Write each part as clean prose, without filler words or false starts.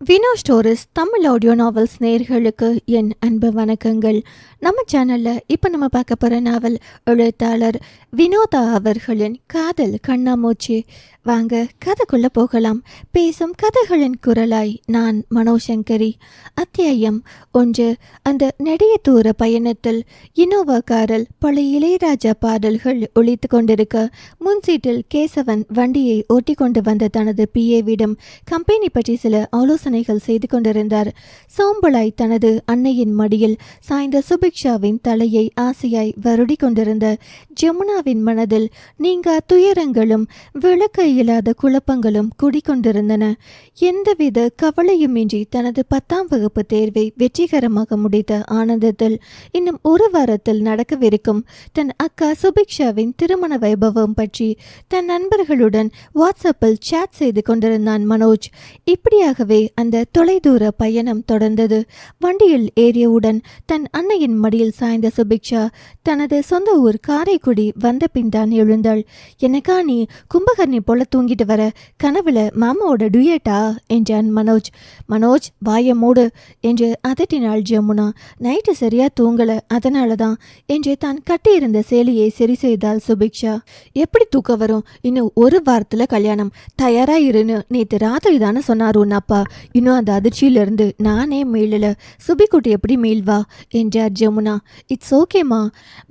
Vino stories Tamil audio novels நேயர்களுக்கு என் அன்பு வணக்கங்கள். நம்ம சேனலில் இப்போ நம்ம பார்க்க போகிற நாவல் எழுத்தாளர் வினோதா அவர்களின் காதல் கண்ணாமூச்சி. வாங்க கதைக்குள்ளே போகலாம். பேசும் கதைகளின் குரலாய் நான் மனோசங்கரி. அத்தியாயம் 1. அந்த நெடிய தூர பயணத்தில் இனோவா காரில் பழைய இளையராஜா பாடல்கள் ஒலித்து கொண்டிருக்க முன் சீட்டில் கேசவன் வண்டியை ஓட்டி கொண்டு வந்த தனது பிஏவிடம் கம்பெனி பற்றி சில ஆலோசனைகள் செய்து கொண்டிருந்தார். சோம்பலாய் தனது அன்னையின் மடியில் சாய்ந்த சுபிக்ஷாவின் தலையை ஆசையாய் வருடி கொண்டிருந்த ஜமுனாவின் மனதில் நீங்கா துயரங்களும் விளக்க இயலாத குழப்பங்களும் குடிக்கொண்டிருந்தன. எந்தவித கவலையுமின்றி தனது 10ஆம் வகுப்பு தேர்வை வெற்றிகரமாக முடித்த ஆனந்தத்தில் இன்னும் ஒரு வாரத்தில் நடக்கவிருக்கும் தன் அக்கா சுபிக்ஷாவின் திருமண வைபவம் பற்றி தன் நண்பர்களுடன் வாட்ஸ்அப்பில் சேட் செய்து கொண்டிருந்தான் மனோஜ். இப்படியாகவே அந்த தொலைதூர பயணம் தொடர்ந்தது. வண்டியில் ஏறியவுடன் தன் அன்னையின் மடியில் சாய்ந்த சுபிக்ஷா தனது சொந்த ஊர் காரைக்குடி வந்த பின் தான் எழுந்தாள். எனக்கா நீ கும்பகர்ணி போல தூங்கிட்டு வர, கனவுல மாமாவோட டுயட்டா என்றான் மனோஜ். மனோஜ் வாய மூடு என்று அதட்டினாள் ஜமுனா. நைட்டு சரியா தூங்கல, அதனால தான் என்று தான் கட்டியிருந்த சேலையை சரி செய்தாள் சுபிக்ஷா. எப்படி தூக்க வரும், இன்னும் ஒரு வாரத்துல கல்யாணம், தயாரா இருன்னு நேற்று ராத்திரி தானே சொன்னார் உன் அப்பா. இன்னும் அந்த அதிர்ச்சியிலிருந்து நானே மீளல, சுபிக்குட்டி எப்படி மீள்வா என்றார் ஜமுனா. இட்ஸ் ஓகேம்மா,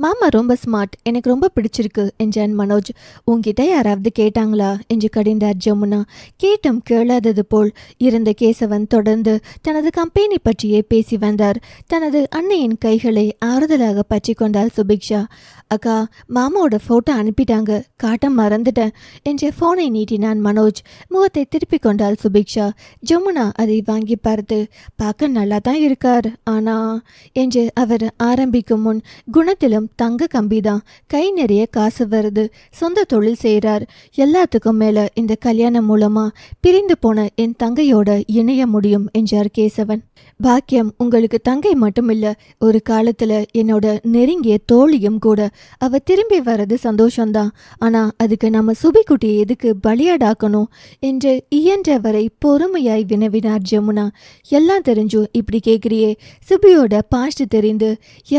மாமா ரொம்ப ஸ்மார்ட், எனக்கு ரொம்ப பிடிச்சிருக்கு என்றான் மனோஜ். உன்கிட்ட யாராவது கேட்டாங்களா என்று கடிந்தார் ஜமுனா. கேட்டும் கேளாதது போல் இருந்த கேசவன் தொடர்ந்து தனது கம்பெனி பற்றியே பேசி வந்தார். தனது அன்னையின் கைகளை ஆறுதலாக பற்றி கொண்டாள் சுபிக்ஷா. அக்கா, மாமாவோட போட்டோ அனுப்பிட்டாங்க, காட்ட மறந்துட்டேன் என்று போனை நீட்டினான் மனோஜ். முகத்தை திருப்பி கொண்டாள் சுபிக்ஷா. ஜமுனா அதை வாங்கி பார்த்து, பார்க்க நல்லா தான் இருக்கார், ஆனா என்று அவர் ஆரம்பிக்கும் முன், குணத்திலும் தங்க கம்பிதான், கை நிறைய காசு வருது, சொந்த தொழில் செய்கிறார், எல்லாத்துக்கும் மேல இந்த கல்யாணம் மூலமா பிரிந்து போன என் தங்கையோட இணைய முடியும் என்றார் கேசவன். பாக்கியம், உங்களுக்கு தங்கை மட்டும் இல்ல, ஒரு காலத்துல என்னோட நெருங்கிய தோழியும் கூட. அவ திரும்பி வர்றது சந்தோஷம்தான், ஆனா அதுக்கு நம்ம சுபிக்குட்டியை எதுக்கு பலியாடாக்கணும் என்று இயன்றவரை பொறுமையாய் வினவினார் ஜமுனா. எல்லாம் தெரிஞ்சும் இப்படி கேட்கிறியே, சுபியோட பாஸ்ட் தெரிந்து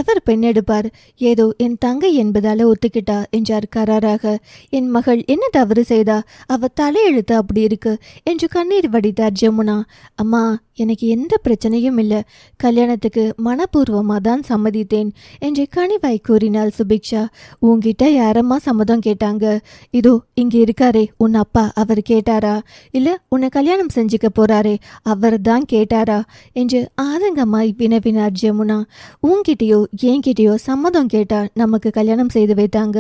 எவர் பெண் எடுப்பார், ஏதோ என் தங்கை என்பதால ஒத்துக்கிட்டா என்றார் கராராக. என் மகள் என்ன தவறு செய்தா, அவ தலையெழுத்து அப்படி இருக்கு என்று கண்ணீர் வடித்தார் ஜமுனா. அம்மா, எனக்கு எந்த பிரச்சனையும் இல்லை, கல்யாணத்துக்கு மனப்பூர்வமாக தான் சம்மதித்தேன் என்று கனிவாய் கூறினாள் சுபிக்ஷா. உன்கிட்ட யாரம்மா சம்மதம் கேட்டாங்க? இதோ இங்கே இருக்காரே உன் அப்பா, அவர் கேட்டாரா, இல்லை உன்னை கல்யாணம் செஞ்சுக்க போறாரே அவர் தான் கேட்டாரா என்று ஆதங்கமாய் வினவினார் ஜமுனா. உன்கிட்டயோ என்கிட்டயோ சம்மதம் கேட்டா நமக்கு கல்யாணம் செய்து வைத்தாங்க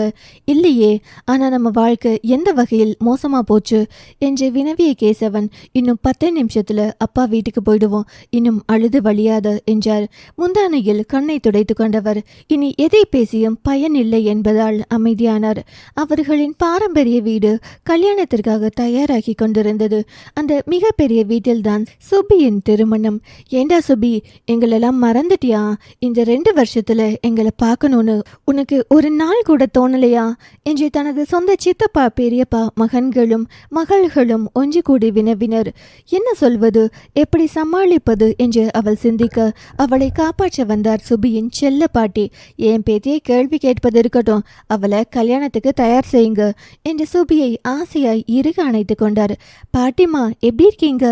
இல்லையே, ஆனால் நம்ம வாழ்க்கை எந்த வகையில் மோசமா போச்சு என்று வினவிய கேசவன், இன்னும் 10 நிமிஷத்துல அப்பா வீட்டுக்கு போயிடுவோம், இன்னும் அழுது வழியாத என்றார். முந்தானையில் கண்ணை துடைத்து கொண்டவர் இனி எதை பேசியும் பயன் இல்லை என்பதால் அமைதியானார். அவர்களின் பாரம்பரிய வீடு கல்யாணத்திற்காக தயாராகி கொண்டிருந்தது. அந்த மிகப்பெரிய வீட்டில்தான் சுபியின் திருமணம். ஏண்டா சுபி, எங்களெல்லாம் மறந்துட்டியா? இந்த 2 வருஷத்துல எங்களை பார்க்கணும்னு உனக்கு ஒரு நாள் கூட தோணலையா என்று தனது சொந்த சித்தப்பா, பெரியப்பா, மகன்களும் மகள்களும் ஒன்று கூடி வினவினர். என்ன சொல்வது, எப்படி சமாளிப்பது என்று அவள் சிந்திக்க அவளை காப்பாற்ற வந்தார் சுபியின் செல்ல பாட்டி. என் பேத்தியை கேள்வி கேட்பது இருக்கட்டும், அவளை கல்யாணத்துக்கு தயார் செய்யுங்க என்று சுபியை ஆசையாய் இறுக அணைத்து கொண்டார். பாட்டிமா எப்படி இருக்கீங்க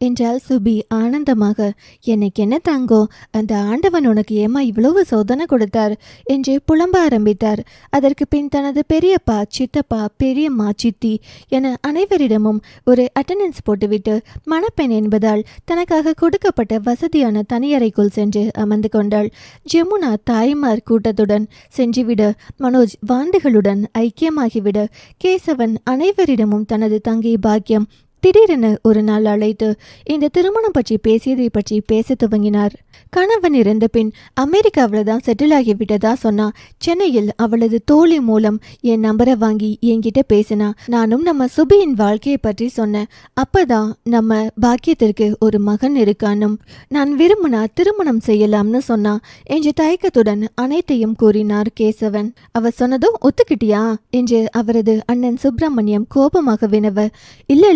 என்றால் சுபி ஆனந்தமாக. எனக்கு என்ன தங்கம், அந்த ஆண்டவன் உனக்கு ஏமா இவ்வளவு சோதனை கொடுத்தார் என்று புலம்ப ஆரம்பித்தார். அதற்கு பின் தனது பெரியப்பா, சித்தப்பா, பெரியம்மா, சித்தி என அனைவரிடமும் ஒரு அட்டெண்டன்ஸ் போட்டுவிட்டு மணப்பெண் என்பதால் தனக்காக கொடுக்கப்பட்ட வசதியான தனியறைக்குள் சென்று அமர்ந்து கொண்டாள். ஜமுனா தாய்மார் கூட்டத்துடன் சென்றுவிட, மனோஜ் வாண்டுகளுடன் ஐக்கியமாகிவிட, கேசவன் அனைவரிடமும் தனது தங்கை பாக்கியம் திடீரென ஒரு நாள் அழைத்து இந்த திருமணம் பற்றி பேசியதை பற்றி பேச துவங்கினார். கணவன் இறந்த பின் அமெரிக்காவில் தான் செட்டில் ஆகிவிட்டதா சொன்னா. சென்னையில் அவளது தோழி மூலம் என் நம்பரை வாங்கி என்கிட்ட பேசினா. நானும் நம்ம சுபியின் வாழ்க்கையை பற்றி சொன்னேன். அப்பதான் நம்ம பாக்கியத்திற்கு ஒரு மகன் இருக்கானும், நான் விரும்பினா திருமணம் செய்யலாம்னு சொன்னா என்று தயக்கத்துடன் அனைத்தையும் கூறினார் கேசவன். அவர் சொன்னதும் ஒத்துக்கிட்டியா என்று அவரது அண்ணன் சுப்பிரமணியம் கோபமாக வினவ, இல்ல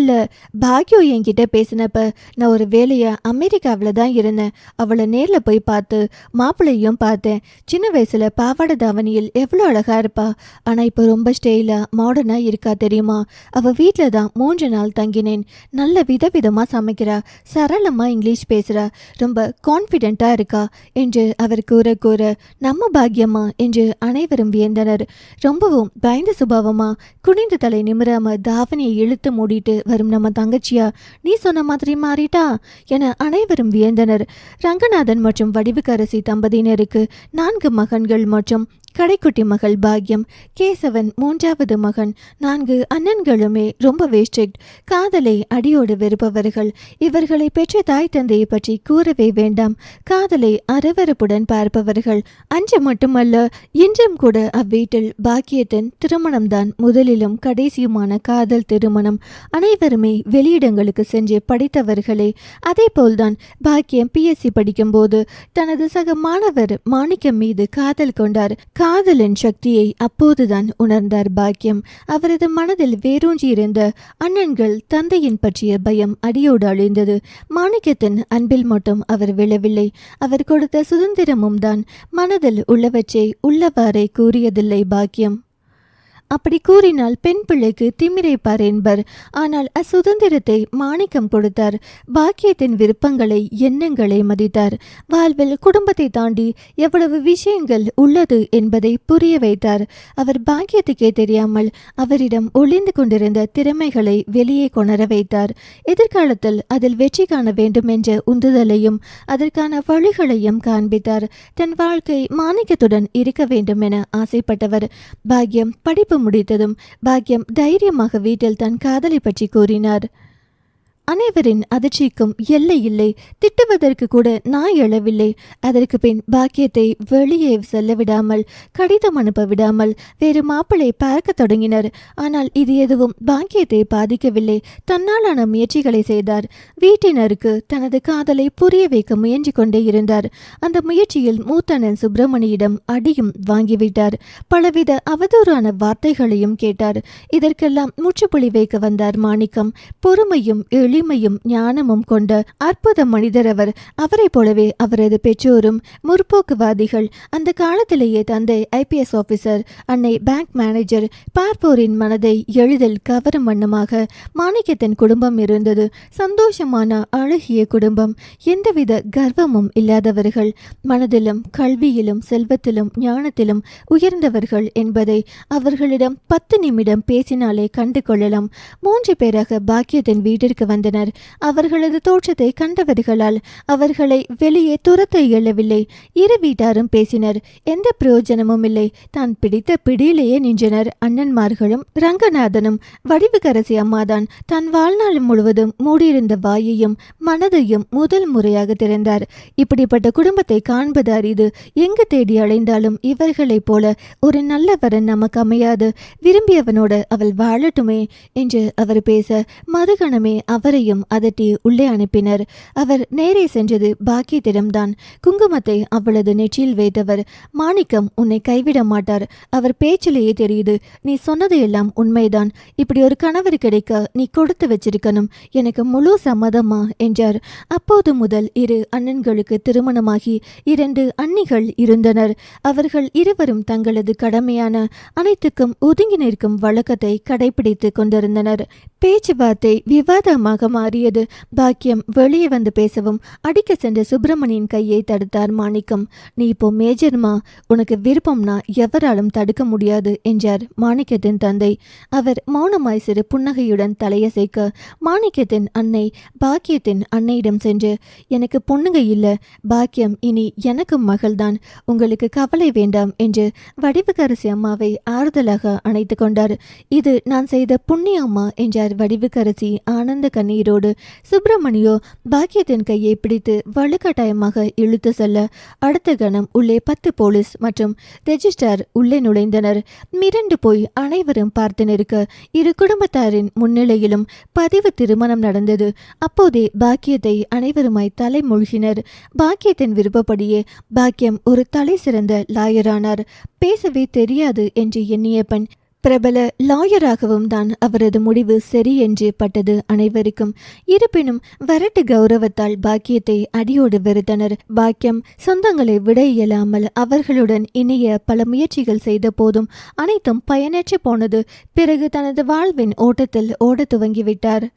பாக்யம் என்கிட்ட பேசினப்ப நான் ஒரு வேலையா அமெரிக்காவில் தான் இருந்தேன். அவளை நேரில் போய் பார்த்து மாப்பிள்ளையும் பார்த்தேன். சின்ன வயசுல பாவாடை தாவணியில் எவ்வளோ அழகா இருப்பா. ஆனால் இப்போ ரொம்ப ஸ்டைலா மாடர்னா இருக்கா தெரியுமா. அவள் வீட்டில் தான் 3 நாள் தங்கினேன். நல்ல விதவிதமாக சமைக்கிறா, சரளமாக இங்கிலீஷ் பேசுகிறா, ரொம்ப கான்ஃபிடென்ட்டாக இருக்கா என்று அவர் கூற கூற நம்ம பாக்யமா என்று அனைவரும் வியந்தனர். ரொம்பவும் பயந்த சுபாவமா குனிந்த தலை நிமிராம தாவணியை இழுத்து மூடிட்டு வரும் நம்ம தங்கச்சியா நீ சொன்ன மாதிரி மாறிட்டா என அனைவரும் வியந்தனர். ரங்கநாதன் மற்றும் வடிவுக்கரசி தம்பதியினருக்கு 4 மகன்கள் மற்றும் கடைக்குட்டி மகள் பாக்யம், கேசவன் 3வது மகன். 4 அண்ணன்களுமே ரொம்பவே ஸ்ட்ரிக்ட், காதலை அடியோடு வெறுப்பவர்கள். இவர்களை பெற்ற தாய் தந்தையை பற்றி கூறவே வேண்டாம். காதலை அருவருப்புடன் பார்ப்பவர்கள். அன்று மட்டுமல்ல, இன்றும் கூட அவ்வீட்டில் பாக்கியத்தின் திருமணம்தான் முதலிலும் கடைசியுமான காதல் திருமணம். அனைவருமே வெளியிடங்களுக்கு சென்று படித்தவர்களே. அதே போல்தான் பாக்கியம் பிஎஸ்சி படிக்கும்போது தனது சக மாணவர் மாணிக்கம் மீது காதல் கொண்டார். காதலின் சக்தியை அப்போதுதான் உணர்ந்தார் பாக்யம். அவரது மனதில் வேரூன்றி இருந்த அண்ணன்கள் தந்தையின் பற்றிய பயம் அடியோடு அழிந்தது. மாணிக்கத்தின் அன்பில் மட்டும் அவர் விழவில்லை, அவர் கொடுத்த சுதந்திரமும் தான். மனதில் உள்ளவற்றை உள்ளவாறே கூறியதில்லை பாக்யம். அப்படி கூறினால் பெண் பிள்ளைக்கு திமிரைப்பார் என்பர். ஆனால் அசுதந்திரத்தை மாணிக்கம் கொடுத்தார். பாக்கியத்தின் விருப்பங்களை எண்ணங்களை மதித்தார். வாழ்வில் குடும்பத்தை தாண்டி எவ்வளவு விஷயங்கள் உள்ளது என்பதை புரிய வைத்தார். அவர் பாக்கியத்துக்கே தெரியாமல் அவரிடம் ஒளிந்து கொண்டிருந்த திறமைகளை வெளியே கொணர வைத்தார். எதிர்காலத்தில் அதில் வெற்றி காண வேண்டும் என்ற உந்துதலையும் அதற்கான வழிகளையும் காண்பித்தார். தன் வாழ்க்கை மாணிக்கத்துடன் இருக்க வேண்டும் என ஆசைப்பட்டவர். பாக்யம் படிப்பு முடித்ததும் பாக்யம் தைரியமாக வீட்டில் தன் காதலை பற்றி கூறினார். அனைவரின் அதிர்ச்சிக்கும் எல்லை இல்லை. திட்டுவதற்கு கூட நாய் எழவில்லை. அதற்கு பின் பாக்கியத்தை வெளியே செல்ல விடாமல், கடிதம் அனுப்ப விடாமல் வேறு மாப்பிளை பார்க்க தொடங்கினர். ஆனால் இது எதுவும் பாக்கியத்தை பாதிக்கவில்லை. தன்னாலான முயற்சிகளை செய்தார். வீட்டினருக்கு தனது காதலை புரிய வைக்க முயன்று கொண்டே இருந்தார். அந்த முயற்சியில் மூத்தண்ணன் சுப்பிரமணியிடம் அடியும் வாங்கிவிட்டார். பலவித அவதூறான வார்த்தைகளையும் கேட்டார். இதற்கெல்லாம் முற்றுப்புள்ளி வைக்க வந்தார் மாணிக்கம். பொறுமையும் எளிமையும் ஞானமும் கொண்ட அற்புத மனிதர் அவர். அவரை போலவே அவரது பெற்றோரும் முற்போக்குவாதிகள். அந்த காலத்திலேயே தந்தை IPS ஆபீசர், அன்னை பேங்க் மேனேஜர். பார்ப்போரின் மனதை எளிதில் கவரும் வண்ணமாக மாணிக்கத்தின் குடும்பம் இருந்தது. சந்தோஷமான அழகிய குடும்பம். எந்தவித கர்வமும் இல்லாதவர்கள். மனதிலும் கல்வியிலும் செல்வத்திலும் ஞானத்திலும் உயர்ந்தவர்கள் என்பதை அவர்களிடம் 10 நிமிடம் பேசினாலே கண்டு கொள்ளலாம். 3 பேராக பாக்கியத்தின் வீட்டிற்கு வந்தனர். அவர்களது தோற்றத்தை கண்டவர்களால் அவர்களை வெளியே துரத்த இயலவில்லை. இரு வீட்டாரும் பேசினர். எந்த பிரயோஜனமும் இல்லை. தான் பிடித்த பிடியிலேயே நின்றனர். அண்ணன்மார்களும் ரங்கநாதனும். வடிவுக்கரசி அம்மாதான் தன் வாழ்நாள் முழுவதும் மூடியிருந்த வாயையும் மனதையும் முதல் முறையாக திறந்தார். இப்படிப்பட்ட குடும்பத்தை காண்பது அரிது. எங்கு தேடி அலைந்தாலும் இவர்களைப் போல ஒரு நல்லவரன் நமக்கு அமையாது. விரும்பியவனோடு அவள் வாழட்டுமே என்று அவர் பேச மறுகணமே அவரையும் அதட்டி உள்ளே அனுப்பினர். அவர் நேரே சென்றது பாக்கியத்திடம்தான். குங்குமத்தை அவளது நெற்றியில் வைத்தவர், மாணிக்கம் உன்னை கைவிட மாட்டார். அவர் பேச்சிலேயே தெரியுது. நீ சொன்னது எல்லாம் உண்மைதான். இப்படி ஒரு கணவர் கிடைக்க நீ கொடுத்து வச்சிருக்கணும். எனக்கு முழு சம்மதமா என்றார். அப்போது முதல் 2 அண்ணன்களுக்கு திருமணமாகி 2 அண்ணிகள் இருந்தனர். அவர்கள் இருவரும் தங்களது கடமையான அனைத்துக்கும் ஒதுங்கி நிற்கும் வழக்கத்தை கடைபிடித்து கொண்டிருந்தனர். பேச்சுவார்த்தை விவாதமாக மாறியது. பாக்கியம் வெளியே வந்து பேசவும் அடிக்க சென்ற சுப்பிரமணியின் கையை தடுத்தார் மாணிக்கம். நீ இப்போ மேஜர்மா, உனக்கு விருப்பம்னா எவராலும் தடுக்க முடியாது என்றார் மாணிக்கத்தின் தந்தை. அவர் மௌனமாய் சிறு புன்னகையுடன் தலையசைக்க மாணிக்கத்தின் அன்னை பாக்கியத்தின் அன்னையிடம் சென்று, எனக்கு பொண்ணுங்க இல்லை, பாக்கியம் இனி எனக்கும் மகள்தான், உங்களுக்கு கவலை வேண்டாம் என்று வடிவுக்கரசி அம்மாவை ஆறுதலாக அணைத்து கொண்டார். இது நான் செய்த புண்ணியம்மா என்றார் வடிவுக்கரசி ஆனந்த கண்ணீரோடு. சுப்பிரமணியோ பாக்கியத்தின் கையை பிடித்து வலுக்கட்டாயமாக இழுத்து செல்ல அடுத்த கணம் உள்ளே 10 போலீஸ் மற்றும் ரெஜிஸ்டார் உள்ளே நுழைந்தனர். மிரண்டு போய் அனைவரும் பார்த்து நிற்க 2 குடும்பத்தாரின் முன்னிலையிலும் பதிவு திருமணம் நடந்தது. அப்போதே பாக்கியத்தை அனைவருமாய் தலை மூழ்கினர். பாக்கியத்தின் விருப்பப்படியே பாக்கியம் ஒரு தலை சிறந்த லாயரானார். பேசவே தெரியாது என்று எண்ணிய பெண் பிரபல லாயராகவும் தான் அவரது முடிவு சரி என்று பட்டது அனைவருக்கும். இருப்பினும் வரட்டு கௌரவத்தால் பாக்கியத்தை அடியோடு வெறுத்தனர். பாக்கியம் சொந்தங்களை விட இயலாமல் அவர்களுடன் இணைய பல முயற்சிகள் செய்த போதும் அனைத்தும் பயனற்று போனது. பிறகு தனது வாழ்வின் ஓட்டத்தில் ஓட துவங்கிவிட்டார்.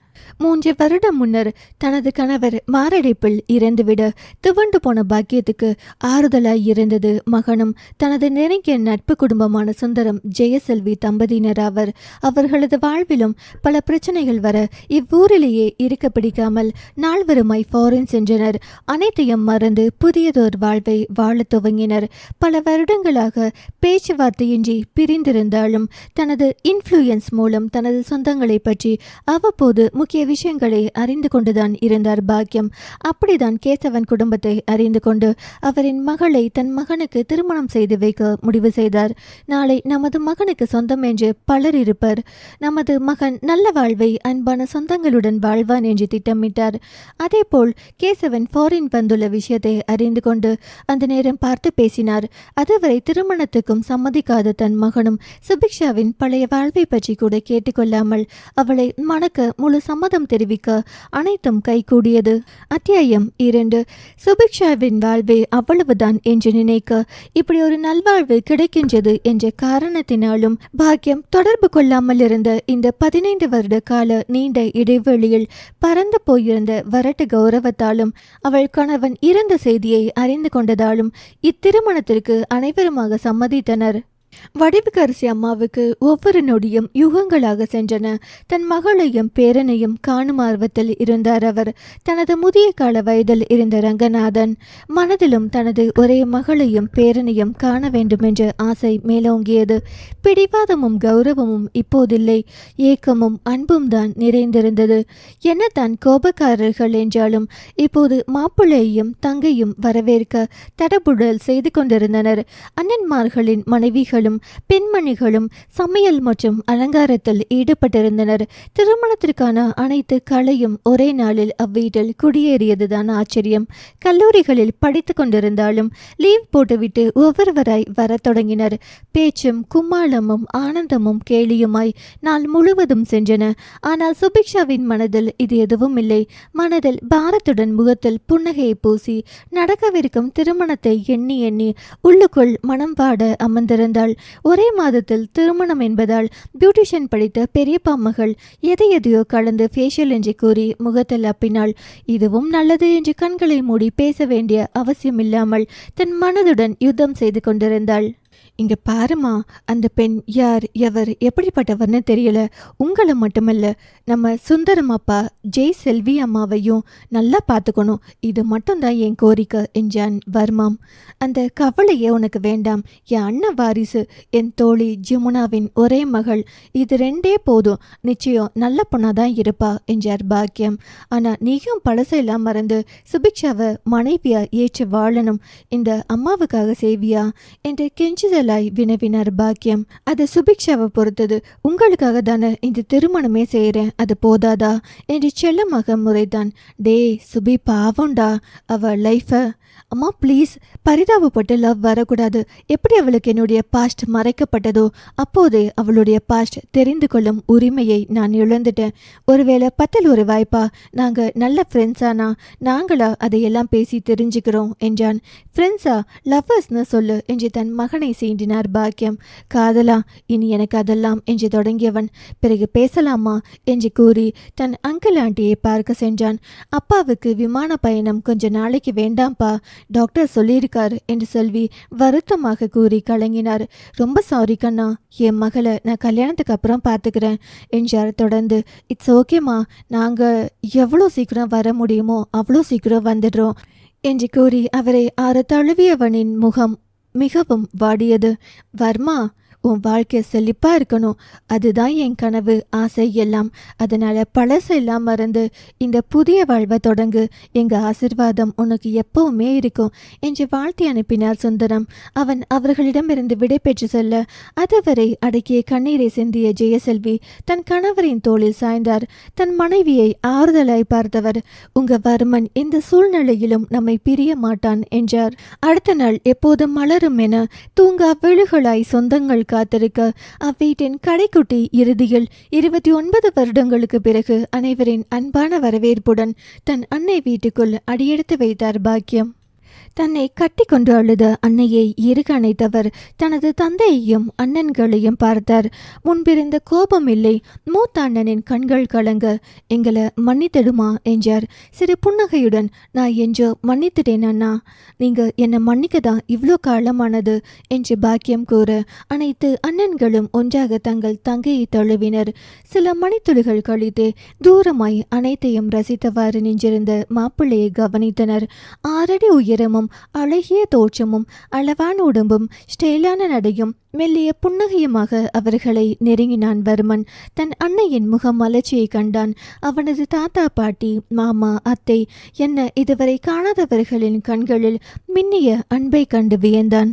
3 வருடம் முன்னர் தனது கணவர் மாரடைப்பில் இறந்துவிட துவண்டு போன பாக்கியத்துக்கு ஆறுதலாய் இருந்தது மகனும் தனது நெருங்கிய நட்பு குடும்பமான சுந்தரம் ஜெயசெல்வி தம்பதியினர் ஆவர். அவர்களது வாழ்விலும் பல பிரச்சனைகள் வர இவ்வூரிலேயே இருக்க பிடிக்காமல் நால்வருமாய் ஃபாரின் சென்றனர். அனைத்தையும் மறந்து புதியதோர் வாழ்வை வாழ துவங்கினர். பல வருடங்களாக பேச்சுவார்த்தையின்றி பிரிந்திருந்தாலும் தனது இன்ஃப்ளூயன்ஸ் மூலம் தனது சொந்தங்களை பற்றி அவ்வப்போது முக்கிய விஷயங்களை அறிந்து கொண்டுதான் இருந்தார் பாக்கியம். அப்படிதான் கேசவன் குடும்பத்தை அறிந்து கொண்டு அவரின் மகளை தன் மகனுக்கு திருமணம் செய்து வைக்க முடிவு செய்தார். நாளை நமது மகனுக்கு சொந்தம் என்று பலர் இருப்பர். நமது மகன் நல்ல வாழ்வை அன்பான சொந்தங்களுடன் வாழ்வான் என்று திட்டமிட்டார். அதேபோல் கேசவன் ஃபாரின் வந்துள்ள விஷயத்தை அறிந்து கொண்டு அந்த நேரம் பார்த்து பேசினார். அதுவரை திருமணத்துக்கும் சம்மதிக்காத தன் மகனும் சுபிக்ஷாவின் பழைய வாழ்வை பற்றி கூட கேட்டுக்கொள்ளாமல் அவளை மணக்க முழு சம்மதம் தெரிவிக்க அனைத்தும் கைகூடியது. அத்தியாயம் 2. சுபிக்ஷாவின் வாழ்வே அவ்வளவுதான் என்று நினைக்க இப்படி ஒரு நல்வாழ்வு கிடைக்கின்றது என்ற காரணத்தினாலும் பாக்கியம் தொடர்பு கொள்ளாமல் இருந்த இந்த 15 வருட கால நீண்ட இடைவெளியில் பறந்து போயிருந்த வரட்டு கௌரவத்தாலும் அவள் கணவன் இறந்த செய்தியை அறிந்து கொண்டதாலும் இத்திருமணத்திற்கு அனைவருமாக சம்மதித்தனர். வடிவுக்கரசி அம்மாவுக்கு ஒவ்வொரு நொடியும் யுகங்களாக சென்றன. தன் மகளையும் பேரனையும் காணும் ஆர்வத்தில் இருந்தார் அவர். தனது முதிய கால வயதில் இருந்த ரங்கநாதன் மனதிலும் தனது ஒரே மகளையும் பேரனையும் காண வேண்டுமென்ற ஆசை மேலோங்கியது. பிடிவாதமும் கௌரவமும் இப்போதில்லை, ஏக்கமும் அன்பும் தான் நிறைந்திருந்தது. என்னதான் கோபக்காரர்கள் என்றாலும் இப்போது மாப்பிள்ளையும் தங்கையும் வரவேற்க தடபுடல் செய்து கொண்டிருந்தனர். அண்ணன்மார்களின் மனைவிகளும் பெண்மணிகளும் சமையல் மற்றும் அலங்காரத்தில் ஈடுபட்டிருந்தனர். திருமணத்திற்கான அனைத்து கலையும் ஒரே நாளில் அவ்வீட்டில் குடியேறியதுதான் ஆச்சரியம். கல்லூரிகளில் படித்து கொண்டிருந்தாலும் லீவ் போட்டுவிட்டு ஒவ்வொருவராய் வர தொடங்கினர். பேச்சும் கும்மாளமும் ஆனந்தமும் கேலியுமாய் நாள் முழுவதும் சென்றன. ஆனால் சுபிக்ஷாவின் மனதில் இது எதுவும் இல்லை. மனதில் பாரத்துடன் முகத்தில் புன்னகையை பூசி நடக்கவிருக்கும் திருமணத்தை எண்ணி எண்ணி உள்ளுக்குள் மனம் வாட அமர்ந்திருந்தாள். ஒரே மாதத்தில் திருமணம் என்பதால் பியூட்டிஷியன் படித்த பெரியப்பா மகள் எதையோ கலந்து ஃபேஷியல் என்று கூறி முகத்தில் அப்பினாள். இதுவும் நல்லது என்று கண்களை மூடி பேச வேண்டிய அவசியமில்லாமல் தன் மனதுடன் யுத்தம் செய்து கொண்டிருந்தாள். இங்க பாருமா, அந்த பெண் யார், எவர், எப்படிப்பட்டவர்னு தெரியல. உங்களை மட்டுமல்ல, நம்ம சுந்தரம் அப்பா ஜெய்செல்வி அம்மாவையும் நல்லா பார்த்துக்கணும். இது மட்டும்தான் என் கோரிக்கை என்றான் வர்மாம். அந்த கவலையே உனக்கு வேண்டாம். என் அண்ணன் வாரிசு, என் தோழி ஜிமுனாவின் ஒரே மகள், இது 2 போதும். நிச்சயம் நல்ல பொண்ணாதான் இருப்பா என்றார் பாக்கியம். ஆனா நீயும் பழசெல்லாம் மறந்து சுபிக்ஷாவை மனைவியா ஏற்று வாழணும். இந்த அம்மாவுக்காக செய்வியா என்று கெஞ்சுதல் வினவினார் பாக்கியம். அது சுபிக்ஷாவை பொறுத்தது. உங்களுக்காக தானே இந்த திருமணமே செய்யறேன், அது போதாதா என்று செல்லமாக முறைதான். டே சுபி பாவம்டா, அவ லைஃப. அம்மா ப்ளீஸ், பரிதாபப்பட்டு லவ் வரக்கூடாது. எப்படி அவளுக்கு என்னுடைய பாஸ்ட் மறைக்கப்பட்டதோ அப்போதே அவளுடைய பாஸ்ட் தெரிந்து கொள்ளும் உரிமையை நான் இழந்துட்டேன். ஒருவேளை 10ல் ஒரு வாய்ப்பா நாங்கள் நல்ல ஃப்ரெண்ட்ஸானா நாங்களா அதையெல்லாம் பேசி தெரிஞ்சுக்கிறோம் என்றான். ஃப்ரெண்ட்ஸா, லவ்வர்ஸ்னு சொல்லு என்று தன் மகனை சீண்டினார் பாக்கியம். காதலா, இனி எனக்கு அதெல்லாம் என்று தொடங்கியவன் பிறகு பேசலாமா என்று கூறி தன் அங்கிள் ஆண்டியை பார்க்க சென்றான். அப்பாவுக்கு விமான பயணம் கொஞ்ச நாளைக்கு வேண்டாம்ப்பா, டாக்டர் சொல்லியிருக்காரு என்று செல்வி வருத்தமாக கூறி கலங்கினார். ரொம்ப சாரி கண்ணா, என் மகளை நான் கல்யாணத்துக்கு அப்புறம் பார்த்துக்கிறேன் என்றார். தொடர்ந்து, இட்ஸ் ஓகேம்மா, நாங்கள் எவ்வளோ சீக்கிரம் வர முடியுமோ அவ்வளோ சீக்கிரம் வந்துடுறோம் என்று கூறி அவரை ஆறு தழுவியவனின் முகம் மிகவும் வாடியது. வர்மா, உன் வாழ்க்கை செழிப்பா இருக்கணும், அதுதான் என் கனவு, ஆசை எல்லாம். அதனால பழசெல்லாம் மறந்து இந்த புதிய வாழ்வை தொடங்கு. எங்க ஆசிர்வாதம் உனக்கு எப்பவுமே இருக்கும் என்று வாழ்த்தி அனுப்பினார் சுந்தரம். அவன் அவர்களிடமிருந்து விடை பெற்று செல்ல அதுவரை அடக்கிய கண்ணீரை சிந்திய ஜெயசெல்வி தன் கணவரின் தோளில் சாய்ந்தார். தன் மனைவியை ஆறுதலாய் பார்த்தவர், உங்க வர்மன் இந்த சூழ்நிலையிலும் நம்மை பிரிய மாட்டான் என்றார். அடுத்த நாள் எப்போதும் மலரும் என தூங்கா விழுகளாய் சொந்தங்கள் காத்திருக்க அவ்வீட்டின் கடைக்குட்டி இறுதியில் 29 வருடங்களுக்கு பிறகு அனைவரின் அன்பான வரவேற்புடன் தன் அன்னை வீட்டுக்குள் அடியெடுத்து வைத்தார் பாக்கியம். தன்னை கட்டி கொண்டு அழுத அன்னையை இறுக அணைத்தவர் தனது தந்தையையும் அண்ணன்களையும் பார்த்தார். முன்பிருந்த கோபம் இல்லை. மூத்த அண்ணனின் கண்கள் கலங்க, எங்களை மன்னித்திடுமா என்றார் சிறு புன்னகையுடன். நான் என்றோ மன்னித்துட்டேன் அண்ணா, நீங்க என்னை மன்னிக்க தான் இவ்வளோ காலமானது என்று பாக்கியம் கூற அனைத்து அண்ணன்களும் ஒன்றாக தங்கள் தங்கையை தழுவினர். சில மணித்துளிகள் கழித்து தூரமாய் அனைத்தையும் ரசித்தவாறு நின்றிருந்த மாப்பிள்ளையை கவனித்தனர். 6 அடி உயரமும் அழகிய தோற்றமும் அளவான உடம்பும் ஸ்டைலான நடையும் மெல்லிய புன்னகையுமாக அவர்களை நெருங்கினான் வர்மன். தன் அன்னையின் முகம் மலர்ச்சியை கண்டான். அவனது தாத்தா, பாட்டி, மாமா, அத்தை என்ன இதுவரை காணாதவர்களின் கண்களில் மின்னிய அன்பை கண்டு வியந்தான்.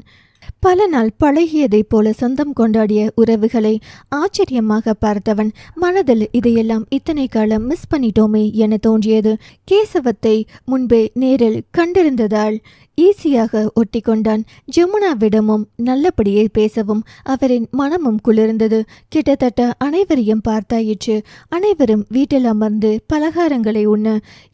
பல நாள் பழகியதைப் போல சொந்தம் கொண்டாடிய உறவுகளை ஆச்சரியமாக பார்த்தவன் மனதில் இதையெல்லாம் இத்தனை காலம் மிஸ் பண்ணிட்டோமே என தோன்றியது. கேசவத்தை முன்பே நேரில் கண்டிருந்ததால் ஈஸியாக ஒட்டி கொண்டான். ஜமுனாவிடமும் நல்லபடியே பேசவும் அவரின் மனமும் குளிர்ந்தது. கிட்டத்தட்ட அனைவரையும் பார்த்தாயிற்று. அனைவரும் வீட்டில் அமர்ந்து பலகாரங்களை உண்ண,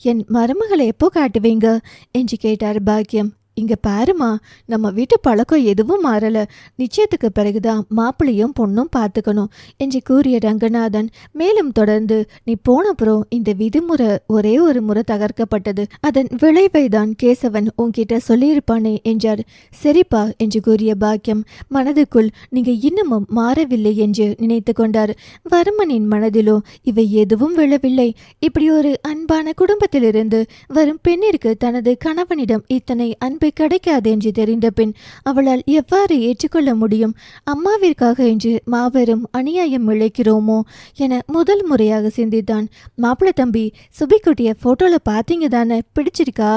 என் மருமகளை எப்போ காட்டுவீங்க என்று கேட்டார் பாக்கியம். இங்க பாருமா, நம்ம வீட்டு பழக்கம் எதுவும் மாறல. நிச்சயத்துக்கு பிறகுதான் மாப்பிள்ளையும் பொண்ணும் பார்த்துக்கணும் என்று கூறிய ரங்கநாதன் மேலும் தொடர்ந்து, நீ போனப்புறம் இந்த விதிமுறை ஒரே ஒரு முறை தகர்க்கப்பட்டது. அதன் விளைவை தான் கேசவன் உன்கிட்ட சொல்லியிருப்பானே என்றார். சரிப்பா என்று கூறிய பாக்கியம் மனதுக்குள் நீங்க இன்னமும் மாறவில்லை என்று நினைத்து கொண்டார். வர்மனின் மனதிலோ இவை எதுவும் விழவில்லை. இப்படி ஒரு அன்பான குடும்பத்திலிருந்து வரும் பெண்ணிற்கு தனது கணவனிடம் இத்தனை அன்பு கிடைக்காது என்று தெரிந்த பின் அவளால் எவ்வாறு ஏற்றுக்கொள்ள முடியும்? அம்மாவிற்காக என்று மாபெரும் அநியாயம் இழைக்கிறோமோ என முதல் முறையாக சிந்தித்தான். மாப்பிள்ளை தம்பி, சுபிக்குட்டிய போட்டோல பார்த்தீங்க தானே, பிடிச்சிருக்கா?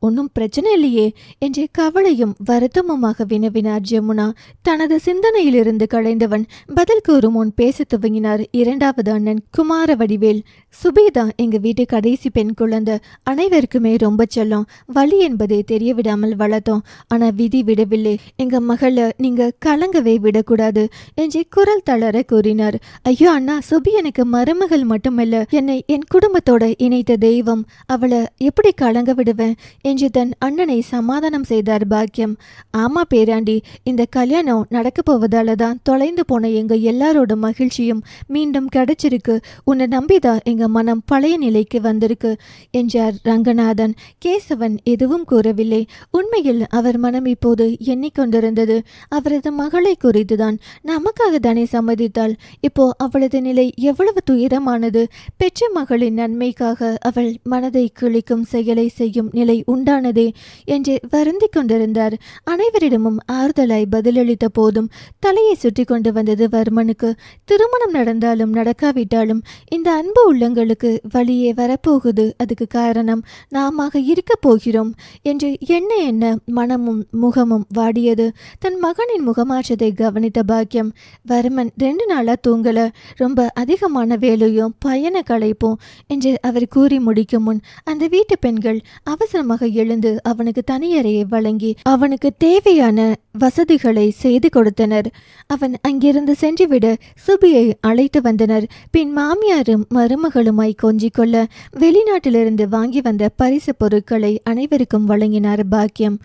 ஒன்றும் பிரச்சனை இல்லையே என்று கவலையும் வருத்தமுமாக வினவினார் ஜமுனா. தனது சிந்தனையிலிருந்து களைந்தவன் பதில் கூறும் முன் பேச துவங்கினார் 2வது அண்ணன் குமாரவடிவேல். சுபிதா எங்க வீட்டு கடைசி பெண் குழந்தை. அனைவருக்குமே ரொம்ப செல்லம். வலி என்பதை தெரிய விடாமல் வளர்த்தோம். ஆனா விதி விடவில்லை. எங்க மகளை நீங்க கலங்கவே விடக்கூடாது என்று குரல் தளர கூறினார். ஐயோ அண்ணா, சுபி எனக்கு மருமகள் மட்டுமல்ல, என்னை என் குடும்பத்தோட இணைத்த தெய்வம். அவளை எப்படி கலங்க விடுவேன் என்று தன் அண்ணனை சமாதானம் செய்தார் பாக்கியம். ஆமா பேராண்டி, இந்த கல்யாணம் நடக்க போவதால தான் தொலைந்து போன எங்க எல்லாரோட மகிழ்ச்சியும் மீண்டும் கிடைச்சிருக்கு. உன்னை நம்பிதான் எங்க மனம் பழைய நிலைக்கு வந்திருக்கு என்றார் ரங்கநாதன். கேசவன் எதுவும் கூறவில்லை. உண்மையில் அவர் மனம் இப்போது எண்ணிக்கொண்டிருந்தது அவரது மகளை குறித்துதான். நமக்காக தானே சம்மதித்தாள். இப்போ அவளது நிலை எவ்வளவு துயரமானது. பெற்ற மகளின் நன்மைக்காக அவள் மனதை கிழிக்கும் செயலை செய்யும் நிலை உண்டானதே என்று வருந்தி கொண்டிருந்தார். அனைவரிடமும் ஆறுதலாய் பதிலளித்த போதும் தலையை சுற்றி கொண்டு வந்தது வர்மனுக்கு. திருமணம் நடந்தாலும் நடக்காவிட்டாலும் இந்த அன்பு உள்ளங்களுக்கு வழியே வரப்போகுது. அதுக்கு காரணம் நாம இருக்க போகிறோம் என்று என்ன என்ன மனமும் முகமும் வாடியது. தன் மகனின் முகமாற்றத்தை கவனித்த பாக்கியம், வர்மன் 2 நாளா தூங்கல, ரொம்ப அதிகமான வேலையும் பயண களைப்போம் என்று அவர் கூறி முடிக்கும் முன் அந்த வீட்டு பெண்கள் அவசரமாக எழுந்து அவனுக்கு தனியறையை வழங்கி அவனுக்கு தேவையான வசதிகளை செய்து கொடுத்தனர். அவன் அங்கிருந்து சென்றுவிட சுபியை அழைத்து வந்தனர். பின் மாமியாரும் மருமகளுமாய் கொஞ்சிக்கொள்ள வெளிநாட்டிலிருந்து வாங்கி வந்த பரிசு பொருட்களை அனைவருக்கும் வழங்கினார் பாக்கியம்.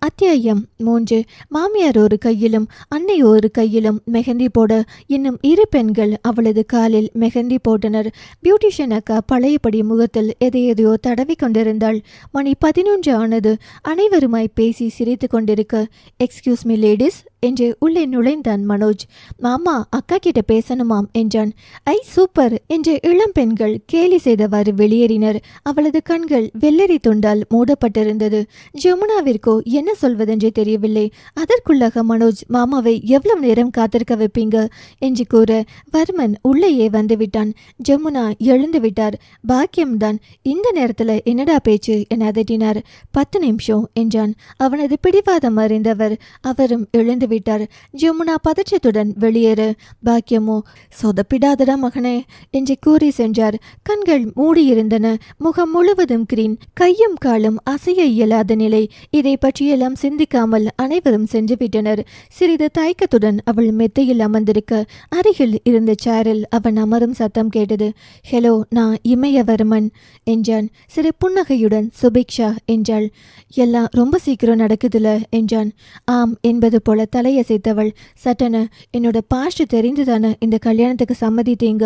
அத்தியாயம் 3. மாமியார் ஒரு கையிலும் அன்னை ஒரு கையிலும் மெஹந்தி போட இன்னும் 2 பெண்கள் அவளது காலில் மெஹந்தி போட்டனர். பியூட்டிஷியன் அக்கா பழையபடி முகத்தில் எதையோ தடவி கொண்டிருந்தாள். மணி 11 ஆனது. அனைவருமாய் பேசி சிரித்து கொண்டிருக்க, எக்ஸ்கியூஸ் மீ லேடிஸ் என்று உள்ளே நுழைந்தான் மனோஜ். மாமா, அக்கா கிட்ட பேசணுமாம் என்றான். ஐ சூப்பர் என்று இளம் பெண்கள் கேலி செய்தவாறு வெளியேறினர். அவளது கண்கள் வெள்ளரி துண்டால் மூடப்பட்டிருந்தது. ஜமுனாவிற்கோ என்ன சொல்வதென்றே தெரியவில்லை. அதற்குள்ளாக மனோஜ் மாமாவை எவ்வளவு நேரம் காத்திருக்க வைப்பீங்க என்று கூற வர்மன் உள்ளேயே வந்துவிட்டான். ஜமுனா எழுந்து விட்டார். பாக்கியம்தான் இந்த நேரத்துல என்னடா பேச்சு என அதட்டினார். 10 நிமிஷம் என்றான். அவனது பிடிவாதம் அறிந்தவர் அவரும் எழுந்து தள்ளிவிட்டார். ஜமுனா பதற்றத்துடன் வெளியேற பாக்கியமோ சொதப்பிடாதடா மகனே என்று கூறி சென்றார். கண்கள் மூடியிருந்தன. முகம் முழுவதும் கிரீன், கையும் காலும் அசைய இயலாத நிலை. இதை பற்றியெல்லாம் சிந்திக்காமல் அனைவரும் சென்று விட்டனர். சிறிது தயக்கத்துடன் அவள் மெத்தையில் அமர்ந்திருக்க அருகில் இருந்த சேரில் அவன் அமரும் சத்தம் கேட்டது. ஹலோ, நான் இமயவர்மன் என்றான். சிறு புன்னகையுடன் சுபிக்ஷா என்றாள். எல்லாம் ரொம்ப சீக்கிரம் நடக்குதுல என்றான். ஆம் என்பது போல தலையசைத்தவள் சட்டென, என்னோட பாஸ்ட் தெரிந்துதானே இந்த கல்யாணத்துக்கு சம்மதித்தீங்க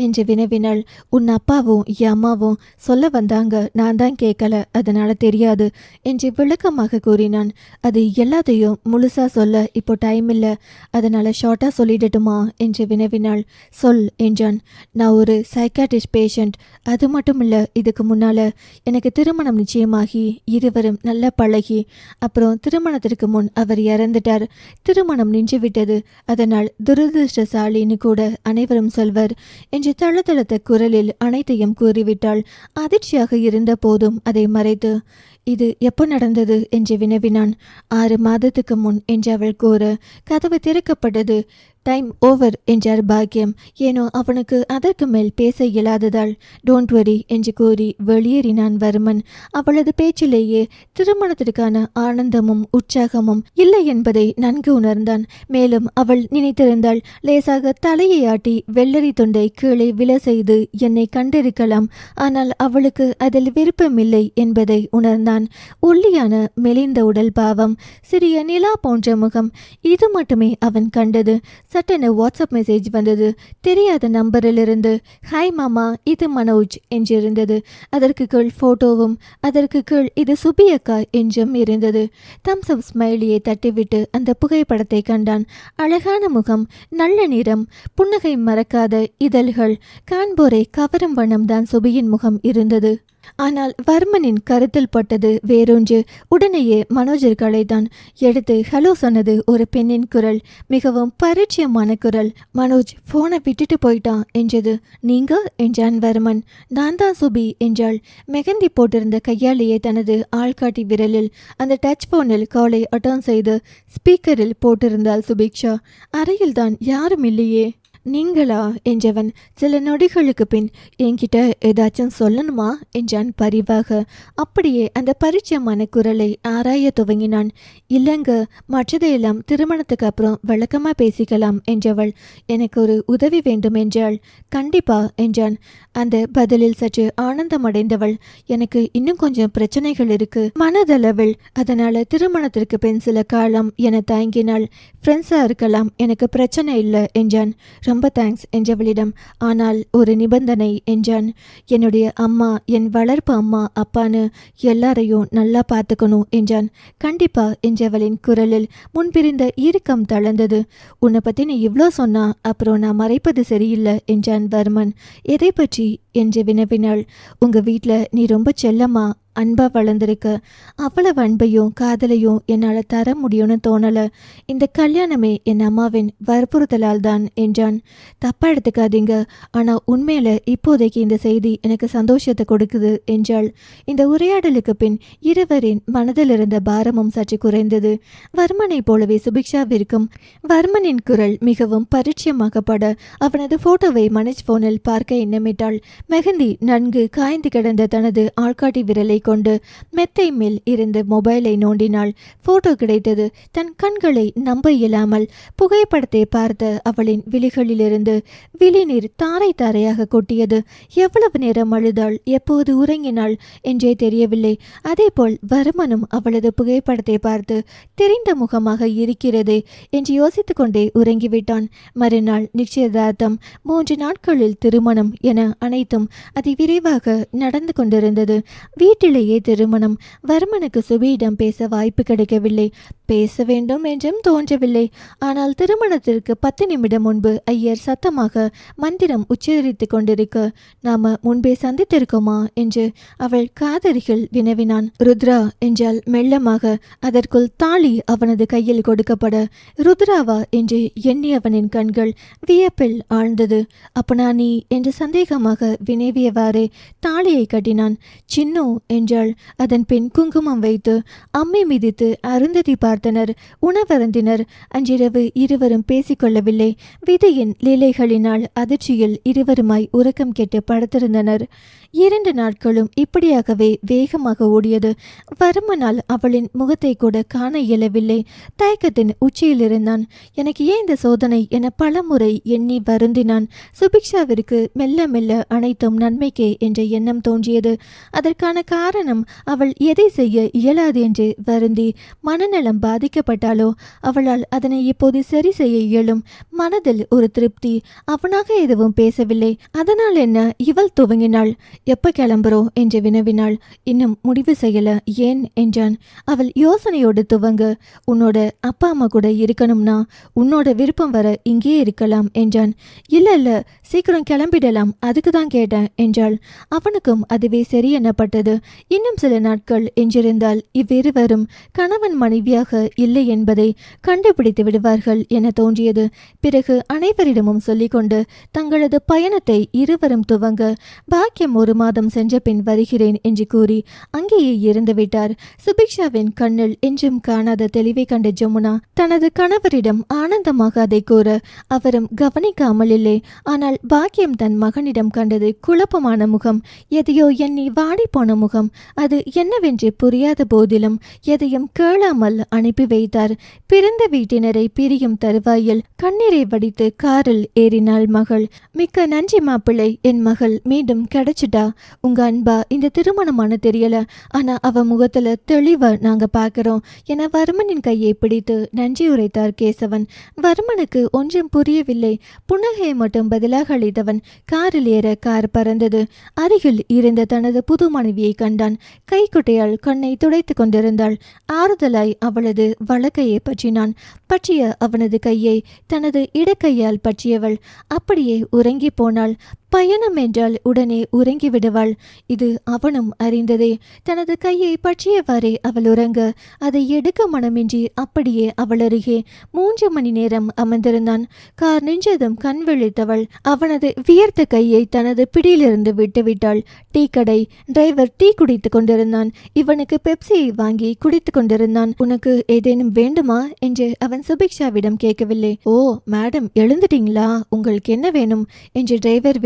என்று வினவினாள். உன் அப்பாவும் என் அம்மாவும் சொல்ல வந்தாங்க, நான் தான் கேட்கல, அதனால தெரியாது என்று விளக்கமாக கூறினான். அது எல்லாத்தையும் முழுசா சொல்ல இப்போ டைம் இல்லை, அதனால ஷார்ட்டா சொல்லிடட்டுமா என்று வினவினாள். சொல் என்றான். நான் ஒரு சைக்காட்ரிஸ்ட் பேஷண்ட். அது மட்டும் இல்லை, இதுக்கு முன்னால எனக்கு திருமணம் நிச்சயமாகி இருவரும் நல்லா பழகி அப்புறம் திருமணத்திற்கு முன் அவர் இறந்துட்டார். திருமணம் நின்றுவிட்டது. அதனால் துரதிருஷ்டசாலின்னு கூட அனைவரும் சொல்வர் என்று தளதளத்த குரலில் அனைத்தையும் கூறிவிட்டாள். அதிர்ச்சியாக இருந்த போதும் அதை மறைத்து, இது எப்போ நடந்தது என்று வினவினான். 6 மாதத்துக்கு முன் என்று அவள் கூற கதவு திறக்கப்பட்டது. டைம் ஓவர் என்றார் பாக்கியம். ஏனோ அவனுக்கு அதற்கு மேல் பேச இயலாததால் டோன்ட் வரி என்று கூறி வெளியேறினான் வர்மன். அவளது பேச்சிலேயே திருமணத்திற்கான ஆனந்தமும் உற்சாகமும் இல்லை என்பதை நன்கு உணர்ந்தான். மேலும் அவள் நினைத்திருந்தாள், லேசாக தலையை ஆட்டி வெள்ளரி தொண்டை கீழே விழ செய்து என்னை கண்டிருக்கலாம். ஆனால் அவளுக்கு அதில் விருப்பமில்லை என்பதை உணர்ந்தான். ஒல்லியான மெலிந்த உடல் பாவம், சிறிய நிலா போன்ற முகம், இது மட்டுமே அவன் கண்டது. சட்டென வாட்ஸ்அப் மெசேஜ் வந்தது. தெரியாத நம்பரிலிருந்து. ஹாய் மாமா, இது மனோஜ் என்றிருந்தது. அதற்கு கீழ் போட்டோவும், அதற்கு கீழ் இது சுபி அக்கா என்றும் இருந்தது. தம்ஸ் அப் ஸ்மைலியை தட்டிவிட்டு அந்த புகைப்படத்தை கண்டான். அழகான முகம், நல்ல நிறம், புன்னகை மறக்காத இதழ்கள், காண்போரை கவரும் வண்ணம்தான் சுபியின் முகம் இருந்தது. ஆனால் வர்மனின் கருத்தில் பட்டது வேறொன்று. உடனேயே மனோஜர் கலைதான். எடுத்து ஹலோ சொன்னது ஒரு பெண்ணின் குரல், மிகவும் பரிச்சயமான குரல். மனோஜ் போனை விட்டுட்டு போயிட்டான் என்றது. நீங்க என்றான் வர்மன். நான் தான் சுபி என்றாள். மெகந்தி போட்டிருந்த கையாலேயே தனது ஆள்காட்டி விரலில் அந்த டச் போனில் காலை அட்டன் செய்து ஸ்பீக்கரில் போட்டிருந்தாள் சுபிக்ஷா. அறையில் தான் யாரும் இல்லையே. நீங்களா என்றவன் சில நொடிகளுக்கு பின், என்கிட்ட ஏதாச்சும் சொல்லணுமா என்றான் பரிவாக. அப்படியே அந்த பரிச்சயமான குரலை ஆராய துவங்கினான். இல்லைங்க, மற்றதையெல்லாம் திருமணத்துக்கு அப்புறம் விளக்கமா பேசிக்கலாம் என்றவள். எனக்கு ஒரு உதவி வேண்டும் என்றாள். கண்டிப்பா என்றான். அந்த பதிலில் சற்று ஆனந்தமடைந்தவள். எனக்கு இன்னும் கொஞ்சம் பிரச்சனைகள் இருக்கு மனதளவில், அதனால திருமணத்திற்கு பின் சில காலம் என தயங்கினாள். ஃப்ரெண்ட்ஸா இருக்கலாம், எனக்கு பிரச்சனை இல்லை என்றான். ரொம்ப தேங்க்ஸ் என்றவளிடம். ஆனால் ஒரு நிபந்தனை என்றான். என்னுடைய அம்மா, என் வளர்ப்பு அம்மா அப்பான்னு எல்லாரையும் நல்லா பார்த்துக்கணும் என்றான். கண்டிப்பா என்றவளின் குரலில் முன்பிருந்த இறுக்கம் தளர்ந்தது. உன்னை பத்தி நீ இவ்வளோ சொன்னா அப்புறம் நான் மறைப்பது சரியில்லை என்றான் வர்மன். எதை பற்றி என்று வினவினாள். உங்க வீட்டில் நீ ரொம்ப செல்லமா அன்பா வளர்ந்துருக்க. அவ்வளவு அன்பையும் காதலையும் என்னால் தர முடியும்னு தோணலை. இந்த கல்யாணமே என் அம்மாவின் வற்புறுத்தலால் தான் என்றான். தப்பா எடுத்துக்காதீங்க, ஆனால் உண்மையில இப்போதைக்கு இந்த செய்தி எனக்கு சந்தோஷத்தை கொடுக்குது என்றாள். இந்த உரையாடலுக்கு பின் இருவரின் மனதில் இருந்த பாரமும் சற்று குறைந்தது. வர்மனை போலவே சுபிக்ஷாவிற்கும் வர்மனின் குரல் மிகவும் பரிச்சயமாகப்பட அவனது போட்டோவை மனோஜ் போனில் பார்க்க எண்ணமிட்டாள். மெஹந்தி நன்கு காய்ந்து கிடந்த தனது ஆள்காட்டி விரலை கொண்டு மெத்தை மேல் இருந்து மொபைலை நோண்டினாள். போட்டோ கிடைத்தது. தன் கண்களை நம்ப இயலாமல் புகைப்படத்தை பார்த்த அவளின் விழிகளிலிருந்து விழிநீர் தாரை தாரையாக கொட்டியது. எவ்வளவு நேரம் அழுதாள், எப்போது உறங்கினாள் என்றே தெரியவில்லை. அதேபோல் வர்மனும் அவளது புகைப்படத்தை பார்த்து தெரிந்த முகமாக இருக்கிறதே என்று யோசித்துக் கொண்டே உறங்கிவிட்டான். மறுநாள் நிச்சயதார்த்தம், 3 நாட்களில் திருமணம் என அனைத்தும் அதிவிரைவாக நடந்து கொண்டிருந்தது. வீட்டிலேயே திருமணம். வர்மனுக்கு சுபியிடம் பேச வாய்ப்பு கிடைக்கவில்லை. பேச வேண்டும் என்றும் தோன்றவில்லை. ஆனால் திருமணத்திற்கு 10 நிமிடம் முன்பு ஐயர் சத்தமாக மந்திரம் உச்சரித்து கொண்டிருக்க, நாம முன்பே சந்தித்திருக்கோமா என்று அவள் காதருகில் வினவினான். ருத்ரா என்றால் மெல்லமாக. அதற்குள் தாலி அவனது கையில் கொடுக்கப்பட, ருத்ராவா என்று எண்ணி அவனின் கண்கள் வியப்பில் ஆழ்ந்தது. அப்பனா நீ என்று சந்தேகமாக வினவியவாறே தாலியை கட்டினான். சின்னு என்றாள். அதன் பின் குங்குமம் வைத்து அம்மி மிதித்து அருந்ததி பார்த்தனர். உணவருந்தினர். அன்றிரவு இருவரும் பேசிக்கொள்ளவில்லை. விதியின் லீலைகளினால் அதிர்ச்சியில் இருவருமாய் உறக்கம் கெட்டு படுத்திருந்தனர். 2 நாட்களும் இப்படியாகவே வேகமாக ஓடியது. வருமனால் அவளின் முகத்தை கூட காண இயலவில்லை. தயக்கத்தின் உச்சியில் இருந்தான். எனக்கு ஏன் இந்த சோதனை என பலமுறை எண்ணி வருந்தினான். சுபிக்ஷாவிற்கு மெல்ல மெல்ல அனைத்தும் நன்மைக்கே என்ற எண்ணம் தோன்றியது. அதற்கான காரணம் அவள் எதை செய்ய இயலாது என்று வருந்தி மனநலம் பாதிக்கப்பட்டாலோ அவளால் அதனை இப்போது சரி செய்ய இயலும். மனதில் ஒரு திருப்தி. அவனாக எதுவும் பேசவில்லை. அதனால் என்ன? இவள் துவங்கினாள். எப்ப கிளம்புறோம் என்று வினவினாள். இன்னும் முடிவு செய்யல. ஏன் என்றான். அவள் யோசனையோடு துவங்க. உன்னோட அப்பா அம்மா கூட இருக்கணும்னா உன்னோட விருப்பம் வர இங்கே இருக்கலாம் என்றான். இல்ல சீக்கிரம் கிளம்பிடலாம், அதுக்கு தான் கேட்டேன் என்றாள். அவனுக்கும் அதுவே சரி எனப்பட்டது. இன்னும் சில நாட்கள் எஞ்சிருந்தால் இவ்விருவரும் கணவன் மனைவியாக இல்லை என்பதை கண்டுபிடித்து விடுவார்கள் என தோன்றியது. பிறகு அனைவரிடமும் சொல்லிக்கொண்டு தங்களது பயணத்தை இருவரும் துவங்க பாக்கியம் 1 மாதம் சென்ற பின் வருகிறேன் என்று கூறி அங்கேயே இருந்து விட்டார். சுபிக்ஷாவின் கண்ணில் என்றும் காணாத தெளிவை கண்ட ஜமுனா தனது கணவரிடம் ஆனந்தமாக அதை கூற அவரும் கவனிக்காமல் இல்லை. ஆனால் பாக்கியம் தன் மகனிடம் கண்டது குழப்பமான முகம், எதையோ எண்ணி வாடி போன முகம். அது என்னவென்று புரியாத போதிலும் எதையும் கேளாமல் அனுப்பி வைத்தார். பிறந்த வீட்டினரை பிரியும் தருவாயில் கண்ணீரை வடித்து காரில் ஏறினாள் மகள். மிக்க நன்றி மாப்பிள்ளை, என் மகள் மீண்டும் கிடைச்சிட்டா. உங்க அன்பா இந்த திருமணமான தெரியல, ஆனா அவ முகத்துல தெளிவா நாங்க பாக்குறோம் என வர்மனின் கையை பிடித்து நன்றி உரைத்தார் கேசவன். வர்மனுக்கு ஒன்றும் புரியவில்லை. புன்னகையை மட்டும் பதிலாக அளித்தவன் காரில் ஏற கார் பறந்தது. அருகில் இருந்த தனது புது மனைவியை கண்டான். கைக்குட்டையால் கண்ணை துடைத்து கொண்டிருந்தாள். ஆறுதலாய் அவளது வலக்கையை பற்றினான். பற்றிய அவனது கையை தனது இடக்கையால் பற்றியவள் அப்படியே உறங்கி போனாள். பயணம் என்றால் உடனே உறங்கி விடுவாள். இது அவனும் அறிந்ததே. தனது கையை பற்றியவாறே அவள் உறங்க அதை எடுக்க மனமின்றி அப்படியே அவள் அருகே 3 மணி நேரம் அமர்ந்திருந்தான். கார் நின்றதும் கண் விழித்தவள் அவனது வியர்த்த கையை தனது பிடியிலிருந்து விட்டுவிட்டாள். டீ கடை. டிரைவர் டீ குடித்து கொண்டிருந்தான். இவனுக்கு பெப்சியை வாங்கி குடித்து கொண்டிருந்தான். உனக்கு ஏதேனும் வேண்டுமா என்று அவன் சுபிக்ஷாவிடம் கேட்கவில்லை. ஓ மேடம், எழுந்துட்டீங்களா? உங்களுக்கு என்ன வேணும் என்று டிரைவர்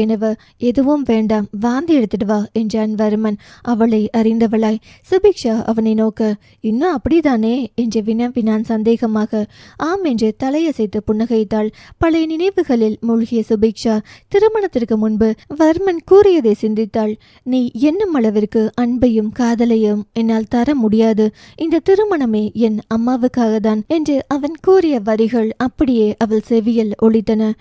எதுவும் வேண்டாம், வாந்தி எடுத்துட்டு வா என்றான் வர்மன் அவளை அறிந்தவளாய். சுபிக்ஷா அவனை நோக்க, இன்னும் அப்படிதானே என்று வினவினான் சந்தேகமாக. ஆம் என்று தலையசைத்து புன்னகைத்தாள். பழைய நினைவுகளில் மூழ்கிய சுபிக்ஷா திருமணத்திற்கு முன்பு வர்மன் கூறியதை சிந்தித்தாள். நீ என்னும் அளவிற்கு அன்பையும் காதலையும் என்னால் தர முடியாது. இந்த திருமணமே என் அம்மாவுக்காக தான் என்று அவன் கூறிய வரிகள் அப்படியே அவள் செவியில் ஒலித்தன.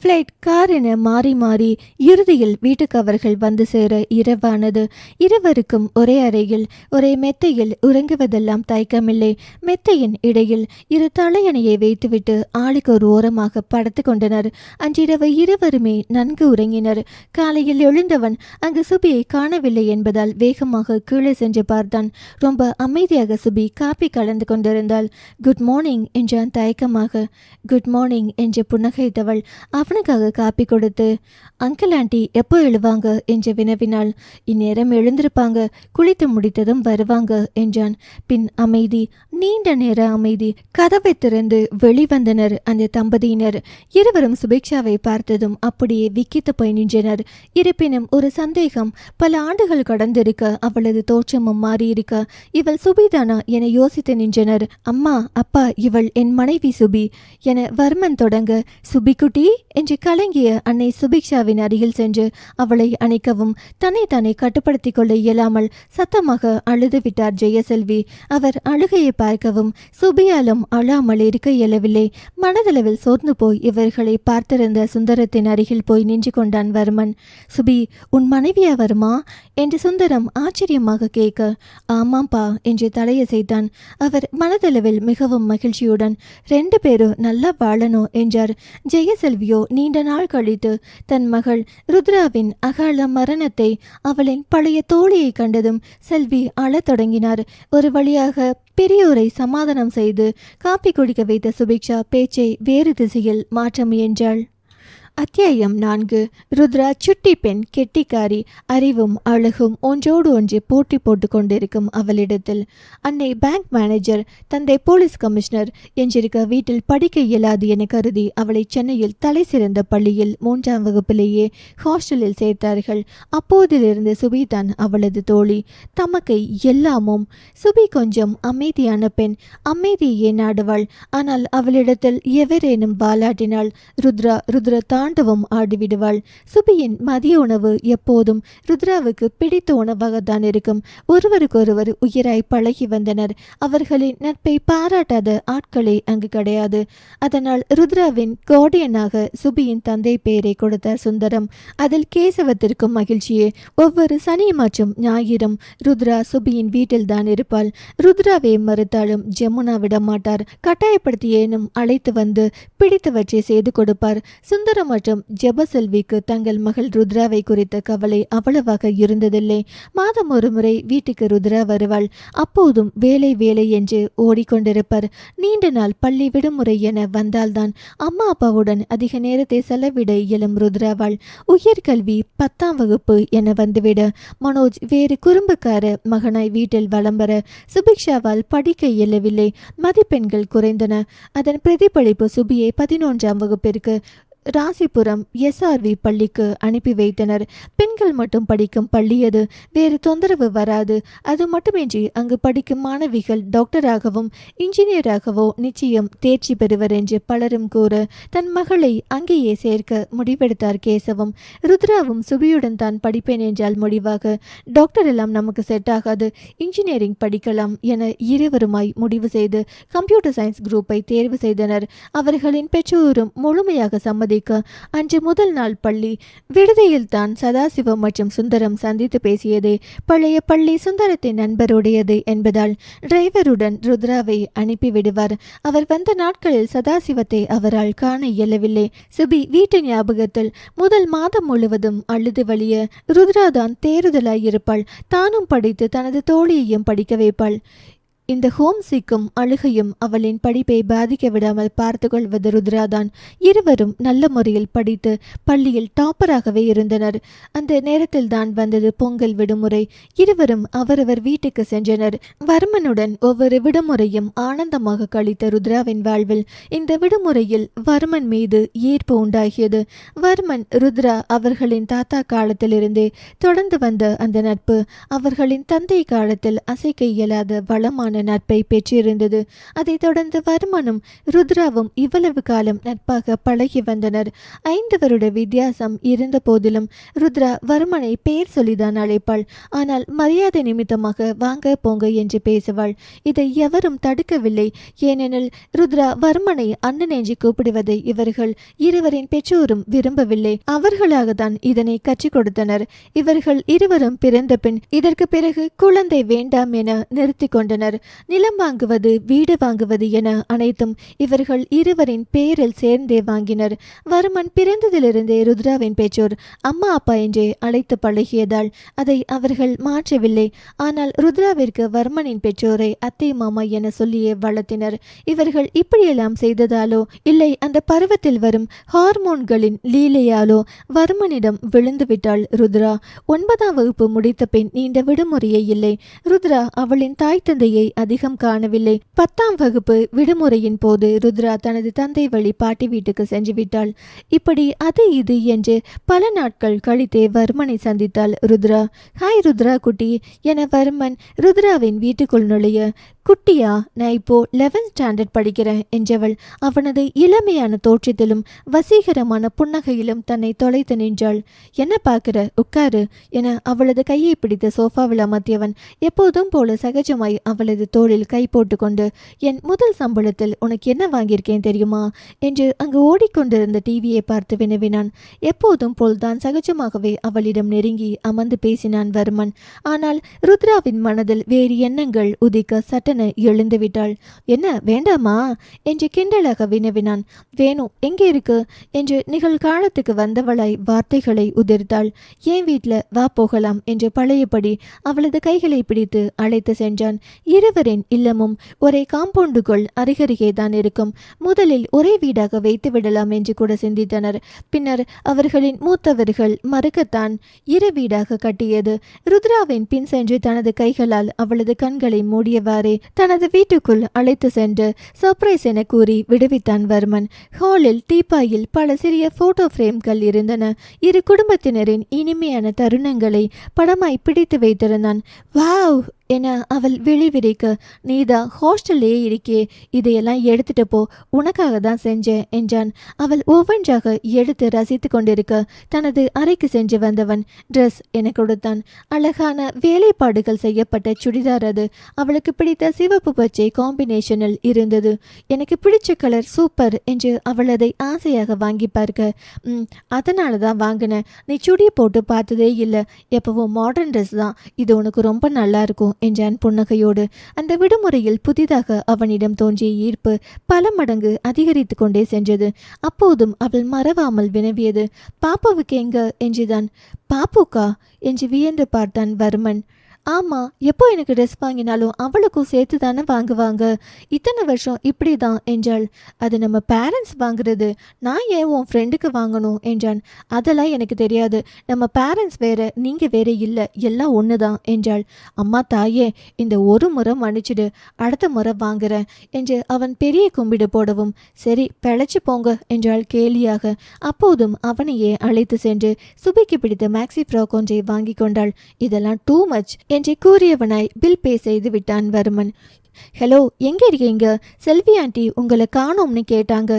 பிளைட் கார் என மாறி மாறி இறுதியில் வீட்டுக்கு அவர்கள் வந்து சேர இரவானது. இருவருக்கும் ஒரே அறையில் ஒரே மெத்தையில் உறங்குவதெல்லாம் தயக்கமில்லை. மெத்தையின் இடையில் 2 தலையணையை வைத்துவிட்டு ஆளுக்கு ஒரு ஓரமாக படுத்து கொண்டனர். அன்றிரவு இருவருமே நன்கு உறங்கினர். காலையில் எழுந்தவன் அங்கு சுபியை காணவில்லை என்பதால் வேகமாக கீழே சென்று பார்த்தான். ரொம்ப அமைதியாக சுபி காப்பி கலந்து கொண்டிருந்தாள். குட் மார்னிங் என்றான் தயக்கமாக. குட் மார்னிங் என்று புன்னகைத்தவள் அவனுக்காக காப்பி கொடுத்து, அங்கிள் ஆண்டி எப்போ எழுவாங்க என்று வினவினாள். இந்நேரம் எழுந்திருப்பாங்க, குளித்து முடித்ததும் வருவாங்க என்றான். பின் அமைதி, நீண்ட நேர அமைதி. கதவை திறந்து வெளிவந்தனர் அந்த தம்பதியினர். இருவரும் சுபிக்ஷாவை பார்த்ததும் அப்படியே விக்கித்து போய் நின்றனர். இருப்பினும் ஒரு சந்தேகம். பல ஆண்டுகள் கடந்திருக்க அவளது தோற்றமும் மாறியிருக்க இவள் சுபிதானா என யோசித்து நின்றனர். அம்மா, அப்பா, இவள் என் மனைவி சுபி என வர்மன் தொடங்க, சுபிக்குட்டி என்று கலங்கிய அன்னை சுபிக்ஷாவின் அருகில் சென்று அவளை அணைக்கவும் தன்னை கட்டுப்படுத்திக் கொள்ள இயலாமல் சத்தமாக அழுது விட்டார் ஜெயசெல்வி. அவர் அழுகையை பார்க்கவும் சுபியாலும் அழாமல் இருக்க இயலவில்லை. மனதளவில் சோர்ந்து போய் இவர்களை பார்த்திருந்த சுந்தரத்தின் அருகில் போய் நின்று கொண்டான் வர்மன். சுபி, உன் மனைவியா வருமா என்று சுந்தரம் ஆச்சரியமாக கேட்க, ஆமாம்பா என்று தலையசைத்தான். அவர் மனதளவில் மிகவும் மகிழ்ச்சியுடன் 2 பேரும் நல்லா வாழணும் என்றார். ஜெயசெல்வியோ நீண்ட நாள் கழித்து தன் மகள் ருத்ராவின் அகால மரணத்தை அவளின் பழைய தோழியை கண்டதும் செல்வி அழத் தொடங்கினார். ஒரு வழியாக பெரியோரை சமாதானம் செய்து காப்பி குடிக்க வைத்த சுபிக்ஷா பேச்சை வேறு திசையில் மாற்ற முயன்றாள். அத்தியாயம் 4. ருத்ரா சுட்டி பெண், கெட்டிக்காரி, அறிவும் அழகும் ஒன்றோடு ஒன்று போட்டி போட்டு கொண்டிருக்கும் அவளிடத்தில் அன்னை பேங்க் மேனேஜர், தந்தை போலீஸ் கமிஷனர் என்றிருக்க வீட்டில் படிக்க இயலாது என கருதி அவளை சென்னையில் தலை சிறந்த பள்ளியில் 3ஆம் வகுப்பிலேயே ஹாஸ்டலில் சேர்த்தார்கள். அப்போதிலிருந்து சுபி தான் அவளது தோழி. தமக்கை எல்லாமும். சுபி கொஞ்சம் அமைதியான பெண், அமைதியே நாடுவாள். ஆனால் அவளிடத்தில் எவரேனும் வாலாட்டினாள் ருத்ரா தாண்டவம் ஆடிவிடுவாள். சுபியின் மதிய உணவு எப்போதும் ருத்ராவுக்கு பிடித்த உணவாகத்தான் இருக்கும். ஒருவருக்கொருவர் உயிராய் பழகி வந்தனர். அவர்களின் நட்பை பாராட்டாத ஆட்களே அங்கு கிடையாது. அதனால் ருத்ராவின் கார்டியனாக சுபியின் தந்தை பெயரை கொடுத்தார் சுந்தரம். அதில் கேசவத்திற்கும் மகிழ்ச்சியே. ஒவ்வொரு சனி மற்றும் ஞாயிறும் ருத்ரா சுபியின் வீட்டில் தான் இருப்பாள். ருத்ராவை மறுத்தாலும் ஜமுனா விட மாட்டார். கட்டாயப்படுத்தி ஏனும் அழைத்து வந்து பிடித்தவற்றை செய்து கொடுப்பார். சுந்தரம் மற்றும் ஜெபசெல்விக்கு தங்கள் மகள் ருத்ராவை குறித்த கவலை அவ்வளவாக இருந்ததில்லை. மாதம் ஒரு முறை வீட்டுக்கு ருத்ரா வருவாள். அப்போதும் வேலை வேலை என்று ஓடிக்கொண்டிருப்பார். நீண்ட நாள் பள்ளி விடுமுறை என வந்தால்தான் அம்மா அப்பாவுடன் அதிக நேரத்தை செலவிட இயலும் ருத்ராவாள். உயர்கல்வி 10ஆம் வகுப்பு என வந்துவிட மனோஜ் வேறு குறும்புக்கார மகனாய் வீட்டில் வலம் வர சுபிக்ஷாவால் படிக்க இயலவில்லை. மதிப்பெண்கள் குறைந்தன. அதன் பிரதிபலிப்பு சுபியை 11ஆம் வகுப்பிற்கு ராசிபுரம் எஸ்ஆர்வி பள்ளிக்கு அனுப்பி வைத்தனர். பெண்கள் மட்டும் படிக்கும் பள்ளி அது. வேறு தொந்தரவு வராது. அது மட்டுமின்றி அங்கு படிக்கும் மாணவிகள் டாக்டராகவும் இன்ஜினியராகவோ நிச்சயம் தேர்ச்சி பெறுவர் என்று பலரும் கூற தன் மகளை அங்கேயே சேர்க்க முடிவெடுத்தார் கேசவம். ருத்ராவும் சுபியுடன் தான் படிப்பேன் என்றால் முடிவாக, டாக்டர் எல்லாம் நமக்கு செட் ஆகாது, இன்ஜினியரிங் படிக்கலாம் என இருவருமாய் முடிவு செய்து கம்ப்யூட்டர் சயின்ஸ் குரூப்பை தேர்வு செய்தனர். அவர்களின் பெற்றோரும் முழுமையாக சம்மதி. அன்று முதல் நாள் பள்ளி விடுதியில் தான் சதாசிவம் மற்றும் சுந்தரம் சந்தித்து பேசியது. பழைய பள்ளி சுந்தரத்தின் நண்பருடையது என்பதால் டிரைவருடன் ருத்ராவை அனுப்பிவிடுவார். அவர் வந்த நாட்களில் சதாசிவத்தை அவரால் காண இயலவில்லை. சுபி வீட்டு ஞாபகத்தில் முதல் மாதம் முழுவதும் அழுது வழிய ருத்ராதான் தேறுதலாயிருப்பாள். தானும் படித்து தனது தோழியையும் படிக்க வைப்பாள். இந்த ஹோம் சிக்கும் அழுகையும் அவளின் படிப்பை பாதிக்க விடாமல் பார்த்து கொள்வது ருத்ராதான். இருவரும் நல்ல முறையில் படித்து பள்ளியில் டாப்பராகவே இருந்தனர். அந்த நேரத்தில் தான் வந்தது பொங்கல் விடுமுறை. இருவரும் அவரவர் வீட்டுக்கு சென்றனர். வர்மனுடன் ஒவ்வொரு விடுமுறையும் ஆனந்தமாக கழித்த ருத்ராவின் வாழ்வில் இந்த விடுமுறையில் வர்மன் மீது ஈர்ப்பு உண்டாகியது. வர்மன் ருத்ரா அவர்களின் தாத்தா காலத்திலிருந்தே தொடர்ந்து வந்த அந்த நட்பு அவர்களின் தந்தை காலத்தில் அசைக்க இயலாத வளமான நட்பை பெற்றிருந்தது. அதைத் தொடர்ந்து வர்மனும் ருத்ராவும் இவ்வளவு காலம் நட்பாக பழகி வந்தனர். 5 வருட வித்தியாசம் இருந்த போதிலும் ருத்ரா வர்மனை பெயர் சொல்லிதான் அழைப்பாள். ஆனால் மரியாதை நிமித்தமாக வாங்க போங்க என்று பேசுவாள். இதை எவரும் தடுக்கவில்லை. ஏனெனில் ருத்ரா வர்மனை அண்ணன் என்று கூப்பிடுவதை இவர்கள் இருவரின் பெற்றோரும் விரும்பவில்லை. அவர்களாகத்தான் இதனை கற்றுக் கொடுத்தனர். இவர்கள் இருவரும் பிறந்த பின் இதற்கு பிறகு குழந்தை வேண்டாம் என நிறுத்தி கொண்டனர். நிலம் வாங்குவது, வீடு வாங்குவது என அனைத்தும் இவர்கள் இருவரின் பெயரில் சேர்ந்தே வாங்கினர். வர்மன் பிறந்ததிலிருந்தே ருத்ராவின் பெற்றோர் அம்மா அப்பா என்றே அழைத்து பழகியதால் அதை அவர்கள் மாற்றவில்லை. ஆனால் ருத்ராவிற்கு வர்மனின் பெற்றோரை அத்தை மாமா என சொல்லியே வளர்த்தினர். இவர்கள் இப்படியெல்லாம் செய்ததாலோ இல்லை அந்த பருவத்தில் வரும் ஹார்மோன்களின் லீலையாலோ வர்மனிடம் விழுந்து விட்டாள் ருத்ரா. 9ஆம் வகுப்பு முடித்த பின் நீண்ட விடுமுறையே இல்லை. ருத்ரா அவளின் தாய் தந்தையை அதிகம் காணவில்லை. 10ஆம் வகுப்பு விடுமுறையின் போது ருத்ரா தனது தந்தை வழி பாட்டி வீட்டுக்கு சென்று விட்டாள். இப்படி அது இது என்று பல நாட்கள் கழித்தே வர்மனை சந்தித்தாள் ருத்ரா. ஹாய் ருத்ரா குட்டி என வர்மன் ருத்ராவின் வீட்டுக்குள் நுழைய, குட்டியா, நான் இப்போ 11th ஸ்டாண்டர்ட் படிக்கிறேன் என்றவள் அவனது இளமையான தோற்றத்திலும் வசீகரமான புன்னகையிலும் தன்னை தொலைத்து நின்றாள். என்ன பார்க்கிற, உட்காரு என அவளது கையை பிடித்து சோஃபாவில் அமர்த்தியவன் எப்போதும் போல சகஜமாய் அவளது தோளில் கை போட்டுக்கொண்டு, என் முதல் சம்பளத்தில் உனக்கு என்ன வாங்கியிருக்கேன் தெரியுமா என்று அங்கு ஓடிக்கொண்டிருந்த டிவியை பார்த்து வினவினான். எப்போதும் போல்தான் சகஜமாகவே அவளிடம் நெருங்கி அமர்ந்து பேசினான் வர்மன். ஆனால் ருத்ராவின் மனதில் வேறு எண்ணங்கள் உதிக்க சட்டென எழுந்துவிட்டாள். என்ன வேண்டாமா என்று கிண்டலாக வினவினான். வேணும், எங்கே இருக்கு என்று நிகழ்காலத்துக்கு வந்தவளாய் வார்த்தைகளை உதிர்த்தாள். என் வீட்டில் வா போகலாம் என்று பழையபடி அவளது கைகளை பிடித்து அழைத்து சென்றான். இரு இருவரின் இல்லமும் ஒரே காம்பவுண்டுக்குள் அருகருகே தான் இருக்கும். முதலில் ஒரே வீடாக வைத்து விடலாம் என்று கூட சிந்தித்தனர். பின்னர் அவர்களின் மூத்தவர்கள் மறுக்கத்தான் இரு வீடாக கட்டியது. ருத்ராவின் பின் சென்று தனது கைகளால் அவளது கண்களை மூடியவாறே தனது வீட்டுக்குள் அழைத்து சென்று சர்ப்ரைஸ் என கூறி விடுவித்தான் வர்மன். ஹாலில் டீப்பாயில் பல சிறிய போட்டோ பிரேம்கள் இருந்தன. இரு குடும்பத்தினரின் இனிமையான தருணங்களை படமாய் பிடித்து வைத்திருந்தான். வாவ் என அவள் வெளிவிரிக்க, நீதான் ஹாஸ்டல்லே இருக்கே, இதையெல்லாம் எடுத்துட்டு போ, உனக்காக தான் செஞ்சேன் என்றான். அவள் ஒவ்வொன்றாக எடுத்து ரசித்து கொண்டிருக்க தனது அறைக்கு சென்று வந்தவன் ட்ரெஸ் என கொடுத்தான். அழகான வேலைப்பாடுகள் செய்யப்பட்ட சுடிதார் அது. அவளுக்கு பிடித்த சிவப்பு பச்சை காம்பினேஷனில் இருந்தது. எனக்கு பிடிச்ச கலர் சூப்பர் என்று அவள் அதை ஆசையாக வாங்கி பார்க்க, அதனால தான் வாங்கினேன், நீ சுடி போட்டு பார்த்ததே இல்லை, எப்பவும் மாடர்ன் ட்ரெஸ் தான், இது உனக்கு ரொம்ப நல்லா இருக்கும் என்றான் புன்னகையோடு. அந்த விடுமுறையில் புதிதாக அவனிடம் தோன்றிய ஈர்ப்பு பல மடங்கு அதிகரித்து கொண்டே சென்றது. அப்போதும் அவள் மறவாமல் வினவியது, பாப்பாவுக்கு எங்க என்றுதான். பாப்புக்கா என்று வியந்து பார்த்தான் வர்மன். ஆமா, எப்போ எனக்கு ட்ரெஸ் வாங்கினாலும் அவளுக்கும் சேர்த்து தானே வாங்குவாங்க, இத்தனை வருஷம் இப்படி தான் என்றாள். அது நம்ம பேரண்ட்ஸ் வாங்குறது, நான் ஏன் உன் ஃப்ரெண்டுக்கு வாங்கணும் என்றான். அதெல்லாம் எனக்கு தெரியாது, நம்ம பேரண்ட்ஸ் வேற நீங்க வேற இல்லை, எல்லாம் ஒன்று தான் என்றாள். அம்மா தாயே, இந்த ஒரு முறை மன்னிச்சிடு, அடுத்த முறை வாங்குறேன் என்று அவன் பெரிய கும்பிடு போடவும், சரி பிழைச்சு போங்க என்றாள் கேலியாக. அப்போதும் அவனையே அழைத்து சென்று சுபிக்கு பிடித்த மேக்ஸி ஃப்ராக் ஒன்றை வாங்கி கொண்டாள். இதெல்லாம் டூ மச் என்று கூறியவனாய் பில் பே செய்து விட்டான் வர்மன். ஹலோ, எங்க இருக்கீங்க? செல்வி ஆண்டி உங்களை காணோம்னு கேட்டாங்க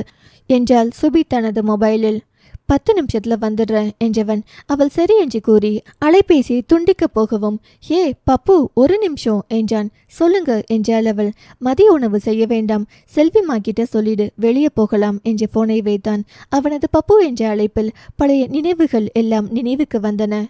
என்றால் சுபி தனது மொபைலில். 10 நிமிஷத்துல வந்துடுறேன் என்றவன். அவள் சரி என்று கூறி அலைபேசி துண்டிக்க போகவும், ஏ பப்பு, ஒரு நிமிஷம் என்றான். சொல்லுங்க என்றாள் அவள். மதிய உணவு செய்ய வேண்டாம், செல்விமா கிட்ட சொல்லிடு, வெளியே போகலாம் என்று போனை வைத்தான். அவனது பப்பு என்ற அழைப்பில் பழைய நினைவுகள் எல்லாம் நினைவுக்கு வந்தன.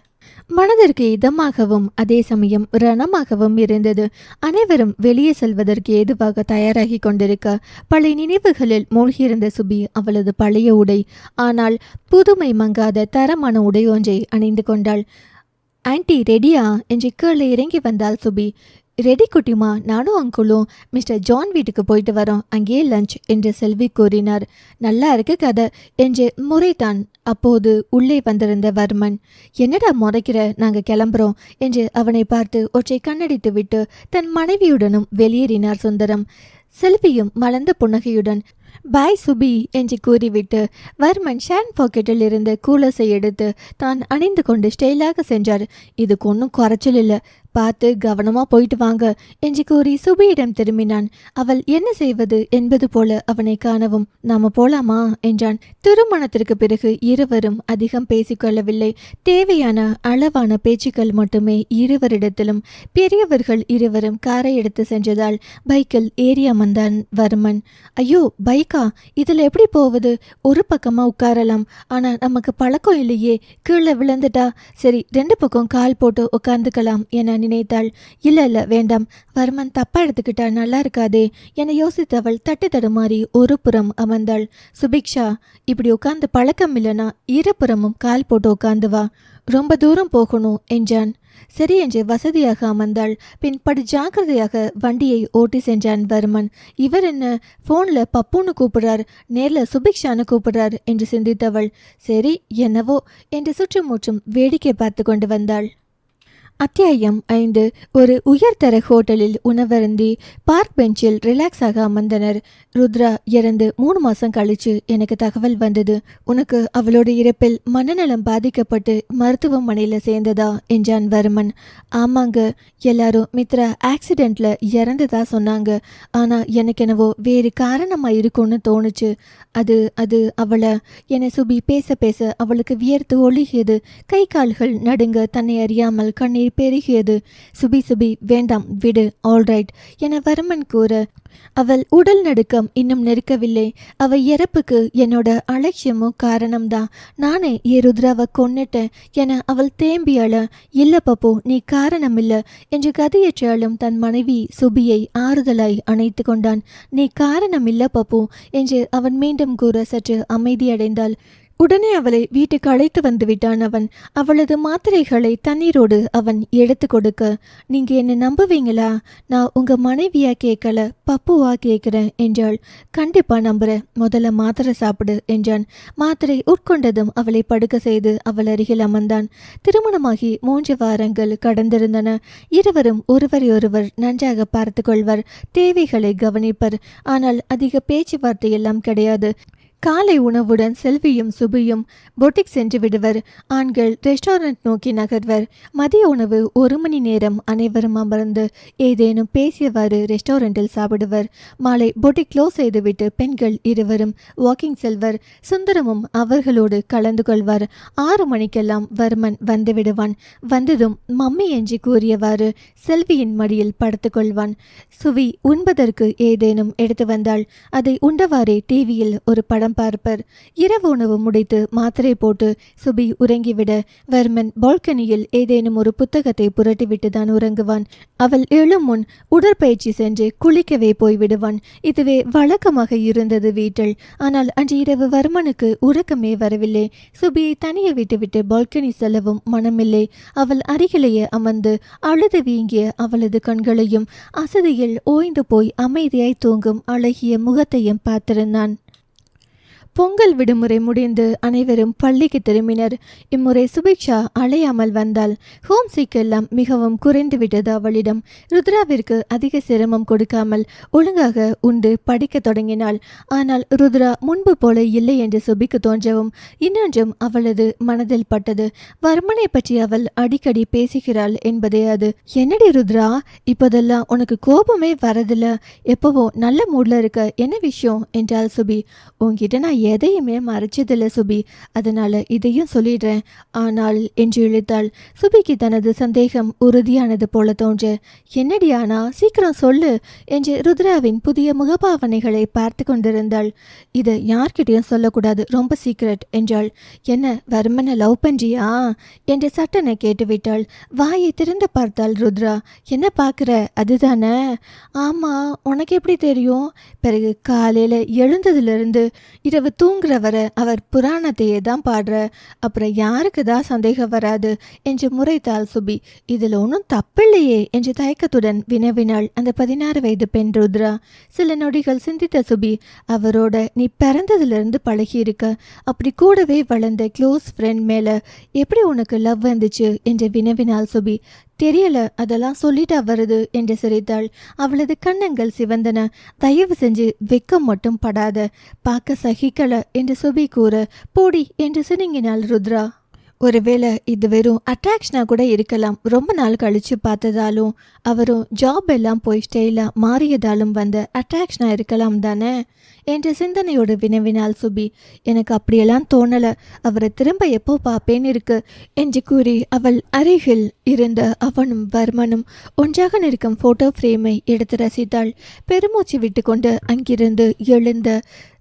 மனதிற்கு இதமாகவும் அதே சமயம் ரணமாகவும் இருந்தது. அனைவரும் வெளியே செல்வதற்கு ஏதுவாக தயாராகி கொண்டிருக்க பழைய நினைவுகளில் மூழ்கியிருந்த சுபி அவளது பழைய உடை, ஆனால் புதுமை மங்காத தரமான உடை ஒன்றை அணிந்து கொண்டாள். ஆன்டி ரெடியா என்று கீழே இறங்கி வந்தாள் சுபி. ரெடி குட்டிமா, நானும் அங்குளும் மிஸ்டர் ஜான் வீட்டுக்கு போயிட்டு வரோம், அங்கேயே லஞ்ச் என்று செல்வி கூறினார். நல்லா இருக்கு கதை என்று முறைத்தான். அப்போது உள்ளே வந்திருந்த வர்மன், என்னடா முறைக்கிற, நாங்கள் கிளம்புறோம் என்று அவனை பார்த்து ஒற்றை கண்ணடித்து விட்டு தன் மனைவியுடனும் வெளியேறினார் சுந்தரம். செல்வியும் மலர்ந்த புன்னகையுடன் பாய் சுபி என்று கூறிவிட்டு வர்மன் ஷேன் பாக்கெட்டில் இருந்து கூலஸை எடுத்து தான் அணிந்து கொண்டு ஸ்டைலாக சென்றார். இதுக்கு ஒன்றும் குறைச்சல் இல்லை, பார்த்து கவனமாக போயிட்டு வாங்க என்று கூறி சுபியிடம் திரும்பினான். அவள் என்ன செய்வது என்பது போல அவனை காணவும், நாம போலாமா என்றான். திருமணத்திற்கு பிறகு இருவரும் அதிகம் பேசிக்கொள்ளவில்லை. தேவையான அளவான பேச்சுக்கள் மட்டுமே இருவரிடத்திலும். பெரியவர்கள் இருவரும் காரை எடுத்து சென்றதால் பைக்கில் ஏறி அமர்ந்தான் வர்மன். ஐயோ பைக்கா, இதில் எப்படி போவது? ஒரு பக்கமாக உட்காரலாம், ஆனால் நமக்கு பழக்கம் இல்லையே, கீழே விழுந்துட்டா. சரி, 2 பக்கம் கால் போட்டு உட்கார்ந்துக்கலாம் என நினைத்தாள். இல்ல வேண்டாம், வர்மன் தப்பா எடுத்துக்கிட்டா நல்லா இருக்காதே என யோசித்தவள் தட்டு தடுமாறி ஒரு புறம் அமர்ந்தாள். சுபிக்ஷா, இப்படி உட்கார்ந்து பழக்கம் இல்லைனா இருபுறமும் கால் போட்டு உட்கார்ந்து வா, ரொம்ப தூரம் போகணும் என்றான். சரி என்று வசதியாக அமர்ந்தாள். பின் படு ஜாக்கிரதையாக வண்டியை ஓட்டி சென்றான் வர்மன். இவர் என்ன போன்ல பப்புன்னு கூப்பிடுறார், நேர்ல சுபிக்ஷான்னு கூப்பிடுறார் என்று சிந்தித்தவள், சரி என்னவோ என்று சுற்றுமுற்றும் வேடிக்கை பார்த்து கொண்டு வந்தாள். அத்தியாயம் 5. ஒரு உயர்தர ஹோட்டலில் உணவருந்தி பார்க் பெஞ்சில் ரிலாக்ஸாக அமர்ந்தனர். ருத்ரா இறந்து 3 மாசம் கழிச்சு எனக்கு தகவல் வந்தது. உனக்கு அவளோட இறப்பில் மனநலம் பாதிக்கப்பட்டு மருத்துவமனையில் சேர்ந்ததா என்றான் வர்மன். ஆமாங்க, எல்லாரும் மித்ரா ஆக்சிடென்ட்ல இறந்ததா சொன்னாங்க. ஆனா எனக்கு என்னவோ வேறு காரணமா இருக்கும்னு தோணுச்சு. அது அவளை என சுபி பேச பேச அவளுக்கு வியர்த்து ஒழுகியது. கை கால்கள் நடுங்க தன்னை அறியாமல் கண்ணீர் பெருகியது. சுபி வேண்டாம் விடு, ஆல்ரைட் என வர்மன் கூற அவள் உடல் நடுக்கம் இன்னும் நெருக்கவில்லை. அவ இறப்புக்கு என்னோட அலட்சியமும் காரணம்தான். நானே ருத்ராவை கொன்னுட்டேன் என அவள் தேம்பியாள. இல்ல பப்பு, நீ காரணம் இல்ல என்று கதையற்றாலும் தன் மனைவி சுபியை ஆறுதலாய் அணைத்து கொண்டான். நீ காரணம் இல்ல பப்பு என்று அவன் மீண்டும் கூற சற்று அமைதியடைந்தாள். உடனே அவளை வீட்டுக்கு அழைத்து வந்து விட்டான் அவன். அவளது மாத்திரைகளை தண்ணீரோடு அவன் எடுத்து கொடுக்க, நீங்க என்ன நம்புவீங்களா? நான் உங்க மனைவியா கேட்கல, பப்புவா கேட்கிறேன் என்றாள். கண்டிப்பா நம்புறேன், முதல்ல மாத்திரை சாப்பிடு என்றான். மாத்திரை உட்கொண்டதும் அவளை படுக்க செய்து அவள் அருகில் அமர்ந்தான். திருமணமாகி 3 வாரங்கள் கடந்திருந்தன. இருவரும் ஒருவரையொருவர் நன்றாக பார்த்து கொள்வர், தேவைகளை கவனிப்பர். ஆனால் அதிக பேச்சுவார்த்தை எல்லாம் கிடையாது. காலை உணவுடன் செல்வியும் சுபியும் பொட்டிக் சென்று விடுவர். ஆண்கள் ரெஸ்டாரண்ட் நோக்கி நகர்வர். மதிய உணவு 1 மணி நேரம் அனைவரும் அமர்ந்து ஏதேனும் பேசியவாறு ரெஸ்டாரண்டில் சாப்பிடுவர். மாலை பொட்டிக் க்ளோஸ் செய்துவிட்டு பெண்கள் இருவரும் வாக்கிங் செல்வர். சுந்தரமும் அவர்களோடு கலந்து கொள்வார். 6 மணிக்கெல்லாம் வர்மன் வந்து விடுவான். வந்ததும் மம்மி என்று கூறியவாறு செல்வியின் மடியில் படுத்து கொள்வான். சுவி உண்பதற்கு ஏதேனும் எடுத்து வந்தாள். அதை உண்டவாறே டிவியில் ஒரு படம் பார்ப்பர். இரவு உணவு முடித்து மாத்திரை போட்டு சுபி உறங்கிவிட வர்மன் பால்கனியில் ஏதேனும் ஒரு புத்தகத்தை புரட்டிவிட்டு தான் உறங்குவான். அவள் எழும் முன் உடற்பயிற்சி சென்று குளிக்கவே போய்விடுவான். இதுவே வழக்கமாக இருந்தது வீட்டில். ஆனால் அன்று இரவு வர்மனுக்கு உறக்கமே வரவில்லை. சுபியை தனியே விட்டுவிட்டு பால்கனி செல்லவும் மனமில்லை. அவள் அருகிலேயே அமர்ந்து அழுது வீங்கிய அவளது கண்களையும் அசதியில் ஓய்ந்து போய் அமைதியாய் தூங்கும் அழகிய முகத்தையும் பார்த்திருந்தான். பொங்கல் விடுமுறை முடிந்து அனைவரும் பள்ளிக்கு திரும்பினர். இம்முறை சுபிக்ஷா அலையாமல் வந்தாள். ஹோம் சிக் எல்லாம் மிகவும் குறைந்து விட்டது அவளிடம். ருத்ராவிற்கு அதிக சிரமம் கொடுக்காமல் ஒழுங்காக உண்டு படிக்க தொடங்கினாள். ஆனால் ருத்ரா முன்பு போல இல்லை என்று சுபிக்கு தோன்றவும் இன்னொன்றும் அவளது மனதில் பட்டது. வர்மனை பற்றி அவள் அடிக்கடி பேசுகிறாள் என்பதே அது. என்னடி ருத்ரா, இப்போதெல்லாம் உனக்கு கோபமே வரதில்ல, எப்பவோ நல்ல மூட்ல இருக்க, என்ன விஷயம் என்றாள் சுபி. உன்கிட்ட நான் எதையுமே மறைச்சதில்லை சுபி, அதனால இதையும் சொல்லிடுறேன். ஆனால் என்று இழுத்தாள். சுபிக்கு தனது சந்தேகம் உறுதியானது போல தோன்ற, என்னடி ஆனா சீக்கிரம் சொல்லு என்று ருத்ராவின் புதிய முகபாவனைகளை பார்த்து கொண்டிருந்தாள். இதை யார்கிட்டையும் சொல்லக்கூடாது, ரொம்ப சீக்ரெட் என்றாள். என்ன வர்மனை லவ் பண்றியா என்று சட்டனை கேட்டுவிட்டாள். வாயை திறந்து பார்த்தாள் ருத்ரா. என்ன பார்க்குற, அதுதானே? ஆமா, உனக்கு எப்படி தெரியும்? பிறகு காலையில் எழுந்ததுலேருந்து இரவு தூங்குற வர அவர் புராணத்தையே தான் பாடுற, அப்புறம் யாருக்கு தான் சந்தேகம் வராது என்று முறைத்தாள் சுபி. இதில் ஒன்றும் தப்பில்லையே என்று தயக்கத்துடன் வினவினாள் அந்த 16 வயது பெண் ருத்ரா. சில நொடிகள் சிந்தித்த சுபி, அவரோட நீ பிறந்ததுலேருந்து பழகி இருக்க, அப்படி கூடவே வளர்ந்த க்ளோஸ் ஃப்ரெண்ட் மேலே எப்படி உனக்கு லவ் வந்துச்சு என்று வினவினாள் சுபி. தெரியல, அதெல்லாம் சொல்லிட்டா வருது என்று சிரித்தாள். அவளது கண்ணங்கள் சிவந்தன. தயவு செஞ்சு வெக்கம் மட்டும் படாத, பார்க்க சகிக்கல என்று சுபி கூற, போடி என்று சினுங்கினாள் ருத்ரா. ஒருவேளை இது வெறும் அட்ராக்ஷனா கூட இருக்கலாம். ரொம்ப நாள் கழிச்சு பார்த்ததாலும் அவரும் ஜாப் எல்லாம் போய் ஸ்டைலா மாறியதாலும் வந்த அட்ராக்ஷனா இருக்கலாம் தானே என்ற சிந்தனையோடு வினவினாள் சுபி. எனக்கு அப்படியெல்லாம் தோணல, அவரை திரும்ப எப்போ பார்ப்பேன்னு இருக்கு என்று கூறி அவள் அருகில் இருந்த அவனும் வர்மனும் ஒன்றாக நிற்கும் போட்டோ ஃப்ரேமை எடுத்து ரசித்தாள். பெருமூச்சு விட்டு கொண்டு அங்கிருந்து எழுந்த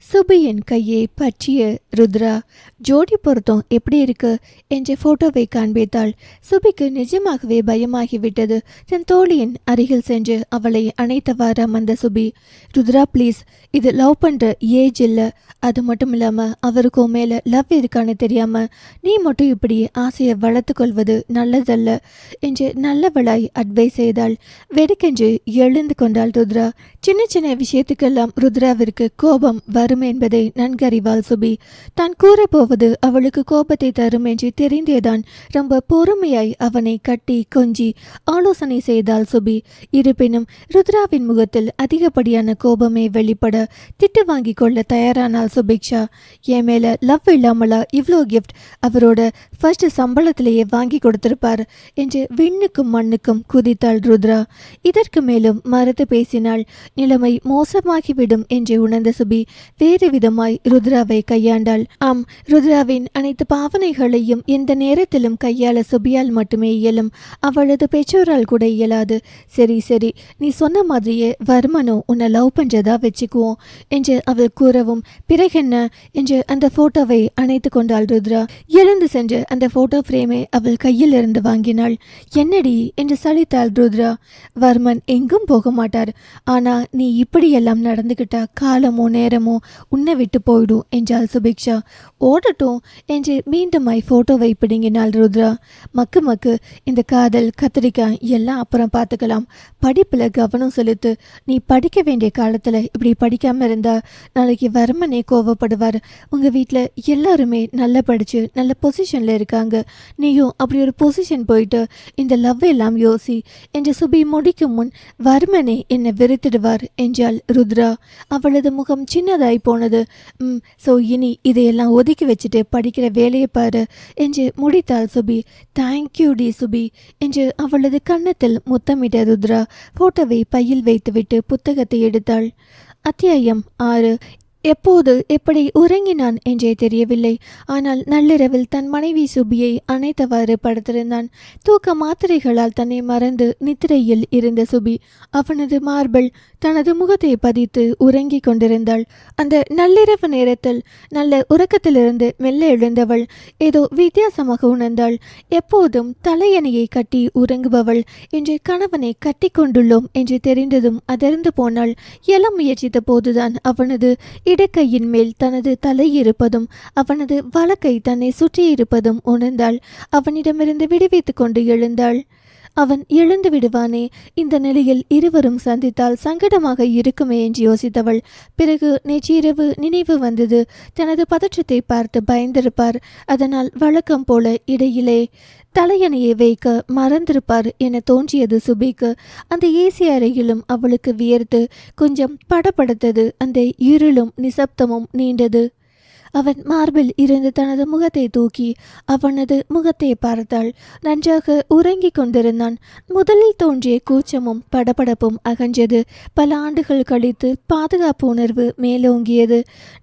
சுபியின் கையை பற்றிய ருத்ரா, ஜோடி பொருத்தம் எப்படி இருக்கு என்று போட்டோவை காண்பித்தாள். சுபிக்கு நிஜமாகவே பயமாகிவிட்டது. தன் தோழியின் அருகில் சென்று அவளை அணைத்தவாறு அமர்ந்த சுபி, ருத்ரா ப்ளீஸ், இது லவ் பண்ணுற ஏஜ் இல்லை. அது மட்டும் இல்லாமல் அவருக்கும் மேலே லவ் இருக்கான்னு தெரியாமல் நீ மட்டும் இப்படி ஆசையை வளர்த்து கொள்வது நல்லதல்ல என்று நல்லவளாய் அட்வைஸ் செய்தாள். வெடுக்கென்று எழுந்து கொண்டாள் ருத்ரா. சின்ன சின்ன விஷயத்துக்கெல்லாம் ருத்ராவிற்கு கோபம் வரும் என்பதை நன்கறிவாள் சுபி. தான் கூறப்போவது அவளுக்கு கோபத்தை தரும் என்று தெரிந்தேதான் ரொம்ப பொறுமையாய் அவனை கட்டி கொஞ்சி ஆலோசனை செய்தாள் சுபி. இருப்பினும் ருத்ராவின் முகத்தில் அதிகப்படியான கோபமே வெளிப்பட திட்டு வாங்கி கொள்ள தயாரானாள் சுபிக்ஷா. என் மேல லவ் இல்லாமலா இவ்வளோ கிஃப்ட், அவரோட ஃபர்ஸ்ட் சம்பளத்திலேயே வாங்கி கொடுத்திருப்பார் என்று விண்ணுக்கும் மண்ணுக்கும் குதித்தாள் ருத்ரா. இதற்கு மேலும் மறுத்து பேசினாள். நிலைமை மோசமாகிவிடும் என்று உணர்ந்த சுபி வேறு விதமாய் ருத்ராவை கையாண்டாள். ஆம், ருத்ராவின் அனைத்து பாவனைகளையும் எந்த நேரத்திலும் கையாள சுபியால் மட்டுமே இயலும். அவளது பெற்றோரால் கூட இயலாது. சரி சரி, நீ சொன்ன மாதிரியே வர்மனும் உன்னை லவ் பண்றதா வச்சுக்குவோம் என்று அவள் கூறவும், பிறகென்ன என்று அந்த போட்டோவை அணைத்து கொண்டாள் ருத்ரா. எழுந்து சென்று அந்த போட்டோ ஃப்ரேமை அவள் கையில் இருந்து வாங்கினாள். என்னடி என்று சலித்தாள் ருத்ரா. வர்மன் எங்கும் போக மாட்டார். ஆனா நீ இப்படியெல்லாம் நடந்துகிட்டா காலமோ நேரமோ உன்னை விட்டு போயிடும் என்றாள் சுபிக்ஷா. ஓடட்டும் என்று மீண்டுமாய் போட்டோவை பிடுங்கினாள் ருத்ரா. மக்கு மக்கு, இந்த காதல் கத்திரிக்காய் எல்லாம் அப்புறம் பார்த்துக்கலாம். படிப்புல கவனம் செலுத்து. நீ படிக்க வேண்டிய காலத்துல இப்படி படிக்காம இருந்தா நாளைக்கு வர்மனே கோவப்படுவார். உங்க வீட்டில் எல்லாருமே நல்லா படிச்சு நல்ல பொசிஷன்ல இருக்காங்க. நீயும் அப்படி ஒரு பொசிஷன் போயிட்டு இந்த லவ் எல்லாம் யோசி என்று சுபி முடிக்கும் முன் வர்மனே என்னை வெறுத்திடுவார் என்றாள் ருத்ரா. அவளது முகம் சின்னதாய் போனது. ஸோ இனி இதையெல்லாம் ஒதுக்கி வச்சுட்டு படிக்கிற வேலையை பாரு என்று முடித்தாள் சுபி. தேங்க்யூ டி சுபி என்று அவளது கன்னத்தில் முத்தமிட்ட ருத்ரா போட்டோவை பையில் வைத்துவிட்டு புத்தகத்தை எடுத்தாள். அத்தியாயம் 6. எப்போது எப்படி உறங்கினான் என்றே தெரியவில்லை. ஆனால் நள்ளிரவில் தன் மனைவி சுபியை அணைத்தவாறு படுத்திருந்தான். தூக்க மாத்திரைகளால் தன்னை மறந்து நித்திரையில் இருந்த சுபி அவனது மார்பிள் தனது முகத்தை பதித்து உறங்கி கொண்டிருந்தாள். அந்த நள்ளிரவு நேரத்தில் நல்ல உறக்கத்திலிருந்து மெல்ல எழுந்தவள் ஏதோ வித்தியாசமாக உணர்ந்தாள். எப்போதும் தலையணையை கட்டி உறங்குபவள் இன்று கணவனை கட்டி கொண்டுள்ளோம் என்று தெரிந்ததும் அதிர்ந்து போனாள். எழ முயற்சித்த போதுதான் அவனது இடக்கையின் மேல் தனது தலை இருப்பதும் அவனது வலக்கை தன்னை சுற்றியிருப்பதும் உணர்ந்தாள். அவனிடமிருந்து விடுவித்து கொண்டு எழுந்தாள். அவன் எழுந்து விடுவானே, இந்த நிலையில் இருவரும் சந்தித்தால் சங்கடமாக இருக்குமே என்று யோசித்தவள். பிறகு நேற்றிரவு நினைவு வந்தது. தனது பதற்றத்தை பார்த்து பயந்திருப்பார். அதனால் வழக்கம் போல இடையிலே தலையணையை வைக்க மறந்திருப்பார் என தோன்றியது சுபிக்கு. அந்த ஏசி அறையிலும் அவளுக்கு வியர்த்து கொஞ்சம் படபடத்தது. அந்த இருளும் நிசப்தமும் நீண்டது. அவன் மார்பில் இருந்து தனது முகத்தை தூக்கி அவனது முகத்தை பார்த்தாள். நன்றாக உறங்கி கொண்டிருந்தான். முதலில் தோன்றிய கூச்சமும் படபடப்பும் அகன்றது. பல ஆண்டுகள் கழித்து பாதுகாப்பு உணர்வு மேலோங்கியது.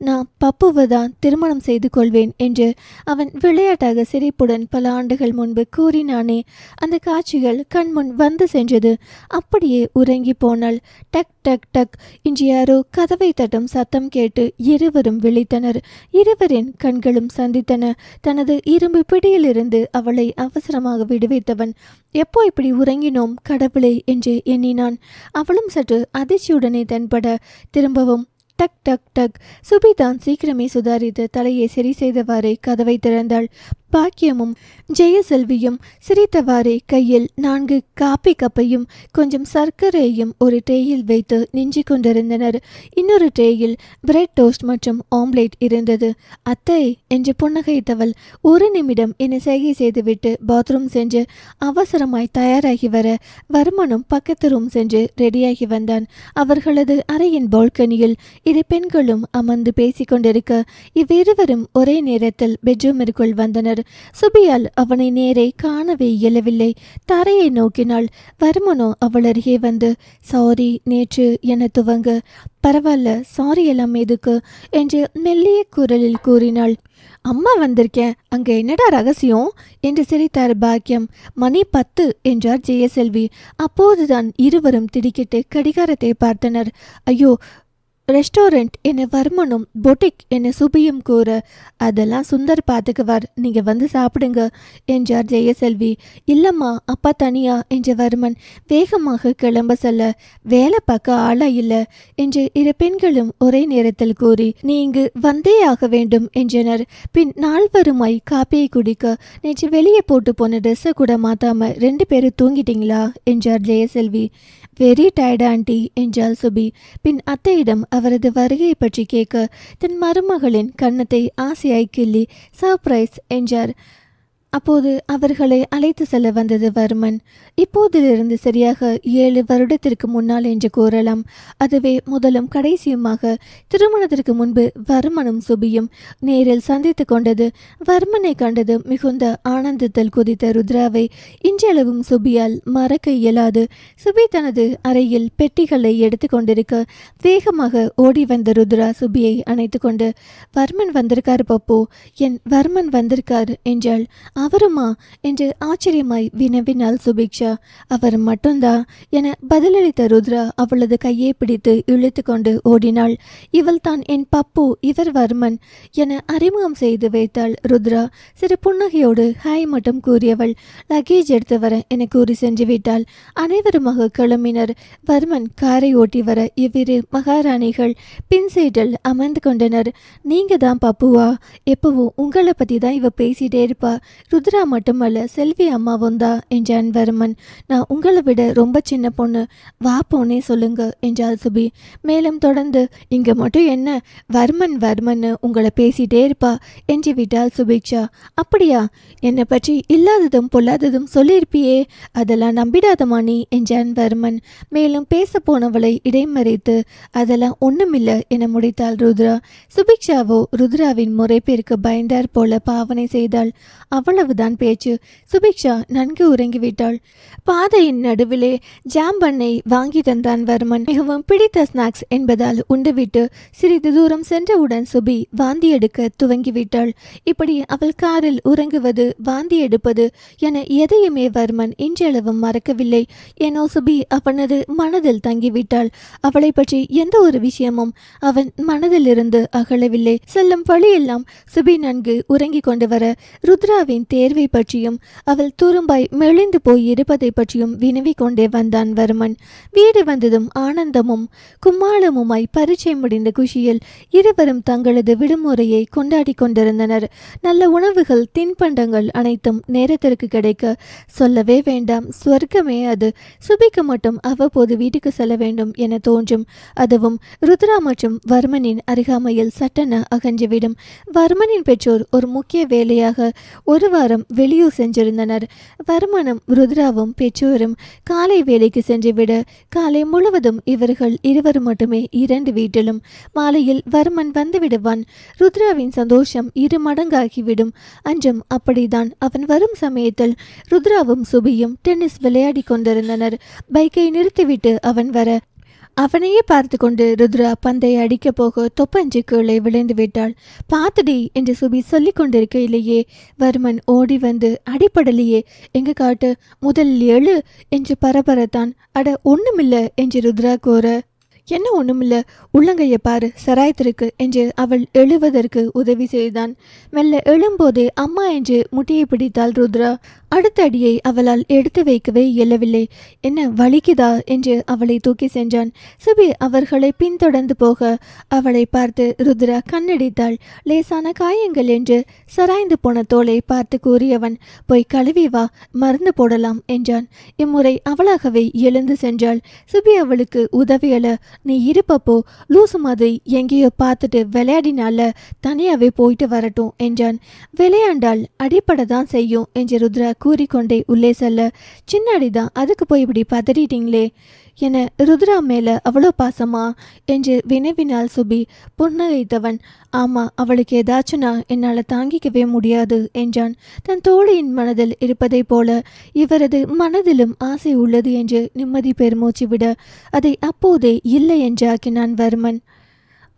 நான் பப்புவைதான் திருமணம் செய்து கொள்வேன் என்று அவன் விளையாட்டாக சிரிப்புடன் பல ஆண்டுகள் முன்பு கூறினானே, அந்த காட்சிகள் கண்முன் வந்து சென்றது. அப்படியே உறங்கி போனாள். டக் டக் டக் இன்று யாரோ கதவை தட்டும் சத்தம் கேட்டு இருவரும் விழித்தனர். இருவரின் கண்களும் சந்தித்தன. தனது இரும்பு பிடியிலிருந்து அவளை அவசரமாக விடுவித்தவன், எப்போ இப்படி உறங்கினோம் கடவுளே என்று எண்ணினான். அவளும் சற்று அதிர்ச்சியுடனே தென்பட திரும்பவும் டக் டக் டக். சுபிதான் சீக்கிரமே சுதாரித்து தலையை சரி செய்தவாறே கதவை திறந்தாள். பாக்கியமும் ஜெயசெல்வியும் சிரித்தவாறே கையில் 4 காப்பி கப்பையும் கொஞ்சம் சர்க்கரையையும் ஒரு ட்ரேயில் வைத்து நின்று கொண்டிருந்தனர். இன்னொரு ட்ரேயில் பிரெட் டோஸ்ட் மற்றும் ஆம்லேட் இருந்தது. அத்தை என்று புன்னகைத்தவள் ஒரு நிமிடம் என்னை செய்கை செய்துவிட்டு பாத்ரூம் சென்று அவசரமாய் தயாராகி வர வர்மனும் பக்கத்து ரூம் சென்று ரெடியாகி வந்தான். அவர்களது அறையின் பால்கனியில் இரு பெண்களும் அமர்ந்து பேசிக்கொண்டிருக்க இவ்விருவரும் ஒரே நேரத்தில் பெட்ரூமிற்குள் வந்தனர். சுபியால் அவனை நேரே காணவே இயலவில்லை. தரையை நோக்கினாள். வர்மனோ அவள் அருகே வந்து, சாரி நேற்று என துவங்க, பரவாயில்ல சாரி எல்லாம் எதுக்கு என்று மெல்லிய குரலில் கூறினாள். அம்மா வந்திருக்கேன், அங்க என்னடா ரகசியம் என்று சிரித்தார் பாக்கியம். மணி 10 என்றார் ஜெயசெல்வி. அப்போதுதான் இருவரும் திடுக்கிட்டு கடிகாரத்தை பார்த்தனர். ஐயோ, ரெஸ்டாரண்ட் என வர்மனும் பொட்டிக் என சுபியும் கூற, அதெல்லாம் சுந்தர் பார்த்துக்குவார், நீங்க வந்து சாப்பிடுங்க என்றார் ஜெயசெல்வி. இல்லம்மா அப்பா தனியா என்ற வர்மன் வேகமாக கிளம்ப செல்ல, வேலை பார்க்க ஆளா இல்ல என்று இரு பெண்களும் ஒரே நேரத்தில் கூறி, நீ இங்கு வந்தே ஆக வேண்டும் என்றனர். பின் நால்வருமாய் காப்பியை குடிக்க, நேற்று வெளியே போட்டு போன ட்ரெஸ்ஸை கூட மாத்தாம 2 பேரும் தூங்கிட்டீங்களா என்றார் ஜெயசெல்வி. வெரி டயர்ட் ஆண்டி என்றாள் சுபி. பின் அத்தையிடம் அவரது வருகை பற்றி கேட்க தன் மருமகளின் கன்னத்தை ஆசையாய் கிள்ளி சர்ப்ரைஸ் என்றார். அப்போது அவர்களை அழைத்து செல்ல வந்தது வர்மன். இப்போதிலிருந்து சரியாக 7 வருடத்திற்கு முன்னால் என்று கூறலாம். அதுவே முதலும் கடைசியுமாக திருமணத்திற்கு முன்பு வர்மனும் சுபியும் நேரில் சந்தித்து கொண்டது. வர்மனை கண்டது மிகுந்த ஆனந்தத்தில் குதித்த ருத்ராவை இன்றளவும் சுபியால் மறக்க இயலாது. சுபி தனது அறையில் பெட்டிகளை எடுத்து கொண்டிருக்க வேகமாக ஓடி வந்த ருத்ரா சுபியை அணைத்து கொண்டு, வர்மன் வந்திருக்கார் பப்போ, என் வர்மன் வந்திருக்கார் என்றாள். அவருமா என்று ஆச்சரியமாய் வினவினாள் சுபிக்ஷா. அவர் மட்டும்தான் என பதிலளித்த ருத்ரா அவளது கையை பிடித்து இழுத்து கொண்டு ஓடினாள். இவள் தான் என் பப்பு, இவர் வர்மன் என அறிமுகம் செய்து வைத்தாள் ருத்ரா. சிறு புன்னகையோடு ஹாய் மட்டும் கூறியவள் லக்கேஜ் எடுத்து வர என கூறி சென்று விட்டாள். அனைவருமாக கிளம்பினர். வர்மன் காரை ஓட்டி வர இவ்விரு மகாராணிகள் பின் சீட்டில் அமர்ந்து கொண்டனர். நீங்க தான் பப்புவா? எப்பவும் உங்களை பத்தி தான் இவ பேசிட்டே இருப்பா. ருத்ரா மட்டுமல்ல, செல்வி அம்மாவும் தான் என்றான் வர்மன். நான் உங்களை விட ரொம்ப சின்ன பொண்ணு, வா போனே சொல்லுங்க என்றாள் சுபி. மேலும் தொடர்ந்து இங்க மட்டும் என்ன வர்மன் வர்மன்னு உங்களை பேசிட்டே இருப்பா என்று விட்டாள் சுபிக்ஷா. அப்படியா? என்னை பற்றி இல்லாததும் பொல்லாததும் சொல்லியிருப்பியே, அதெல்லாம் நம்பிடாதமா நீ என்றான் வர்மன். மேலும் பேச போனவளை இடைமறித்து அதெல்லாம் ஒண்ணுமில்ல என முடித்தாள் ருத்ரா. சுபிக்ஷாவோ ருத்ராவின் முறைப்பிற்கு பயந்தார் போல பாவனை செய்தாள். அவ்வளவுதான் பேச்சு. சுபிக்ஷா நன்கு உறங்கிவிட்டாள். பாதையின் நடுவிலே ஜாம் பண்ணை வாங்கி தந்தான் வர்மன். மிகவும் பிடித்த ஸ்நாக்ஸ் என்பதால் உண்டுவிட்டு சிறிது தூரம் சென்றவுடன் சுபி வாந்தி எடுக்க துவங்கிவிட்டாள். இப்படி அவள் காரில் உறங்குவது, வாந்தி எடுப்பது என எதையுமே வர்மன் இன்றளவும் மறக்கவில்லை. ஏனோ சுபி அவனது மனதில் தங்கிவிட்டாள். அவளை பற்றி எந்த ஒரு விஷயமும் அவன் மனதிலிருந்து அகலவில்லை. செல்லும் வழியெல்லாம் சுபி நன்கு உறங்கி கொண்டு வர ருத்ராவின் தேர்வை பற்றியும் அவள் துரும்பாய் மெலிந்து போய் இருப்பதை பற்றியும் வினவி கொண்டே வந்தான் வர்மன். வீடு வந்ததும் ஆனந்தமும் கும்மாளமுமாய் பரீட்சை முடிந்த குஷியில் இருவரும் தங்களது விடுமுறையை கொண்டாடி கொண்டிருந்தனர். நல்ல உணவுகள், தின்பண்டங்கள் அனைத்தும் நேரத்திற்கு கிடைக்க சொல்லவே வேண்டாம், சொர்க்கமே அது. சுபிக்கு மட்டும் அவ்வப்போது வீட்டுக்கு செல்ல வேண்டும் என தோன்றும். அதுவும் ருத்ரா மற்றும் வர்மனின் அருகாமையில் சட்டென அகன்றுவிடும். வர்மனின் பெற்றோர் ஒரு முக்கிய வேலையாக ஒரு வாரம் வெளியூர் சென்றிருந்தனர். வர்மனும் ருத்ராவும் பெற்றோரும் காலை வேலைக்கு சென்றுவிட காலை முழுவதும் இவர்கள் இருவர் மட்டுமே 2 வீட்டிலும். மாலையில் வர்மன் வந்து விடுவான். ருத்ராவின் சந்தோஷம் 2 மடங்காகிவிடும். அன்றும் அப்படிதான். அவன் வரும் சமயத்தில் ருத்ராவும் சுபியும் டென்னிஸ் விளையாடி கொண்டிருந்தனர். பைக்கை நிறுத்திவிட்டு அவன் வர அவனையே பார்த்து கொண்டு ருத்ரா பந்தை அடிக்கப் போக தொப்பஞ்சு கீழே விளைந்து விட்டாள். பார்த்துடி என்று சுபி சொல்லி கொண்டிருக்கையிலேயே வர்மன் ஓடி வந்து அடிப்படலையே, எங்க காட்டு, முதலில் எழு என்று பரபரத்தான். அட ஒண்ணுமில்ல என்று ருத்ரா கூற, என்ன ஒண்ணுமில்ல, உள்ளங்கைய பாரு, சராயத்திற்கு என்று அவள் எழுவதற்கு உதவி செய்தான். மெல்ல எழும்போதே அம்மா என்று முட்டியை பிடித்தாள் ருத்ரா. அடுத்த அடியை அவளால் எடுத்து வைக்கவே இயலவில்லை. என்ன வலிக்குதா என்று அவளை தூக்கி சென்றான். சுபி அவர்களை பின்தொடர்ந்து போக அவளை பார்த்து ருத்ரா கண்ணடித்தாள். லேசான காயங்கள் என்று சராய்ந்து போன தோலை பார்த்து கூறியவன், போய் கழுவி வா, மருந்து போடலாம் என்றான். இம்முறை அவளாகவே எழுந்து சென்றாள். சுபி அவளுக்கு உதவியல. நீ இருப்பப்போ லூசு மாதிரி எங்கேயோ பார்த்துட்டு விளையாடினால, தனியாவே போயிட்டு வரட்டும் என்றான். விளையாண்டால் அடிப்படதான் செய்யும் என்று ருத்ரா கூறிக்கொண்டே உள்ளே செல்ல, சின்ன அடிதான், அதுக்கு போய் இப்படி பதறிட்டீங்களே என ருத்ரா மேல அவ்வளோ பாசமா என்று வினவினாள் சுபி. புன்னகைத்தவன், ஆமா, அவளுக்கு ஏதாச்சுன்னா என்னால் தாங்கிக்கவே முடியாது என்றான். தன் தோழியின் மனதில் இருப்பதை போல இவரது மனதிலும் ஆசை உள்ளது என்று நிம்மதி பெருமூச்சு விட அதை அப்போதே இல்லை என்றாக்கினான் வர்மன்.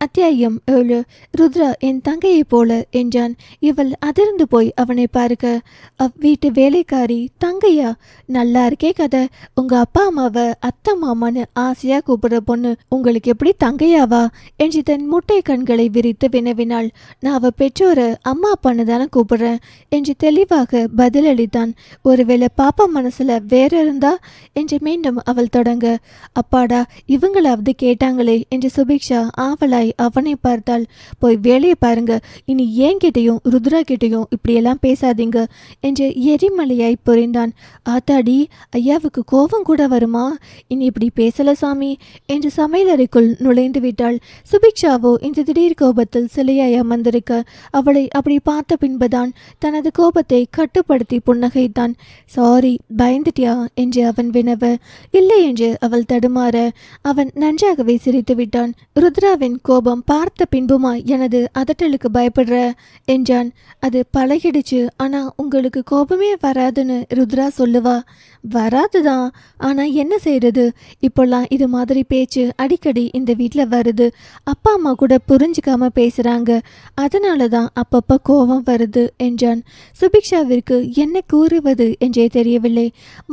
அத்தியாயம் 7. ருத்ரா என் தங்கையை போல என்றான். இவள் அதிர்ந்து போய் அவனை பார்க்க, அவ்வீட்டு வேலைக்காரி தங்கையா? நல்லா இருக்கே கதை. உங்க அப்பா அம்மாவை அத்தை மாமான்னு ஆசையா கூப்பிடுற பொண்ணு உங்களுக்கு எப்படி தங்கையாவா என்று தன் முட்டை கண்களை விரித்து வினவினாள். நான் அவ பெற்றோரை அம்மா அப்பான்னு தானே கூப்பிடுறேன் என்று தெளிவாக பதிலளித்தான். ஒருவேளை பாப்பா மனசுல வேற இருந்தா என்று மீண்டும் அவள் தொடங்க, அப்பாடா, இவங்களாவது கேட்டாங்களே என்று சுபிக்ஷா ஆவலாய் அவனை பார்த்தாள். போய் வேலையை பாருங்க, இனி ஏன்கிட்டையும் ருத்ரா கிட்டையும் இப்படியெல்லாம் பேசாதீங்க என்று எரிமலையாய் புரிந்தான். ஆத்தாடி, ஐயாவுக்கு கோபம் கூட வருமா? இனி இப்படி பேசல சாமி என்று சமையலறைக்குள் நுழைந்து விட்டாள். சுபிக்ஷாவோ இந்த திடீர் கோபத்தில் சிலையாய் அமர்ந்திருக்க அவளை அப்படி பார்த்த பின்புதான் தனது கோபத்தை கட்டுப்படுத்தி புன்னகைத்தான். சாரி, பயந்துட்டியா என்று அவன் வினவ, இல்லை என்று அவள் தடுமாற அவன் நன்றாகவே சிரித்து விட்டான். ருத்ராவின் கோபம் கோபம் பார்த்த பின்புமா எனது அதட்டலுக்கு பயப்படுற என்றான். அது பழகிடுச்சு. ஆனா உங்களுக்கு கோபமே வராதுன்னு ருத்ரா சொல்லுவா. வராதுதான். ஆனா என்ன செய்யறது, இப்போல்லாம் இது மாதிரி பேச்சு அடிக்கடி இந்த வீட்டில் வருது. அப்பா அம்மா கூட புரிஞ்சுக்காம பேசுறாங்க. அதனால தான் அப்பப்ப கோபம் வருது என்றான். சுபிக்ஷாவிற்கு என்ன கூறுவது என்றே தெரியவில்லை.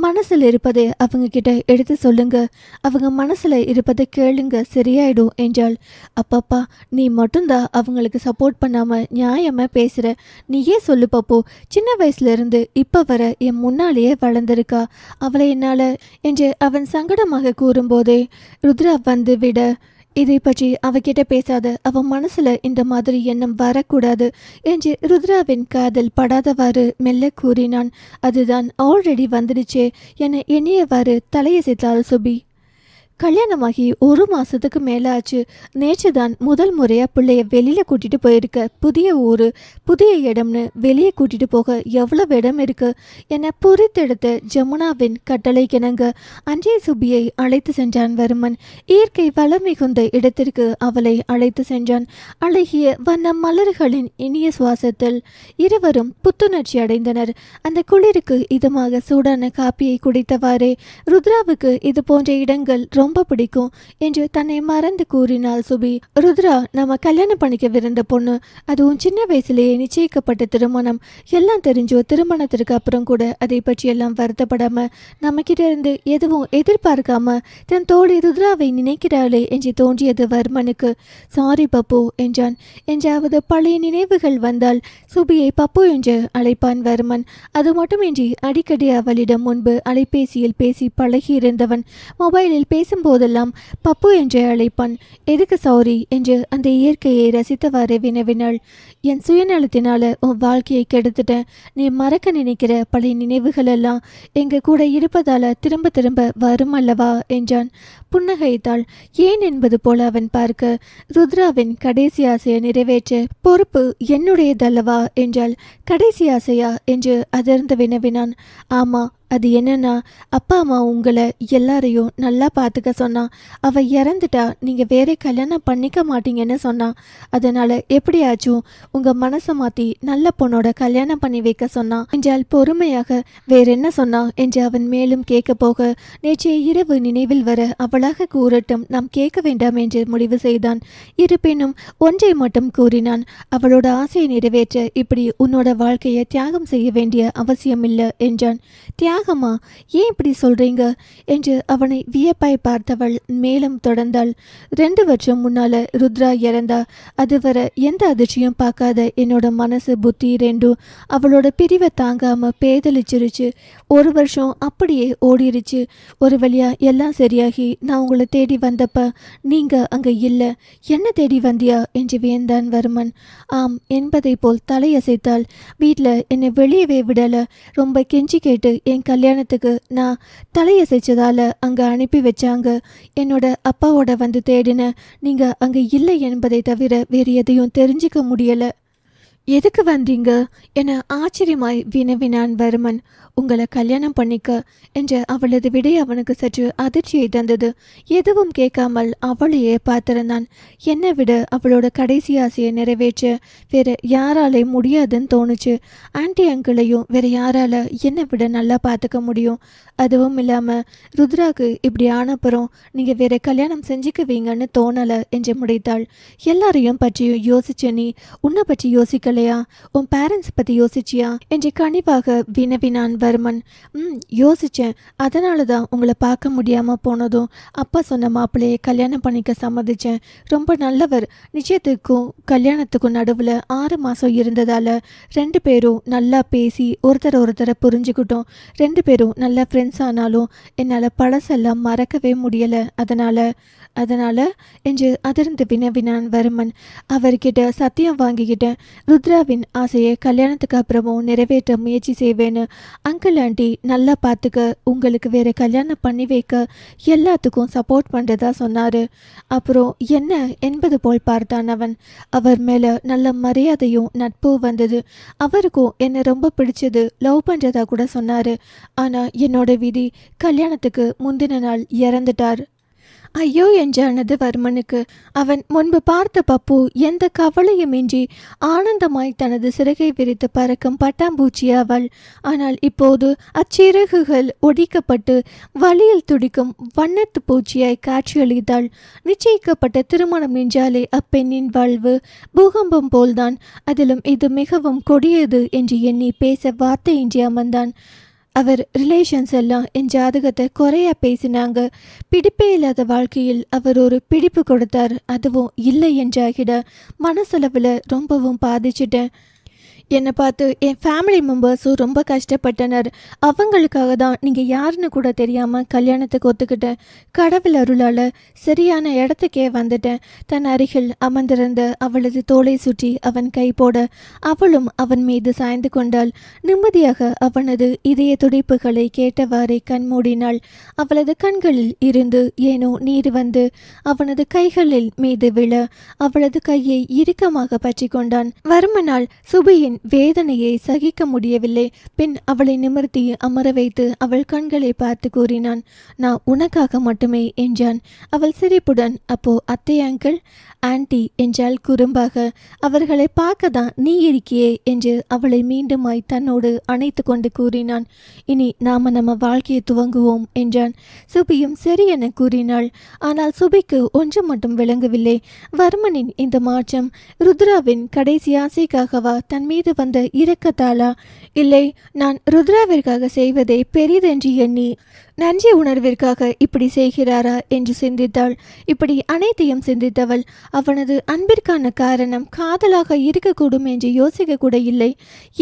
மனசில் இருப்பதை அவங்க கிட்ட எடுத்து சொல்லுங்க, அவங்க மனசுல இருப்பதை கேளுங்க, சரியாயிடும் என்றாள். அப்பப்பா, நீ மட்டும்தான் அவங்களுக்கு சப்போர்ட் பண்ணாம நியாயமா பேசுற. நீயே சொல்லு பாப்போ, சின்ன வயசுல இருந்து இப்ப வர என் முன்னாலேயே வளர்ந்திருக்கா, அவளை என்னால என்று அவன் சங்கடமாக கூறும்போதே ருத்ரா வந்து விட, இதை பற்றி அவகிட்ட பேசாத, அவன் மனசுல இந்த மாதிரி எண்ணம் வரக்கூடாது என்று ருத்ராவின் காதல் படாதவாறு மெல்ல கூறினான். அதுதான் ஆல்ரெடி வந்துடுச்சே என எண்ணியவாறு தலையசைத்தாள் சுபி. கல்யாணமாகி 1 மாசத்துக்கு மேல ஆச்சு. நேற்று தான் முதல் முறையா பிள்ளைய வெளியில கூட்டிட்டு போயிருக்க. புதிய ஊரு, புதிய இடம்னு வெளியே கூட்டிட்டு போக எவ்வளவு இடம் இருக்கு என புரித்தெடுத்த ஜமுனாவின் கட்டளைக்கிணங்க அன்றைய சுபியை அழைத்து சென்றான் வருமன். இயற்கை வளம் மிகுந்த இடத்திற்கு அவளை அழைத்து சென்றான். அழகிய வண்ண மலர்களின் இனிய சுவாசத்தில் இருவரும் புத்துணர்ச்சி அடைந்தனர். அந்த குளிருக்கு இதமாக சூடான காப்பியை குடித்தவாறே ருத்ராவுக்கு இது போன்ற இடங்கள் ரொம்ப பிடிக்கும் என்று தன்னை மறந்து கூறினாள் சுபி. ருத்ரா நம்ம கல்யாணம் பண்ணிக்கவிருந்த பொண்ணு, அதுவும் சின்ன வயசுலேயே நிச்சயிக்கப்பட்ட திருமணம். எல்லாம் தெரிஞ்சோ திருமணத்திற்கு அப்புறம் கூட அதை பற்றி எல்லாம் வருத்தப்படாம நம்ம கிட்ட இருந்து எதுவும் எதிர்பார்க்காம தன் தோழி ருத்ராவை நினைக்கிறாளே என்று தோன்றியது வர்மனுக்கு. சாரி பப்பு என்றான். என்றாவது பழைய நினைவுகள் வந்தால் சுபியை பப்பு என்று அழைப்பான் வர்மன். அது மட்டுமின்றி அடிக்கடி அவளிடம் முன்பு அலைபேசியில் பேசி பழகி இருந்தவன் மொபைலில் பேசும் போதெல்லாம் பப்பு என்று அழைப்பான். எதுக்கு சாரி என்று அந்த இயற்கையை ரசித்தவாறு வினவினாள். என் சுயநலத்தினால உன் வாழ்க்கையை கெடுத்துட்டேன். நீ மறக்க நினைக்கிற பழைய நினைவுகள் எல்லாம் எங்க கூட இருப்பதால திரும்ப திரும்ப வரும் அல்லவா என்றான். புன்னகைத்தாள். ஏன் என்பது போல அவன் பார்க்க, ருத்ராவின் கடைசி ஆசையை நிறைவேற்ற பொறுப்பு என்னுடையதல்லவா என்றாள். கடைசி ஆசையா என்று அதிர்ந்து வினவினான். ஆமா, அது என்னன்னா, அப்பா அம்மா உங்களை எல்லாரையும் நல்லா பார்த்துக்க சொன்னா. அவ இறந்துட்டா நீங்க வேற கல்யாணம் பண்ணிக்க மாட்டீங்கன்னு சொன்னா. அதனால எப்படியாச்சும் உங்க மனசை மாத்தி நல்ல பொண்ணோட கல்யாணம் பண்ணி வைக்க சொன்னா என்றால் பொறுமையாக. வேற என்ன சொன்னா என்று அவன் மேலும் கேட்க போக, நேற்றைய இரவு நினைவில் வர அவளாக கூறட்டும், நாம் கேட்க வேண்டாம் என்று முடிவு செய்தான். இருப்பினும் ஒன்றை மட்டும் கூறினான். அவளோட ஆசையை நிறைவேற்ற இப்படி உன்னோட வாழ்க்கையை தியாகம் செய்ய வேண்டிய அவசியமில்லை என்றான். தியாகமா, ஏன் இப்படி சொல்றீங்க என்று அவனை வியப்பாய் பார்த்தவள் மேலும் தொடர்ந்தாள். 2 வருஷம் முன்னால ருத்ரா இறந்தா. அதுவரை எந்த அதிர்ச்சியும் பார்க்காத என்னோட மனசு புத்தி ரெண்டும் அவளோட பிரிவை தாங்காம பேதலிச்சிருச்சு. 1 வருஷம் அப்படியே ஓடிருச்சு. ஒரு வழியா எல்லாம் சரியாகி நான் உங்களை தேடி வந்தப்ப நீங்க அங்க இல்லை. என்ன தேடி வந்தியா என்று வியந்தான் வர்மன். ஆம் என்பதை போல் தலையசைத்தாள். வீட்டில் என்னை வெளியவே விடல. ரொம்ப கெஞ்சி கேட்டு என் கல்யாணத்துக்கு நான் தலையசைச்சதால அங்க அனுப்பி வச்சாங்க. என்னோட அப்பாவோட வந்து தேடின. நீங்க அங்க இல்லை என்பதை தவிர வேறு எதையும் தெரிஞ்சுக்க முடியல. எதுக்கு வந்தீங்க என ஆச்சரியமாய் வினவினான் வர்மன். உங்களை கல்யாணம் பண்ணிக்க என்ற அவளது விடை அவனுக்கு சற்று அதிர்ச்சியை தந்தது. எதுவும் கேட்காமல் அவளையே பார்த்திருந்தான். என்னை விட அவளோட கடைசி ஆசையை நிறைவேற்ற வேற யாராலே முடியாதுன்னு தோணுச்சு. ஆன்டி அங்கிளையும் வேற யாரால என்னை விட நல்லா பார்த்துக்க முடியும். அதுவும் இல்லாமல் ருத்ராக்கு இப்படி ஆனப்புறம் நீங்கள் வேற கல்யாணம் செஞ்சுக்குவீங்கன்னு தோணலை என்று முடித்தாள். எல்லாரையும் பற்றியும் யோசிச்ச நீ உன்னை பற்றி யோசிக்கலையா? உன் பேரண்ட்ஸ் பற்றி யோசிச்சியா என்று கனிவாக வினவினான் வர்மன். யோசித்தேன். அதனால தான் உங்களை பார்க்க முடியாமல் போனதும் அப்பா சொன்ன மாப்பிள்ளையை கல்யாணம் பண்ணிக்க சம்மதிச்சேன். ரொம்ப நல்லவர். நிச்சயத்துக்கும் கல்யாணத்துக்கும் நடுவில் 6 மாதம் இருந்ததால் 2 பேரும் நல்லா பேசி ஒருத்தரை புரிஞ்சுக்கிட்டோம். 2 பேரும் நல்ல ஃப்ரெண்ட்ஸ் ஆனாலும் என்னால் பழசெல்லாம் மறக்கவே முடியலை. அதனால் என்று அதிர்ந்து வினவினான் வர்மன். அவர்கிட்ட சத்தியம் வாங்கிக்கிட்டேன். ருத்ராவின் ஆசையை கல்யாணத்துக்கு அப்புறமும் நிறைவேற்ற முயற்சி செய்வேன்னு. அங்கிள் ஆண்டி நல்லா பார்த்துக்க, உங்களுக்கு வேற கல்யாணம் பண்ணி வைக்க எல்லாத்துக்கும் சப்போர்ட் பண்ணுறதா சொன்னார். அப்புறம் என்ன என்பது போல் பார்த்தான் அவன். அவர் மேலே நல்ல மரியாதையும் நட்பு வந்தது. அவருக்கும் என்னை ரொம்ப பிடிச்சது. லவ் பண்ணுறதா கூட சொன்னார். ஆனால் என்னோட விதி, கல்யாணத்துக்கு முந்தின நாள் இறந்துட்டார். ஐயோ என்றானது வர்மனுக்கு. அவன் முன்பு பார்த்த பப்பு எந்த கவலையுமின்றி ஆனந்தமாய் தனது சிறகை விரித்து பறக்கும் பட்டாம்பூச்சி அவள். ஆனால் இப்போது அச்சிறகுகள் ஒடிக்கப்பட்டு வலியில் துடிக்கும் வண்ணத்து பூச்சியாய் காட்சியளித்தாள். நிச்சயிக்கப்பட்ட திருமணம் என்றாலே அப்பெண்ணின் வாழ்வு பூகம்பம் போல்தான். அதிலும் இது மிகவும் கொடியது என்று எண்ணி பேச வார்த்தையின்றி அமர்ந்தான். அவர் ரிலேஷன்ஸ் எல்லாம் என் ஜாதகத்தை குறையா பேசினாங்க. பிடிப்பே இல்லாத வாழ்க்கையில் அவர் ஒரு பிடிப்பு கொடுத்தார். அதுவும் இல்லை என்றாகிட மனசளவில் ரொம்பவும் பாதிச்சிட்டேன். என்னை பார்த்து என் ஃபேமிலி மெம்பர்ஸும் ரொம்ப கஷ்டப்பட்டனர். அவங்களுக்காக தான் நீங்கள் யாருன்னு கூட தெரியாமல் கல்யாணத்துக்கு ஒத்துக்கிட்டேன். கடவுள் அருளால் சரியான இடத்துக்கே வந்துட்டேன். தன் அருகில் அமர்ந்திருந்த அவளது தோளை சுற்றி அவன் கை போட அவளும் அவன் மீது சாய்ந்து கொண்டாள். நிம்மதியாக அவனது இதய துடிப்புகளை கேட்டவாறே கண்மூடினாள். அவளது கண்களில் இருந்து ஏனோ நீர் வந்து அவனது கைகளில் மீது விழ அவளது கையை இறுக்கமாக பற்றி கொண்டான். வர்மனால் சுபியின் வேதனையை சகிக்க முடியவில்லை. பின் அவளை நிமிர்த்தி அமர வைத்து அவள் கண்களை பார்த்து கூறினான், நான் உனக்காக மட்டுமே என்றான். அவள் சிரிப்புடன், அப்போ அத்தை அங்கிள் ஆன்டி என்றால் குறும்பாக. அவர்களை பார்க்க தான் நீ இருக்கியே என்று அவளை மீண்டுமாய் தன்னோடு அணைத்து கொண்டு கூறினான். இனி நாம நம்ம வாழ்க்கையை துவங்குவோம் என்றான். சுபியும் சரி என கூறினாள். ஆனால் சுபிக்கு ஒன்று மட்டும் விளங்கவில்லை. வர்மனின் இந்த மாற்றம் ருத்ராவின் கடைசி ஆசைக்காகவா, தன் மீது வந்த இரக்கத்தாளா? இல்லை, நான் ருத்ராவிற்காக செய்வதை பெரிதென்று எண்ணி நன்றி உணர்விற்காக இப்படி செய்கிறாரா என்று சிந்தித்தாள். இப்படி அனைத்தையும் சிந்தித்தவள் அவனது அன்பிற்கான காரணம் காதலாக இருக்கக்கூடும் என்று யோசிக்க கூட இல்லை.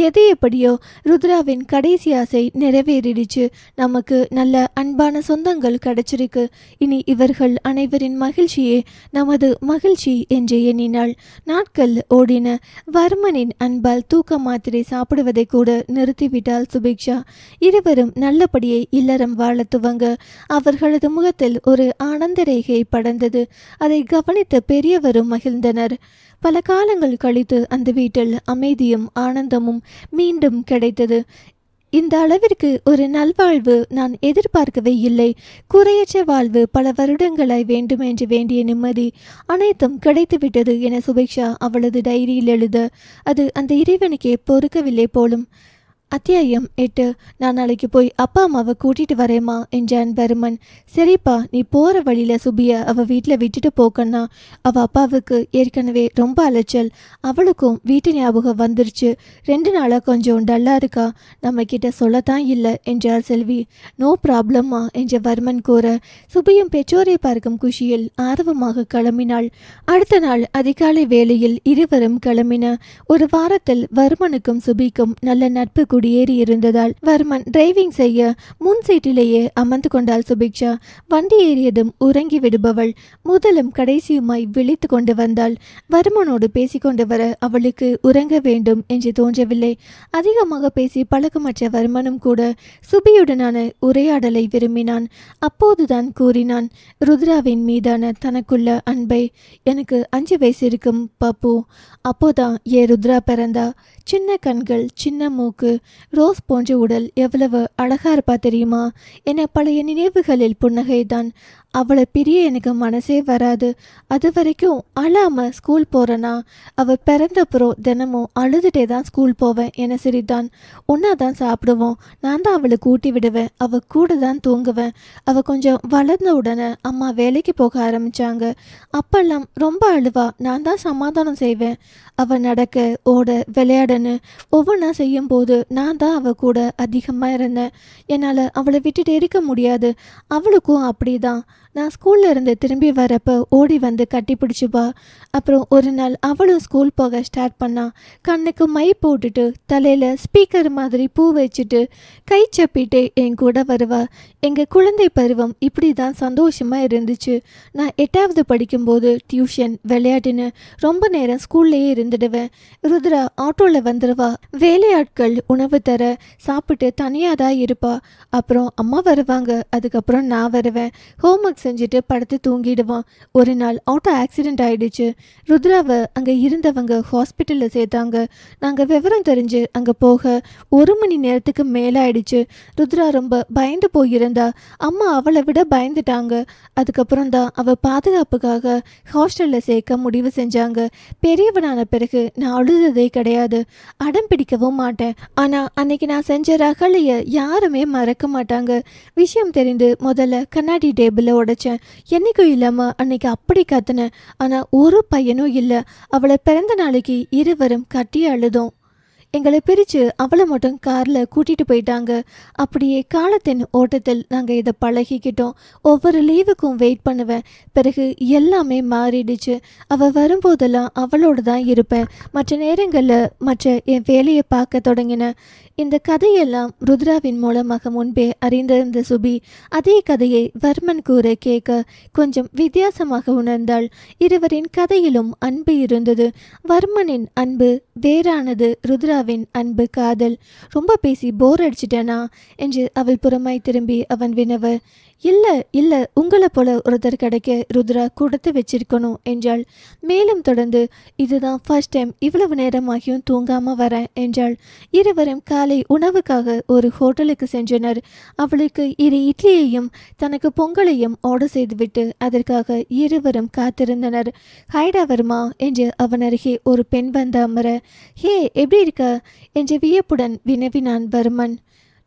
எது எப்படியோ ருத்ராவின் கடைசி ஆசை நிறைவேறிடுச்சு. நமக்கு நல்ல அன்பான சொந்தங்கள் கிடைச்சிருக்கு. இனி இவர்கள் அனைவரின் மகிழ்ச்சியே நமது மகிழ்ச்சி என்று எண்ணினாள். நாட்கள் ஓடின. வர்மனின் அன்பால் தூக்க மாத்திரை சாப்பிடுவதை கூட நிறுத்திவிட்டாள் சுபிக்ஷா. இருவரும் நல்லபடியே இல்லறம் வாழ துவங்க அவர்களது முகத்தில் ஒரு ஆனந்த ரேகை படர்ந்தது. அதை கவனித்த பெரியவரும் மகிழ்ந்தனர். பல காலங்கள் கழித்து அந்த வீட்டில் அமைதியும் ஆனந்தமும் மீண்டும் கிடைத்தது. இந்த அளவிற்கு ஒரு நல்வாழ்வு நான் எதிர்பார்க்கவே இல்லை. குறையற்ற வாழ்வு, பல வருடங்களாய் வேண்டும் என்று வேண்டிய நிம்மதி அனைத்தும் கிடைத்துவிட்டது என சுபிக்ஷா அவளது டைரியில் எழுத அது அந்த இறைவனுக்கே பொறுக்கவில்லை போலும். அத்தியாயம் 8. நான் நாளைக்கு போய் அப்பா அம்மாவை கூட்டிட்டு வரேம்மா என்றான் வர்மன். சரிப்பா, நீ போற வழியில சுபிய அவ வீட்டில் விட்டுட்டு போக்கண்ணா. அவ அப்பாவுக்கு ஏற்கனவே ரொம்ப அலைச்சல். அவளுக்கும் வீட்டு ஞாபகம் வந்துருச்சு. 2 நாளாக கொஞ்சம் டல்லா இருக்கா. நம்ம கிட்ட சொல்லத்தான் இல்லை என்றார் செல்வி. நோ ப்ராப்ளம்மா என்ற வர்மன் கூற சுபியும் பெற்றோரை பார்க்கும் குஷியில் ஆர்வமாக கிளம்பினாள். அடுத்த நாள் அதிகாலை வேளையில் இருவரும் கிளம்பின. ஒரு வாரத்தில் வர்மனுக்கும் சுபிக்கும் நல்ல நட்பு குடியேறி இருந்ததால் வர்மன் டிரைவிங் செய்ய முன் சீட்டிலேயே அமர்ந்து கொண்டாள் சுபிக்ஷா. வண்டி ஏறியதும் உறங்கி விடுபவள். முதலும் கடைசியுமாய் விழித்து கொண்டு வந்தாள். வர்மனோடு பேசிக்கொண்டு வர அவளுக்கு உறங்க வேண்டும் என்று தோன்றவில்லை. அதிகமாக பேசி பழக்கமற்ற வர்மனும் கூட சுபியுடனான உரையாடலை விரும்பினான். அப்போதுதான் கூறினான் ருத்ராவின் மீதான தனக்குள்ள அன்பை. எனக்கு 5 வயசு இருக்கும் பப்பு. அப்போதான் ருத்ரா பிறந்தா. சின்ன கண்கள், சின்ன மூக்கு, ரோஸ் போன்ற உடல், எவ்வளவு அழகா இருப்பா தெரியுமா என பழைய நினைவுகளில் புன்னகைதான். அவளை பிரிய எனக்கு மனசே வராது. அது வரைக்கும் அழாம ஸ்கூல் போறனா? அவள் பிறந்தப்புறம் தினமும் அழுதுட்டே தான் ஸ்கூல் போவேன் என சிரித்தான். ஒன்னாதான் சாப்பிடுவோம். நான் தான் அவளை கூட்டி விடுவேன். அவள் கூட தான் தூங்குவேன். அவள் கொஞ்சம் வளர்ந்த உடனே அம்மா வேலைக்கு போக ஆரம்பிச்சாங்க. அப்பெல்லாம் ரொம்ப அழுவா. நான் தான் சமாதானம் செய்வேன். அவள் நடக்க, ஓட, விளையாடன்னு ஒவ்வொன்றா செய்யும் போது நான் தான் அவள் கூட அதிகமாக இருந்தேன். என்னால் அவளை விட்டுட்டு இருக்க முடியாது. அவளுக்கும் அப்படிதான். நான் ஸ்கூல்ல இருந்து திரும்பி வரப்போ ஓடி வந்து கட்டி பிடிச்சிப்பா. அப்புறம் ஒரு நாள் அவளும் ஸ்கூல் போக ஸ்டார்ட் பண்ணா. கண்ணுக்கு மை போட்டுட்டு தலையில் ஸ்பீக்கர் மாதிரி பூ வச்சுட்டு கை சப்பிட்டு என் கூட வருவா. எங்கள் குழந்தை பருவம் இப்படி தான் சந்தோஷமாக இருந்துச்சு. நான் 8வது படிக்கும்போது டியூஷன், விளையாட்டுன்னு ரொம்ப நேரம் ஸ்கூல்லையே இருந்துடுவேன். ருத்ரா ஆட்டோவில் வந்துடுவா. வேலையாட்கள் உணவு தர சாப்பிட்டு தனியாக தான் இருப்பா. அப்புறம் அம்மா வருவாங்க. அதுக்கப்புறம் நான் வருவேன். ஹோம்ஒர்க் செஞ்சுட்டு படுத்து தூங்கிடுவான். ஒரு நாள் ஆட்டோ ஆக்சிடென்ட் ஆயிடுச்சு. ருத்ராவை அங்கே இருந்தவங்க ஹாஸ்பிட்டலில் சேர்த்தாங்க. நாங்கள் விவரம் தெரிஞ்சு அங்கே போக 1 மணி நேரத்துக்கு மேலே ஆயிடுச்சு. ருத்ரா ரொம்ப பயந்து போயிருந்தா. அம்மா அவளை விட பயந்துட்டாங்க. அதுக்கப்புறம் தான் அவள் பாதுகாப்புக்காக ஹாஸ்டலில் சேர்க்க முடிவு செஞ்சாங்க. பெரியவனான பிறகு நான் அழுததே கிடையாது, அடம் பிடிக்கவும் மாட்டேன். ஆனால் அன்னைக்கு நான் செஞ்ச ரகளையை யாருமே மறக்க மாட்டாங்க. விஷயம் தெரிந்து முதல்ல கண்ணாடி டேபிளை உடைச்சேன். என்னைக்கும் இல்லாமல் அன்னைக்கு அப்படி கத்துனேன். ஆனால் ஒரு பையனும் இல்லை. அவளை பிறந்த நாளைக்கு இருவரும் கட்டி அழுதோம். எங்களை பிரித்து அவளை மட்டும் காரில் கூட்டிகிட்டு போயிட்டாங்க. அப்படியே காலத்தின் ஓட்டத்தில் நாங்கள் இதை பழகிக்கிட்டோம். ஒவ்வொரு லீவுக்கும் வெயிட் பண்ணுவேன். பிறகு எல்லாமே மாறிடுச்சு. அவள் வரும்போதெல்லாம் அவளோடு தான் இருப்பேன். மற்ற நேரங்களில் மற்ற என் வேலையை பார்க்க தொடங்கினேன். இந்த கதையெல்லாம் ருத்ராவின் மூலமாக முன்பே அறிந்திருந்த சுபி அதே கதையை வர்மன் கூற கேட்க கொஞ்சம் வித்தியாசமாக உணர்ந்தாள். இருவரின் கதையிலும் அன்பு இருந்தது. வர்மனின் அன்பு வேறானது, ருத்ராவின் அன்பு காதல். ரொம்ப பேசி போர் அடிச்சிட்டேனா என்று அவள் புறமாய் திரும்பி அவன் வினவ, இல்லை உங்களை போல ஒருத்தர் கிடைக்க ருத்ரா கொடுத்து வச்சிருக்கணும் என்றாள். மேலும் தொடர்ந்து, இதுதான் ஃபர்ஸ்ட் டைம் இவ்வளவு நேரமாகியும் தூங்காமல் வரேன் என்றாள். இருவரும் காலை உணவுக்காக ஒரு ஹோட்டலுக்கு சென்றனர். அவளுக்கு 2 இட்லியையும் தனக்கு பொங்கலையும் ஆர்டர் செய்துவிட்டு அதற்காக இருவரும் காத்திருந்தனர். ஹைடா வருமா என்று அவன் அருகே ஒரு பெண் வந்து அமர, ஹே எப்படி இருக்க என்று வியப்புடன் வினவினான் வர்மன்.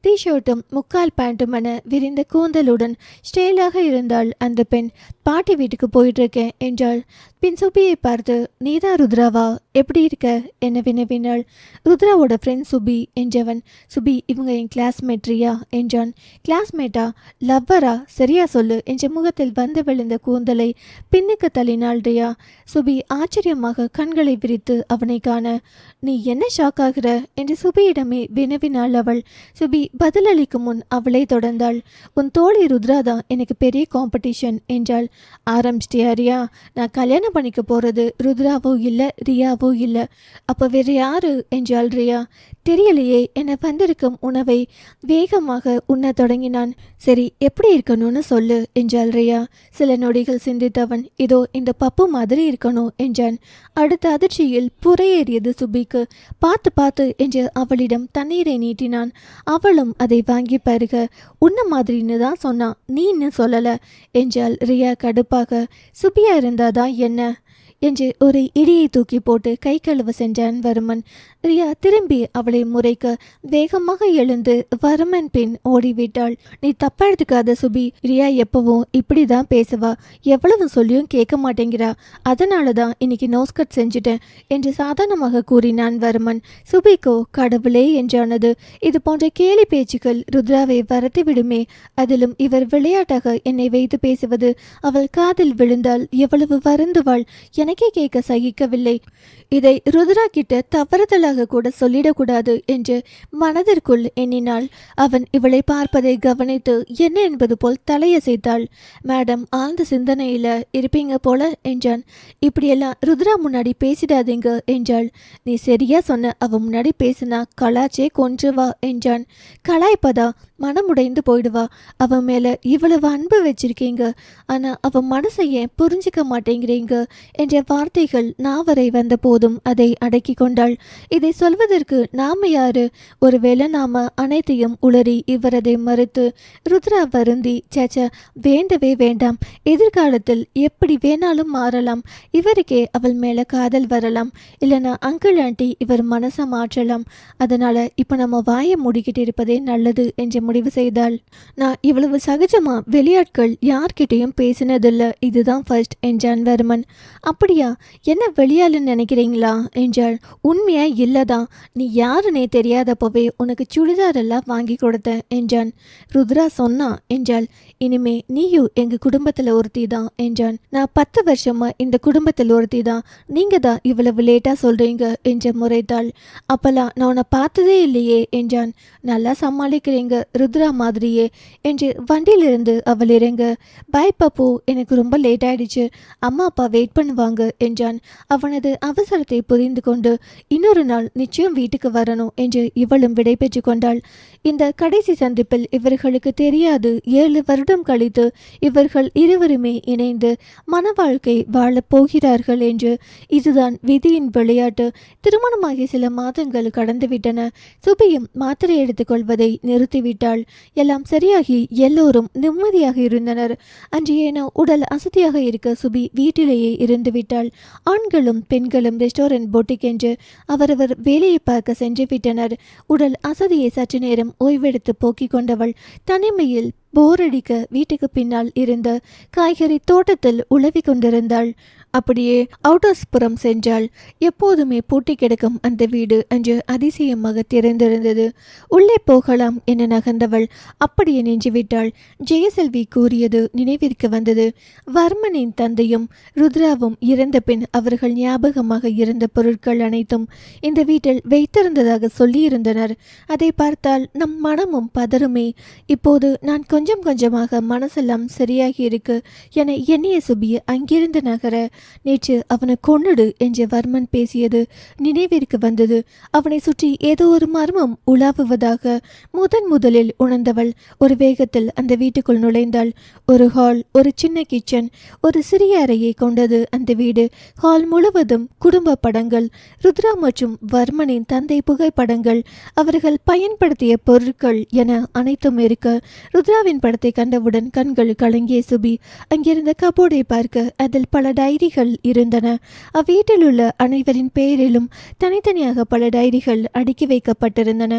டீ-ஷர்ட்டும் 3/4 பேண்ட்டுமென விரிந்த கூந்தலுடன் ஸ்டைலாக இருந்தாள் அந்த பெண். பாட்டி வீட்டுக்கு போயிட்டுருக்கேன் என்றாள். பின் சுபியை பார்த்து, நீதான் ருத்ராவா, எப்படி இருக்க என வினவினாள். ருத்ராவோட ஃப்ரெண்ட் சுபி என்றவன். சுபி, இவங்க என் கிளாஸ்மேட் ரியா என்றான். கிளாஸ்மேட்டா, லவ்வரா, சரியா சொல்லு என்ற முகத்தில் வந்து விழுந்த கூந்தலை பின்னுக்கு தள்ளினாள் ரியா. சுபி ஆச்சரியமாக கண்களை விரித்து அவனை காண, நீ என்ன ஷாக் ஆகிற என்று சுபியிடமே வினவினாள் அவள். சுபி பதிலளிக்கும் முன் அவளை தொடர்ந்தாள். உன் தோழி ருத்ரா தான் எனக்கு பெரிய காம்படிஷன் என்றாள். ஆரம்பிச்சிட்டியா ரியா? நான் கல்யாணம் பண்ணிக்க போறது ருத்ராவோ இல்லை ரியாவோ இல்லை, அப்போ வேறு யாரு என்றாள் ரியா. தெரியலையே என வந்திருக்கும் உணவை வேகமாக உண்ண தொடங்கினான். சரி, எப்படி இருக்கணும்னு சொல்லு என்றாள் ரியா. சில நொடிகள் சிந்தித்தவன், இதோ இந்த பப்பு மாதிரி இருக்கணும் என்றான். அடுத்த அதிர்ச்சியில் புறையேறியது சுபிக்கு. பார்த்து என்று அவளிடம் தண்ணீரை நீட்டினான். அவளும் அதை வாங்கி பருக, உன்ன மாதிரின்னு தான் சொன்னான், நீன்னு சொல்லல என்றாள் ரியா கடுப்பாக. சுபியா இருந்தாதான் என்ன என்று ஒரு இடியை தூக்கி போட்டு கை கழுவ சென்றான் வர்மன். ரியா திரும்பி அவளை முறைக்க வேகமாக எழுந்து வர்மன் பின் ஓடிவிட்டாள். நீ தப்பா எடுத்துக்காத சுபி, ரியா எப்பவும் இப்படிதான் பேசுவா, எவ்வளவு சொல்லியும் கேட்க மாட்டேங்கிறா, அதனால தான் இன்னைக்கு நோஸ்கட் செஞ்சுட்டேன் என்று சாதாரணமாக கூறினான் வர்மன். சுபிக்கோ கடவுளே என்றானது. இது போன்ற கேலி பேச்சுக்கள் ருத்ராவை வரத்தி விடுமே. அதிலும் இவர் விளையாட்டாக என்னை வைத்து பேசுவது அவள் காதில் விழுந்தால் எவ்வளவு வருந்துவாள். எனக்கே கேட்க சகிக்கவில்லை. இதை ருத்ரா கிட்ட தவறுதலாக கூட சொல்லிடக்கூடாது என்று மனதிற்குள் எண்ணினாள். அவன் இவளை பார்ப்பதை கவனித்து என்ன என்பது போல் தலையசைத்தாள். மேடம் ஆழ்ந்த சிந்தனையில இருப்பீங்க போல என்றான். இப்படியெல்லாம் ருத்ரா முன்னாடி பேசிடாதீங்க என்றாள். நீ சரியா சொன்ன, அவன் முன்னாடி பேசினா கலாச்சே கொன்றுவா என்றான். கலாய்ப்பதா, மனமுடைந்து போயிடுவா. அவன் மேல இவ்வளவு அன்பு வச்சிருக்கீங்க, ஆனா அவன் மனசை ஏன் புரிஞ்சிக்க மாட்டேங்கிறீங்க என்ற வார்த்தைகள் நாவரை வந்த போதும் அதை அடக்கி கொண்டாள். இதை சொல்வதற்கு நாம யாரு? ஒருவேளை நாம அனைத்தையும் உளறி இவரதை மறுத்து ருத்ரா வருந்தி, சேச்ச வேண்டவே வேண்டாம், எதிர்காலத்தில் எப்படி வேணாலும் மாறலாம், இவருக்கே அவள் மேல காதல் வரலாம், இல்லைனா அங்கிள் ஆண்டி இவர் மனசை மாற்றலாம், அதனால இப்ப நம்ம வாயை மூடிக்கிட்டு இருப்பதே நல்லது என்று முடிவு செய்தாள். நான் இவ்வளவு சகஜமா வெளியாட்கள் யார்கிட்டையும் பேசினதில்ல, இதுதான் ஃபர்ஸ்ட் என்றான் வர்மன். அப்படியா, என்ன வெளியாளுன்னு நினைக்கிறீங்களா என்றாள். உண்மையா இல்லதான், நீ யாருன்னே தெரியாதப்பவே உனக்கு சுடிதார் எல்லாம் வாங்கி கொடுத்தேன் என்றான். ருத்ரா சொன்னா என்றாள். இனிமே நீயும் எங்க குடும்பத்துல ஒருத்தி தான் என்றான். நான் 10 வருஷமா இந்த குடும்பத்தில் ஒருத்தி தான், நீங்க தான் இவ்வளவு லேட்டா சொல்றீங்க என்று முறைத்தாள். அப்பெல்லாம் நான் உன்னை பார்த்ததே இல்லையே என்றான். நல்லா சமாளிக்கிறீங்க ருத்ரா மாதிரியே என்று வண்டியிலிருந்து அவள் இறங்க, பாய் பப்பு, எனக்கு ரொம்ப லேட் ஆயிடுச்சு, அம்மா அப்பா வெயிட் பண்ணுவாங்க என்றான். அவனது அவசரத்தை புரிந்து கொண்டு, இன்னொரு நாள் நிச்சயம் வீட்டுக்கு வரணும் என்று இவளும் விடை பெற்று கொண்டாள். இந்த கடைசி சந்திப்பில் இவர்களுக்கு தெரியாது 7 வருட மாதம் கழித்து இவர்கள் இருவருமே இணைந்து மன வாழ்க்கை வாழப் போகிறார்கள் என்று. இதுதான் விதியின் விளையாட்டு. திருமணமாகி சில மாதங்கள் கடந்துவிட்டன. சுபியும் மாத்திரை எடுத்துக்கொள்வதை நிறுத்திவிட்டாள். எல்லாம் சரியாகி எல்லோரும் நிம்மதியாக இருந்தனர். அன்று ஏனோ உடல் அசதியாக இருக்க சுபி வீட்டிலேயே இருந்து விட்டாள். ஆண்களும் பெண்களும் ரெஸ்டாரண்ட் பொட்டிக் என்று அவரவர் வேலையை பார்க்க சென்று விட்டனர். உடல் அசதியை சற்று நேரம் ஓய்வெடுத்து போக்கிக் கொண்டவள் தனிமையில் போரடிக்க வீட்டுக்கு பின்னால் இருந்த காய்கறி தோட்டத்தில் உழவி கொண்டிருந்தாள். அப்படியே அவுட்டர்ஸ்புறம் சென்றாள். எப்போதுமே பூட்டி கிடக்கும் அந்த வீடு அன்று அதிசயமாக திறந்திருந்தது. உள்ளே போகலாம் என நகர்ந்தவள் அப்படியே நின்றுவிட்டாள். ஜெயசெல்வி கூறியது நினைவிற்கு வந்தது. வர்மனின் தந்தையும் ருத்ராவும் இறந்த பின் அவர்கள் ஞாபகமாக இருந்த பொருட்கள் அனைத்தும் இந்த வீட்டில் வைத்திருந்ததாக சொல்லியிருந்தனர். அதை பார்த்தால் நம் மனமும் பதறுமே. இப்போது நான் கொஞ்சம் கொஞ்சமாக மனசெல்லாம் சரியாகி இருக்கு என எண்ணிய சுபியை அங்கிருந்து நகர, நேற்று அவனை கொன்னுடு என்று வர்மன் பேசியது நினைவிற்கு வந்தது. அவனை சுற்றி ஏதோ ஒரு மர்மம் உலாவுவதாக முதலில் உணர்ந்தவள் ஒரு வேகத்தில் அந்த வீட்டுக்குள் நுழைந்தாள். ஒரு ஹால், ஒரு சின்ன கிச்சன், ஒரு சிறிய அறையை கொண்டது அந்த வீடு. ஹால் முழுவதும் குடும்ப படங்கள், ருத்ரா மற்றும் வர்மனின் தந்தை புகைப்படங்கள், அவர்கள் பயன்படுத்திய பொருட்கள் என அனைத்தும் இருக்க, ருத்ராவின் படத்தை கண்டவுடன் கண்கள் கலங்கிய சுபி அங்கிருந்த கபோர்டை பார்க்க அதில் பல டைரிகள் இருந்தன. அவ்வீட்டில் உள்ள அனைவரின் பெயரிலும் தனித்தனியாக பல டைரிகள் அடுக்கி வைக்கப்பட்டிருந்தன.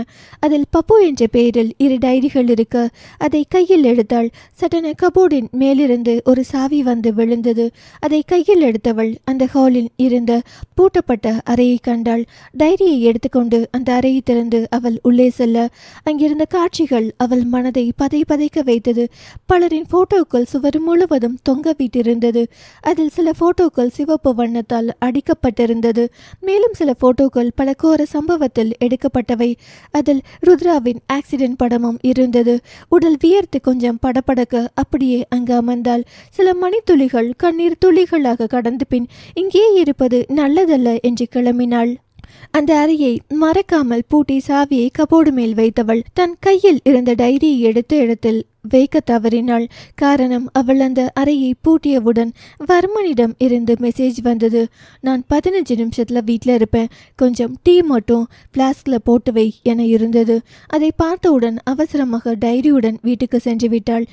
அதில் பப்பு என்ற பெயரில் 2 டைரிகள் இருக்க அதை கையில் எடுத்தாள். சட்டென கபோர்டின் மேலிருந்து ஒரு சாவி வந்து விழுந்தது. அதை கையில் எடுத்தவள் அந்த ஹாலில் இருந்த பூட்டப்பட்ட அறையை கண்டாள். டைரியை எடுத்துக்கொண்டு அந்த அறையை திறந்து அவள் உள்ளே செல்ல, அங்கிருந்த காட்சிகள் அவள் மனதை பதை பதைக்க வைத்தது. பலரின் போட்டோக்கள் சுவர் முழுவதும் தொங்க விட்டிருந்தது. அதில் சில போட்டோக்கள் சிவப்பு வண்ணத்தால் அடிக்கப்பட்டிருந்தது. மேலும் சில போட்டோக்கள் பல கோர சம்பவத்தில் எடுக்கப்பட்டவை. அதில் ருத்ராவின் ஆக்சிடென்ட் படமும் இருந்தது. உடல் வியர்த்து கொஞ்சம் படபடக்க அப்படியே அங்கு அமர்ந்தாள். சில மணித்துளிகள் கண்ணீர் துளிகளாக கடந்து பின் இங்கே இருப்பது நல்லதல்ல என்று கிளம்பினாள். அந்த அறையை மறக்காமல் பூட்டி சாவியை கபோர்டு மேல் வைத்தவள் தன் கையில் இருந்த டைரியை எடுத்த இடத்தில் வைக்க தவறினாள். காரணம், அவள் அந்த அறையை பூட்டியவுடன் வர்மனிடம் இருந்து மெசேஜ் வந்தது. நான் 15 நிமிஷத்தில் வீட்டில் இருப்பேன், கொஞ்சம் டீ மட்டும் ஃப்ளாஸ்கில் போட்டு வை என இருந்தது. அதை பார்த்தவுடன் அவசரமாக டைரியுடன் வீட்டுக்கு சென்று விட்டாள்.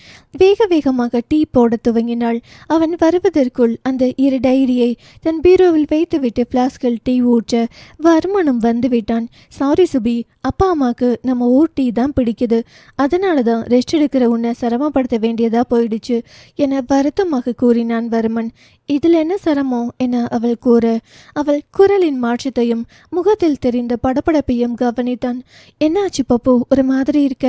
வேகமாக டீ போட துவங்கினாள். அவன் வருவதற்குள் அந்த 2 டைரியை தன் பீரோவில் வைத்துவிட்டு ஃப்ளாஸ்கில் டீ ஊற்ற வர்மனும் வந்து விட்டான். சாரி சுபி, அப்பா அம்மாவுக்கு நம்ம ஊர் டீ தான் பிடிக்குது, அதனால தான் ரெஸ்ட் எடுக்கிற உன்னை சிரமப்படுத்த வேண்டியதா போயிடுச்சு என வருத்தமாக கூறினான் வர்மன். இதில் என்ன சிரமம் என அவள் கூற, அவள் குரலின் மாற்றத்தையும் முகத்தில் தெரிந்த படபடப்பையும் கவனித்தான். என்னாச்சு பப்பு, ஒரு மாதிரி இருக்க?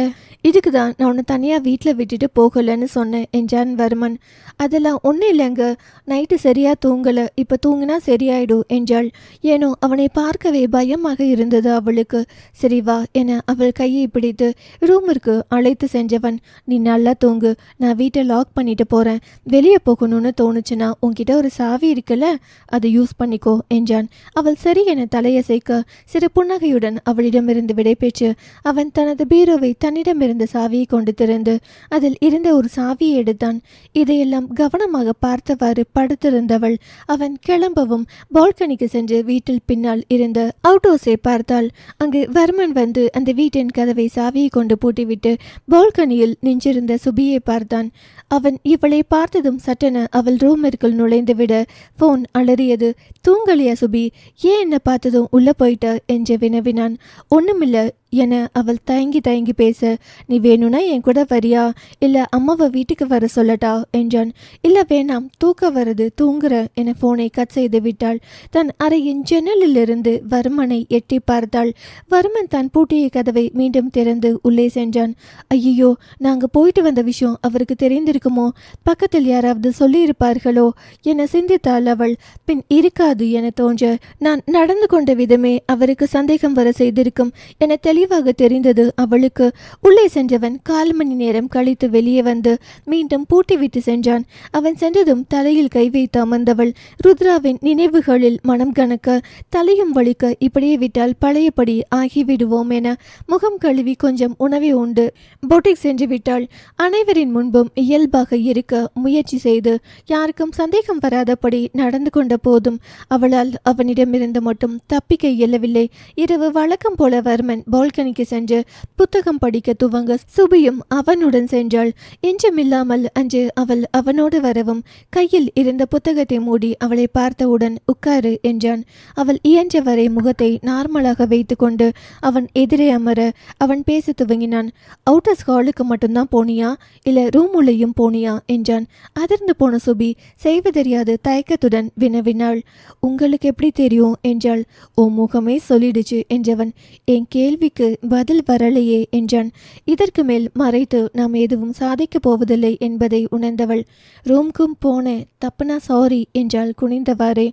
இதுக்கு தான் நான் உன்னை தனியாக வீட்டில் விட்டுட்டு போகலன்னு சொன்னேன் என்றான் வர்மன். அதெல்லாம் ஒன்றும் இல்லைங்க, நைட்டு சரியாக தூங்கலை, இப்போ தூங்கினா சரியாயிடும் என்றாள். ஏனோ அவனை பார்க்கவே பயமாக இருந்தது அவளுக்கு. சரி வா என அவள் கையை பிடித்து ரூமிற்கு அழைத்து சென்றவன், நீ நல்லா தூங்கு, நான் வீட்டை லாக் பண்ணிட்டு போகிறேன், வெளியே போகணும்னு தோணுச்சுன்னா உன்கிட்ட ஒரு சாவி இருக்குல்ல, அதை யூஸ் பண்ணிக்கோ என்றான். அவள் சரி என தலையசைக்க சிறு புன்னகையுடன் அவளிடமிருந்து விடைபெற்று அவன் தனது பீரோவை தன்னிடமிருந்த சாவியை கொண்டு திறந்து அதில் இருந்த ஒரு சாவியை எடுத்தான். இதையெல்லாம் கவனமாக பார்த்தவாறு படுத்திருந்தவள் அவன் கிளம்பவும் பால்கனிக்கு சென்று வீட்டில் பின்னால் இருந்த அவுட்டோஸை பார்த்தாள். அங்கு வர்மன் வந்து அந்த வீட்டின் கதவை சாவியை கொண்டு பூட்டிவிட்டு பால்கனியில் நின்றிருந்த சுபியை பார்த்தான். அவன் இவளை பார்த்ததும் சட்டென அவள் ரூமிற்குள் நுழைந்துவிட போன் அலறியது. தூங்கலியா சுபி, ஏன் என்ன பார்த்ததும் உள்ள போயிட்ட என்று வினவினான். ஒண்ணுமில்ல என அவள் தயங்கி பேச, நீ வேணும்னா என் கூட வரியா, இல்லை அம்மாவை வீட்டுக்கு வர சொல்லட்டா என்றான். இல்லை வேணாம், தூக்க வருது, தூங்குற என போனை கட் செய்து விட்டாள். தன் அறையின் ஜன்னலிலிருந்து வர்மனை எட்டி பார்த்தாள். வர்மன் தான் பூட்டிய கதவை மீண்டும் திறந்து உள்ளே சென்றான். ஐயோ, நாங்கள் போயிட்டு வந்த விஷயம் அவருக்கு தெரிந்திருக்குமோ, பக்கத்தில் யாராவது சொல்லியிருப்பார்களோ என சிந்தித்தாள் அவள். பின் இருக்காது என தோன்ற, நான் நடந்து கொண்ட விதமே அவருக்கு சந்தேகம் வர செய்திருக்கும் என தெளிவாக தெரிந்தது அவளுக்கு. உள்ளே சென்றவன் 1/4 மணி நேரம் கழித்து வெளியே வந்து மீண்டும் பூட்டிவிட்டு சென்றான். அவன் சென்றதும் தலையில் கை வைத்து அமர்ந்தவள் ருத்ராவின் நினைவுகளில் மனம் கணக்க, தலையும் வலிக்க, இப்படியே விட்டால் பழையபடி ஆகிவிடுவோம் என முகம் கழுவி கொஞ்சம் உணவை உண்டு பொட்டிக் சென்று விட்டாள். அனைவரின் முன்பும் இயல்பாக இருக்க முயற்சி செய்து யாருக்கும் சந்தேகம் வராதபடி நடந்து கொண்ட போதும் அவளால் அவனிடமிருந்து மட்டும் தப்பிக்க இயலவில்லை. இரவு வழக்கம் போல வர்மன் பால்கனிக்கு சென்று புத்தகம் படிக்க துவங்க சுபியும் அவனுடன் சென்றாள். எஞ்சமில்லாமல் அன்று அவள் அவனோடு வரவும் கையில் இருந்த புத்தகத்தை மூடி அவளை பார்த்தவுடன் உட்காரு என்றான். அவள் இயன்றவரை முகத்தை நார்மலாக வைத்து கொண்டு அவன் எதிரே அமர அவன் பேச துவங்கினான். அவுட்டர்ஸ் ஹாலுக்கு மட்டும்தான் போனியா, இல்ல ரூம் உள்ளேயும் போனியா என்றான். அதிர்ந்து போன சுபி செய்வதறியாது தயக்கத்துடன் வினவினாள். உங்களுக்கு எப்படி தெரியும் என்றாள். ஓ முகமே சொல்லிடுச்சு என்றவன். என் கேள்விக்கு பதில் வரலையே என்றான். இதற்கு மேல் மறைத்து நாம் எதுவும் சாதிக்கப் போவதில்லை என்பதை உணர்ந்தவள். ரூம்க்கும் போனேன், தப்புனா சாரி என்றாள் குனிந்தவாறே.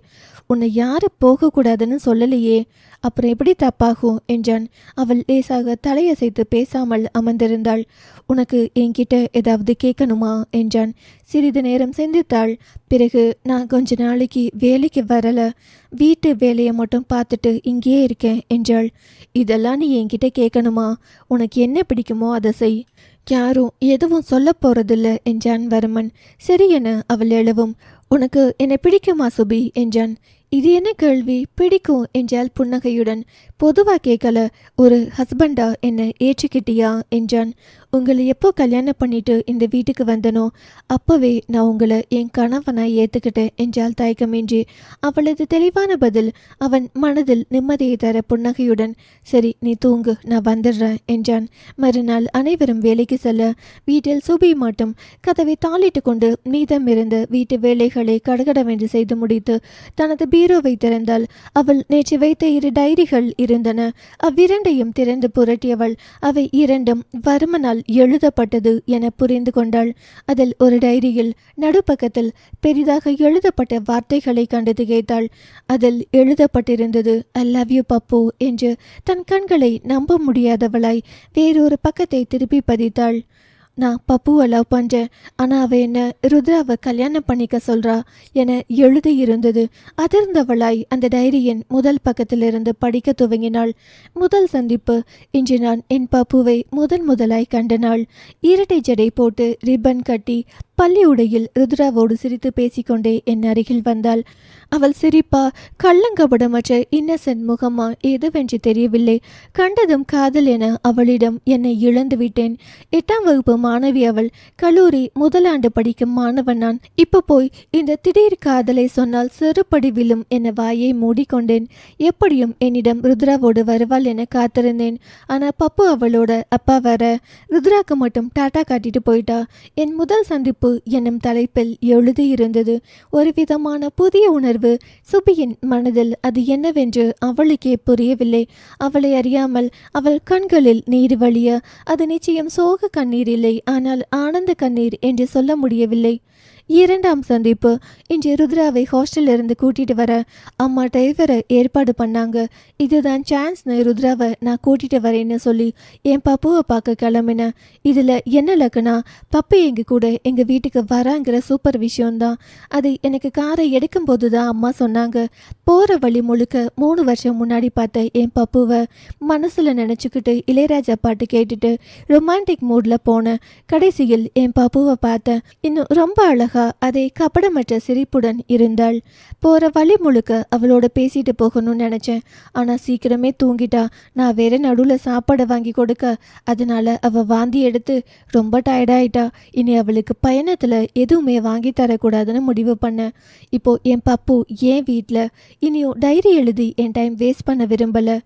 உன்னை யாரு போகக்கூடாதுன்னு சொல்லலையே, அப்புறம் எப்படி தப்பாகும் என்றான். அவள் லேசாக தலையசைத்து பேசாமல் அமர்ந்திருந்தாள். உனக்கு என்கிட்ட ஏதாவது கேட்கணுமா என்றான். சிறிது நேரம் சிந்தித்தாள். பிறகு நான் கொஞ்ச நாளைக்கு வேலைக்கு வரல, வீட்டு வேலையை மட்டும் பார்த்துட்டு இங்கேயே இருக்கேன் என்றாள். இதெல்லாம் நீ என்கிட்ட கேட்கணுமா? உனக்கு என்ன பிடிக்குமோ அதை செய், யாரும் எதுவும் சொல்ல போறதில்ல என்றான் வர்மன். சரி என அவள் எழவும். உனக்கு என்னை பிடிக்குமா சுபி என்றான். இது என்ன கேள்வி? பிடிக்கும் என்றால் புன்னகையுடன். பொதுவா கேட்கல, ஒரு ஹஸ்பண்டா என்னை ஏற்றுக்கிட்டியா என்றான். உங்களை எப்போ கல்யாணம் பண்ணிட்டு இந்த வீட்டுக்கு வந்தனோ அப்பவே நான் உங்களை என் கணவனாய் ஏற்றுக்கிட்டேன் என்றால் தயக்கமின்றி. அவளது தெளிவான பதில் அவன் மனதில் நிம்மதியை தர புன்னகையுடன் சரி நீ தூங்கு, நான் வந்துடுறேன் என்றான். மறுநாள் அனைவரும் வேலைக்கு செல்ல வீட்டில் சுபி மட்டும் கதவை தாளிட்டு கொண்டு மீதம் இருந்த வீட்டு வேலைகளை கடகடவென்று செய்து முடித்து தனது பீரோவை திறந்தாள். அவள் நேற்று வைத்த 2 டைரிகள் இருந்தன. அவ்விரண்டையும் திறந்து புரட்டியவள் அவை இரண்டும் வர்மனால் எழுதப்பட்டது என புரிந்து கொண்டாள். அதில் ஒரு டைரியில் நடுப்பக்கத்தில் பெரிதாக எழுதப்பட்ட வார்த்தைகளை கண்டு திகைத்தாள். அதில் எழுதப்பட்டிருந்தது ஐ லவ் யூ பப்பு என்று. தன் கண்களை நம்ப முடியாதவளாய் வேறொரு பக்கத்தை திருப்பி பதித்தாள். நான் பப்புவை லவ் பண்ணுறேன், ஆனால் அவள் என்ன ருத்ராவை கல்யாணம் பண்ணிக்க சொல்கிறா என எழுதியிருந்தது. அதிர்ந்தவளாய் அந்த டைரியின் முதல் பக்கத்திலிருந்து படிக்க துவங்கினாள். முதல் சந்திப்பு. இன்று நான் என் பப்புவை முதலாய் கண்ட நாள். இரட்டை ஜடை போட்டு ரிப்பன் கட்டி பள்ளி உடையில் ருத்ராவோடு சிரித்து பேசிக்கொண்டே என் அருகில் வந்தாள். அவள் சிரிப்பா கள்ளங்கபடமற்ற இன்னசென்ட் முகமா எதுவென்று தெரியவில்லை. கண்டதும் காதல் என அவளிடம் என்னை இழந்து விட்டேன். 8ஆம் வகுப்பு மாணவி அவள். கல்லூரி முதலாண்டு படிக்கும் மாணவன் நான். இப்ப போய் இந்த திடீர் காதலை சொன்னால் செருப்படி விழும் என வாயை மூடிக்கொண்டேன். எப்படியும் என்னிடம் ருத்ராவோடு வருவாள் என காத்திருந்தேன். ஆனா பப்பு அவளோட அப்பா வர ருத்ராக்கு மட்டும் டாட்டா காட்டிட்டு போயிட்டா. என் முதல் சந்திப்பு என்னும் தலைப்பில் எழுதியிருந்தது. ஒரு விதமான புதிய உணர்வு சுபியின் மனதில். அது என்னவென்று அவளுக்கே புரியவில்லை. அவளை அறியாமல் அவள் கண்களில் நீர் வழிய அது நிச்சயம் சோக கண்ணீர் இல்லை, ஆனால் ஆனந்த கண்ணீர் என்று சொல்ல முடியவில்லை. 2ஆம் சந்திப்பு. இன்று ருத்ராவை ஹாஸ்டல்ல இருந்து கூட்டிட்டு வர அம்மா டிரைவரை ஏற்பாடு பண்ணாங்க. இதுதான் சான்ஸ்னு ருத்ராவை நான் கூட்டிட்டு வரேன்னு சொல்லி என் பப்புவை பார்க்க கிளம்பினேன். இதுல என்ன லக்குனா பப்பு எங்க கூட எங்க வீட்டுக்கு வராங்கிற சூப்பர் விஷயம்தான். அது எனக்கு காரை எடுக்கும் போது தான் அம்மா சொன்னாங்க. போற வழி முழுக்க 3 வருஷம் முன்னாடி பார்த்த என் பப்புவை மனசுல நினைச்சுக்கிட்டு இளையராஜா பாட்டு கேட்டுட்டு ரொமான்டிக் மூட்ல போனேன். கடைசியில் என் பப்புவை பார்த்தேன். இன்னும் ரொம்ப அழகா அதே கபடமற்ற சிரிப்புடன் இருந்தாள். போற வழி முழுக்க அவளோட பேசிட்டு போகணும்னு நினைச்சேன். ஆனா சீக்கிரமே தூங்கிட்டா. நான் வேற நடுவில் சாப்பாடை வாங்கி கொடுக்க, அதனால அவ வாந்தி எடுத்து ரொம்ப டயர்டாயிட்டா. இனி அவளுக்கு பயணத்துல எதுவுமே வாங்கி தரக்கூடாதுன்னு முடிவு பண்ணேன். இப்போ என் பப்பு என் வீட்டில். இனியும் டைரி எழுதி என் டைம் வேஸ்ட் பண்ண விரும்பல.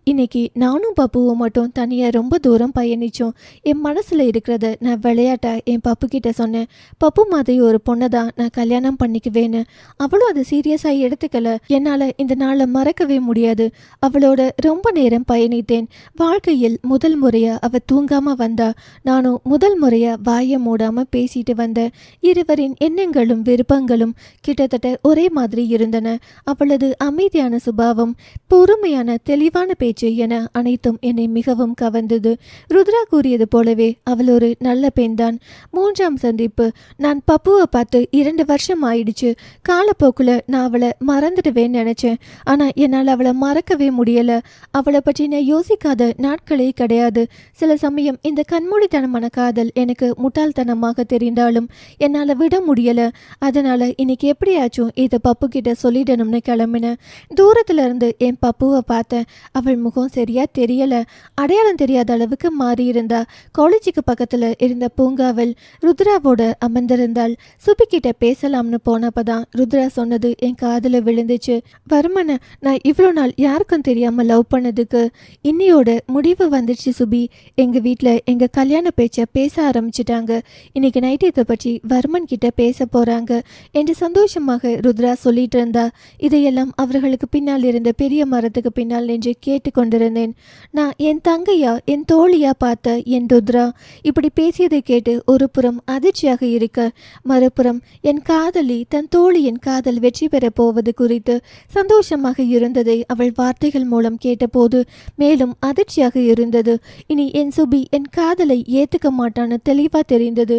இன்னைக்கு நானும் பப்புவும் மட்டும் தனியாக ரொம்ப தூரம் பயணித்தோம். என் மனசில் இருக்கிறத நான் விளையாட்டா என் பப்பு கிட்ட சொன்னேன். பப்பு மாதிரி ஒரு பொண்ணை தான் நான் கல்யாணம் பண்ணிக்குவேன்னு. அவளும் அதை சீரியஸாக எடுத்துக்கல. என்னால் இந்த நாளை மறக்கவே முடியாது. அவளோட ரொம்ப நேரம் பயணித்தேன். வாழ்க்கையில் முதல் முறையாக அவள் தூங்காமல் வந்தா. நானும் முதல் முறையாக வாயை மூடாமல் பேசிட்டு வந்தேன். இருவரின் எண்ணங்களும் விருப்பங்களும் கிட்டத்தட்ட ஒரே மாதிரி இருந்தன. அவளது அமைதியான சுபாவம், பொறுமையான தெளிவான பேச்சு என அனைத்தும் என்னை மிகவும் கவர்ந்தது. ருத்ரா கூறியது போலவே அவள் ஒரு நல்ல பெண்தான். 3ஆம் சந்திப்பு. நான் பப்புவை பார்த்து 2 வருஷம் ஆயிடுச்சு. காலப்போக்கில் நான் அவளை மறந்துடுவேன்னு நினச்சேன். ஆனால் என்னால் அவளை மறக்கவே முடியலை. அவளை பற்றி நான் யோசிக்காத நாட்களே கிடையாது. சில சமயம் இந்த கண்மூடித்தனமான காதல் எனக்கு முட்டாள்தனமாக தெரிந்தாலும் என்னால் விட முடியலை. அதனால் இன்னைக்கு எப்படியாச்சும் இதை பப்பு கிட்ட சொல்லிடணும்னு கிளம்பினேன். தூரத்துல இருந்து என் பப்புவை பார்த்தேன். அவள் முகம் சரியா தெரியல. அடையாளம் தெரியாத அளவுக்கு மாறி இருந்தா. காலேஜுக்கு பக்கத்துல இருந்த பூங்காவில் ருத்ராவோட அமர்ந்திருந்தாள். சுபி கிட்ட பேசலாம்னு போனப்பதான் ருத்ரா சொன்னது என் காதுல விழுந்துச்சு. வர்மனை நான் இவ்வளோ நாள் யாருக்கும் தெரியாம லவ் பண்ணதுக்கு இன்னையோட முடிவு வந்துடுச்சு சுபி. எங்க வீட்டில் எங்க கல்யாண பேச்சை பேச ஆரம்பிச்சிட்டாங்க. இன்னைக்கு நைட்டு இதை பற்றி வர்மன் கிட்ட பேச போறாங்க என்று சந்தோஷமாக ருத்ரா சொல்லிட்டு இருந்தா. இதையெல்லாம் அவர்களுக்கு பின்னால் இருந்த பெரிய மரத்துக்கு பின்னால் நின்று கேட்டு கொண்டிருந்தேன். நான் என் தங்கையா என் தோழியா பார்த்த என் ருத்ரா இப்படி பேசியதை கேட்டு ஒரு புறம் அதிர்ச்சியாக இருக்க, மறுபுறம் என் காதலி தன் தோழியின் காதல் வெற்றி பெறப் போவது குறித்து சந்தோஷமாக இருந்ததை அவள் வார்த்தைகள் மூலம் கேட்டபோது மேலும் அதிர்ச்சியாக இருந்தது. இனி என் சுபி என் காதலை ஏத்துக்க மாட்டான்னு தெளிவா தெரிந்தது.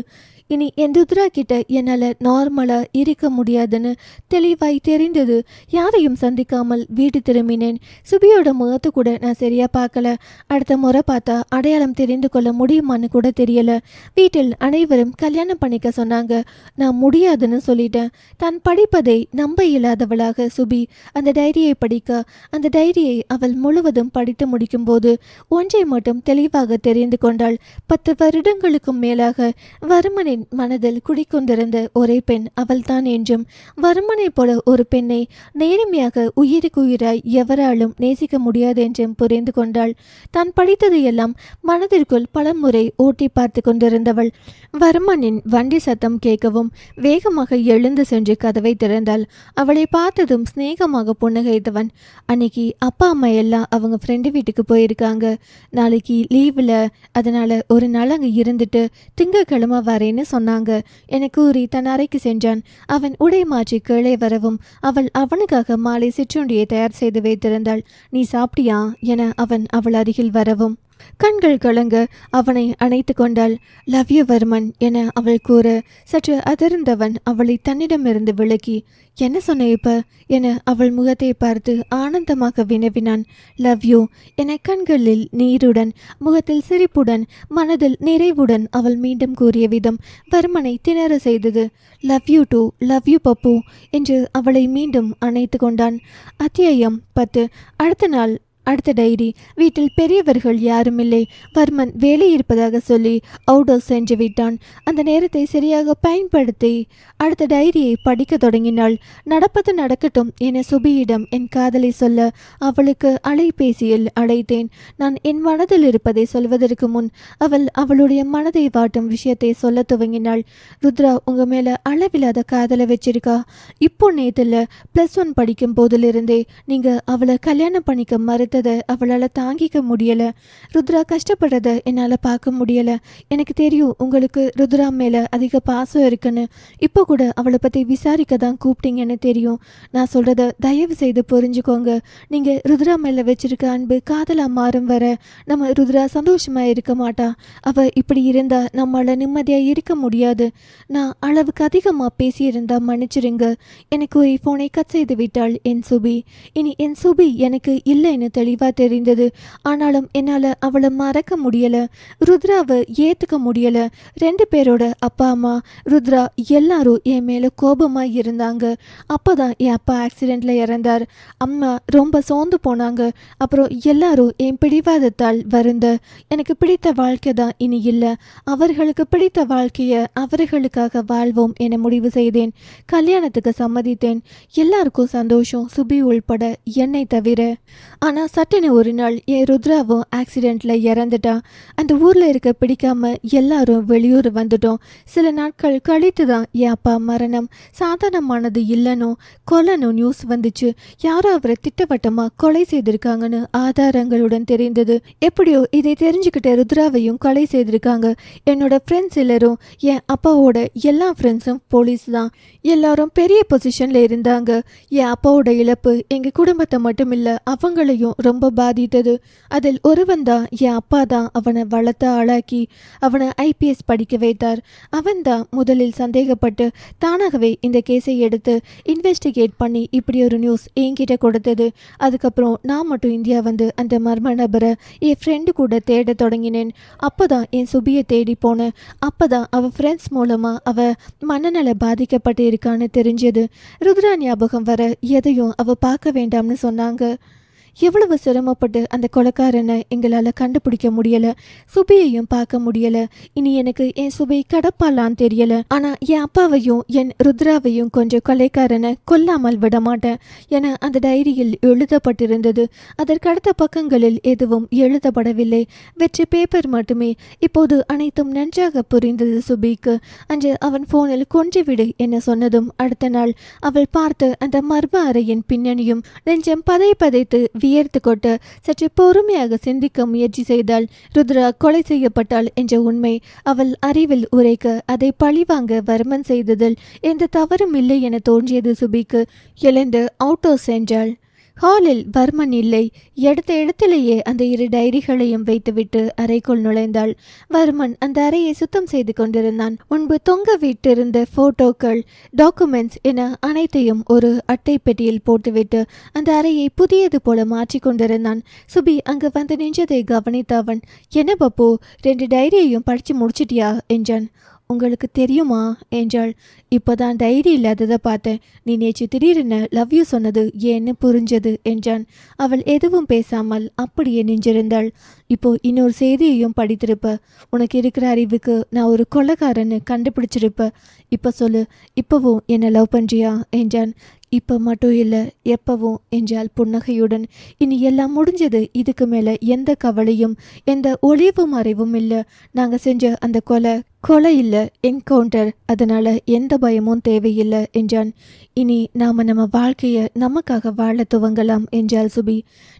இனி என் ருத்ரா கிட்ட என்னால் நார்மலாக இருக்க முடியாதுன்னு தெளிவாய் தெரிந்தது. யாரையும் சந்திக்காமல் வீடு திரும்பினேன். சுபியோட முகத்து கூட நான் சரியாக பார்க்கல. அடுத்த முறை பார்த்தா அடையாளம் தெரிந்து கொள்ள முடியுமான்னு கூட தெரியல. வீட்டில் அனைவரும் கல்யாணம் பண்ணிக்க சொன்னாங்க. நான் முடியாதுன்னு சொல்லிட்டேன். தான் படிப்பதை நம்ப இயலாதவளாக சுபி அந்த டைரியை படிக்க, அந்த டைரியை அவள் முழுவதும் படித்து முடிக்கும்போது ஒன்றை மட்டும் தெளிவாக தெரிந்து கொண்டாள். 10 வருடங்களுக்கும் மேலாக வர்மனின் மனதில் குடிக்கொண்டிருந்த ஒரே பெண் அவள்தான் என்றும், வர்மனை போல ஒரு பெண்ணை நேர்மையாக உயிருக்கு உயிராய் எவராலும் நேசிக்க முடியாது என்றும் புரிந்து கொண்டாள். தான் படித்தது எல்லாம் மனதிற்குள் பலமுறை ஓட்டி பார்த்து கொண்டிருந்தவள். வர்மனின் வண்டி சத்தம் கேட்கவும் வேகமாக எழுந்து சென்று கதவை திறந்தாள். அவளை பார்த்ததும் சிநேகமாக புன்னகைத்தவன், அன்னைக்கு அப்பா அம்மா எல்லாம் அவங்க ஃப்ரெண்டு வீட்டுக்கு போயிருக்காங்க. நாளைக்கு லீவில், அதனால ஒரு நாள் அங்கே இருந்துட்டு திங்கக்கிழமை வரேன்னு சொன்னாங்க என கூறி தன் அறைக்கு சென்றான். அவன் உடை மாற்றி கீழே வரவும் அவள் அவனுக்காக மாலை சிற்றுண்டியை தயார் செய்து வைத்திருந்தாள். நீ சாப்பிட்டியா என அவன் அவள் அருகில் வரவும் கண்கள் கலங்க அவனை அணைத்து கொண்டாள். லவ் யூ வர்மன் என அவள் கூற சற்று அதிர்ந்தவன் அவளை தன்னிடமிருந்து விலக்கி, என்ன சொன்ன இப்ப என அவள் முகத்தை பார்த்து ஆனந்தமாக வினவினான். லவ் யூ என கண்களில் நீருடன் முகத்தில் சிரிப்புடன் மனதில் நிறைவுடன் அவள் மீண்டும் கூறிய விதம் வர்மனை திணற செய்தது. Love you too, love you Pappu என்று அவளை மீண்டும் அணைத்து கொண்டான். அத்தியாயம் 10. அடுத்த நாள். அடுத்த டைரி. வீட்டில் பெரியவர்கள் யாருமில்லை. வர்மன் வேலை இருப்பதாக சொல்லி அவுடோர் சென்று விட்டான். அந்த நேரத்தை சரியாக பயன்படுத்தி அடுத்த டைரியை படிக்க தொடங்கினாள். நடப்பது நடக்கட்டும் என சுபியிடம் என் காதலை சொல்ல அவளுக்கு அலைபேசியில் அழைத்தேன். நான் என் மனதில் இருப்பதை சொல்வதற்கு முன் அவள் அவளுடைய மனதை வாட்டும் விஷயத்தை சொல்ல துவங்கினாள். ருத்ரா உங்க மேல அளவில்லாத காதலை வச்சிருக்கா. இப்போ நேத்துல +1 படிக்கும் போதிலிருந்தே நீங்க அவளை கல்யாணம் பண்ணிக்க மறுத்ததை அவளால் தாங்கிக்க முடியல. ருத்ரா கஷ்டப்படுறத என்னால் பார்க்க முடியல. எனக்கு தெரியும் உங்களுக்கு ருத்ரா மேல அதிக பாசம் இருக்குன்னு. இப்போ கூட அவளை பற்றி விசாரிக்க தான் கூப்பிட்டீங்கன்னு தெரியும். நான் சொல்கிறத தயவு செய்து புரிஞ்சுக்கோங்க. நீங்கள் ருத்ரா மேலே வச்சிருக்க அன்பு காதலாக மாறும் வர நம்ம ருத்ரா சந்தோஷமாக இருக்க மாட்டா. அவள் இப்படி இருந்தால் நம்மளால் நிம்மதியாக இருக்க முடியாது. நான் அளவுக்கு அதிகமாக பேசியிருந்தா மன்னிச்சிருங்க. எனக்கு ஒரு ஃபோனை கட் செய்து விட்டாள் என் சுபி. இனி என் சுபி எனக்கு இல்லைன்னு தெளிவாக தெரிந்தது. ஆனாலும் என்னால் அவளை மறக்க முடியலை. ருத்ராவை ஏற்றுக்க முடியலை. 2 பேரோட அப்பா அம்மா ருத்ரா எல்லாரும் என் மேலே கோபமாக இருந்தாங்க. அப்போ தான் என் அப்பா ஆக்சிடெண்ட்டில் இறந்தார். அம்மா ரொம்ப சோர்ந்து போனாங்க. அப்புறம் எல்லாரும் என் பிடிவாதத்தால் வருந்த எனக்கு பிடித்த வாழ்க்கை தான் இனி இல்லை. அவர்களுக்கு பிடித்த வாழ்க்கையை அவர்களுக்காக வாழ்வோம் என முடிவு செய்தேன். கல்யாணத்துக்கு சம்மதித்தேன். எல்லாருக்கும் சந்தோஷம், சுபி உள்பட, என்னை தவிர. ஆனால் சட்டென ஒரு நாள் என் ருத்ராவும் ஆக்சிடெண்ட்டில் இறந்துட்டா. அந்த ஊரில் இருக்க பிடிக்காம எல்லாரும் வெளியூர் வந்துட்டோம். சில நாட்கள் கழித்து தான் என் அப்பா மரணம் சாதாரணமானது இல்லைனோ கொலைனோ நியூஸ் வந்துச்சு. யாரோ அவரை திட்டவட்டமாக கொலை செய்திருக்காங்கன்னு ஆதாரங்களுடன் தெரிந்தது. எப்படியோ இதை தெரிஞ்சுக்கிட்ட ருத்ராவையும் கொலை செய்திருக்காங்க. என்னோட ஃப்ரெண்ட்ஸ் எல்லாரும், என் அப்பாவோட எல்லா ஃப்ரெண்ட்ஸும் போலீஸ் தான். எல்லாரும் பெரிய பொசிஷனில் இருந்தாங்க. என் அப்பாவோட இழப்பு எங்கள் குடும்பத்தை மட்டும் இல்லை அவங்களையும் ரொம்ப பாதித்தது. அதில் ஒருவன் தான் என் அப்பா தான் அவனை வளர்த்து ஆளாக்கி அவனை ஐபிஎஸ் படிக்க வைத்தார். அவன் தான் முதலில் சந்தேகப்பட்டு தானாகவே இந்த கேஸை எடுத்து இன்வெஸ்டிகேட் பண்ணி இப்படி ஒரு நியூஸ் என்கிட்ட கொடுத்தது. அதுக்கப்புறம் நான் மட்டும் இந்தியா வந்து அந்த மர்ம நபரை என் ஃப்ரெண்டு கூட தேட தொடங்கினேன். அப்போ தான் என் சுபியை தேடி போனேன். அப்போ தான் அவள் ஃப்ரெண்ட்ஸ் மூலமாக அவள் மனநல பாதிக்கப்பட்டு இருக்கான்னு தெரிஞ்சது. ருத்ரா ஞாபகம் வர எதையும் அவள் பார்க்க வேண்டாம்னு சொன்னாங்க. எவ்வளவு சிரமப்பட்டு அந்த கொலைக்காரனை எங்களால் கண்டுபிடிக்க முடியலை. சுபியையும் பார்க்க முடியலை. இனி எனக்கு என் சுபை கடப்பாலான்னு தெரியலை. ஆனால் என் அப்பாவையும் என் ருத்ராவையும் கொஞ்சம் கொலைக்காரனை கொல்லாமல் விட மாட்டேன் என அந்த டைரியில் எழுதப்பட்டிருந்தது. அதற்கடுத்த பக்கங்களில் எதுவும் எழுதப்படவில்லை. வெற்று பேப்பர் மட்டுமே. இப்போது அனைத்தும் நன்றாக புரிந்தது சுபிக்கு. அன்று அவன் போனில் கொன்றுவிடு என சொன்னதும் அடுத்த நாள் அவள் பார்த்து அந்த மர்ம அறையின் பின்னணியும் நெஞ்சம் பதைத்து வியர்த்து கொட்ட சற்று பொறுமையாக சிந்திக்க முயற்சி செய்தாள். ருத்ரா கொலை செய்யப்பட்டாள் என்ற உண்மை அவள் அறிவில் உரைக்க அதை பழிவாங்க வர்மன் செய்ததில் எந்த தவறும் இல்லை என தோன்றியது சுபிக்கு. எழுந்து அவுட்டோ சென்றாள். ஹாலில் வர்மன் இல்லை. எடுத்த இடத்திலேயே அந்த 2 டைரிகளையும் வைத்துவிட்டு அறைக்குள் நுழைந்தாள். வர்மன் அந்த அறையை சுத்தம் செய்து கொண்டிருந்தான். முன்பு தொங்க விட்டிருந்த போட்டோக்கள், டாக்குமெண்ட்ஸ் என அனைத்தையும் ஒரு அட்டை பெட்டியில் போட்டுவிட்டு அந்த அறையை புதியது போல மாற்றி கொண்டிருந்தான். சுபி அங்கு வந்து நின்றதை கவனித்த அவன், என்ன பப்பு 2 டைரியையும் படித்து முடிச்சிட்டியா என்றான். உங்களுக்கு தெரியுமா என்றாள். இப்போதான் டைரி இல்லாததை பார்த்தேன். நீ நேற்று திடீரென லவ் யூ சொன்னது ஏன்னு புரிஞ்சது என்றான். அவள் எதுவும் பேசாமல் அப்படியே நின்றிருந்தாள். இப்போ இன்னொரு செய்தியையும் படித்திருப்ப. உனக்கு இருக்கிற அறிவுக்கு நான் ஒரு கொலைகாரன்னு கண்டுபிடிச்சிருப்ப. இப்போ சொல்லு, இப்போவும் என்னை லவ் பண்ணுறியா என்றான். இப்போ மட்டும் இல்லை, எப்பவும் என்றால் புன்னகையுடன். இனி எல்லாம் முடிஞ்சது. இதுக்கு மேலே எந்த கவலையும் எந்த ஒளிவு மறைவும் இல்லை. நாங்கள் செஞ்ச அந்த கொலை இல்லை, என்கவுண்டர். அதனால் எந்த பயமும் தேவையில்லை என்றான். இனி நாம் நம்ம வாழ்க்கையை நமக்காக வாழ துவங்கலாம் என்றாள் சுபி.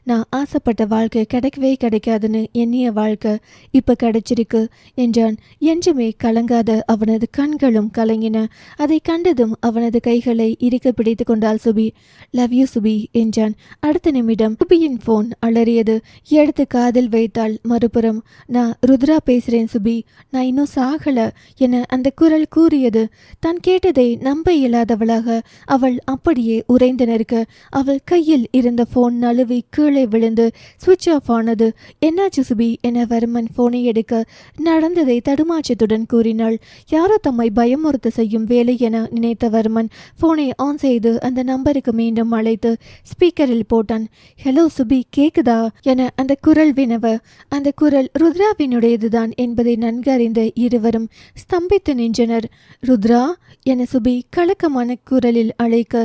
நான் ஆசைப்பட்ட வாழ்க்கை கிடைக்கவே கிடைக்காதுன்னு எண்ணிய வாழ்க்கை இப்போ கிடைச்சிருக்கு என்றான். என்றுமே கலங்காத அவனது கண்களும் கலங்கின. அதை கண்டதும் அவனது கைகளை இறுக்க பிடித்து கொண்டாள் சுபி. லவ் யூ சுபி என்றான். அடுத்த நிமிடம் சுபியின் போன் அலறியது. எடுத்து காதில் வைத்தாள். மறுபுறம், நான் ருத்ரா பேசுகிறேன் சுபி, நான் இன்னும் சாகல என அந்த குரல் கூறியது. தான் கேட்டதை நம்ப இயலாதவளாக அவள் அப்படியே உறைந்து நிற்க அவள் கையில் இருந்த போன் நழுவி கீழே விழுந்து சுவிட்ச் ஆஃப் ஆனது. என்னாச்சு சுபி என வர்மன் போனை எடுக்க நடந்ததை தடுமாற்றத்துடன் கூறினாள். யாரோ தம்மை பயமுறுத்த செய்யும் வேலை என நினைத்த வர்மன் போனை ஆன் செய்து அந்த நம்பருக்கு மீண்டும் அழைத்து ஸ்பீக்கரில் போட்டான். ஹலோ சுபி, கேக்குதா என அந்த குரல் வினவ அந்த குரல் ருத்ராவினுடையதுதான் என்பதை நன்கு அறிந்த இருவரும் ஸ்தம்பித்து நின்றனர். ருத்ரா என சுபி கலக்கமான குரலில் அழைக்க,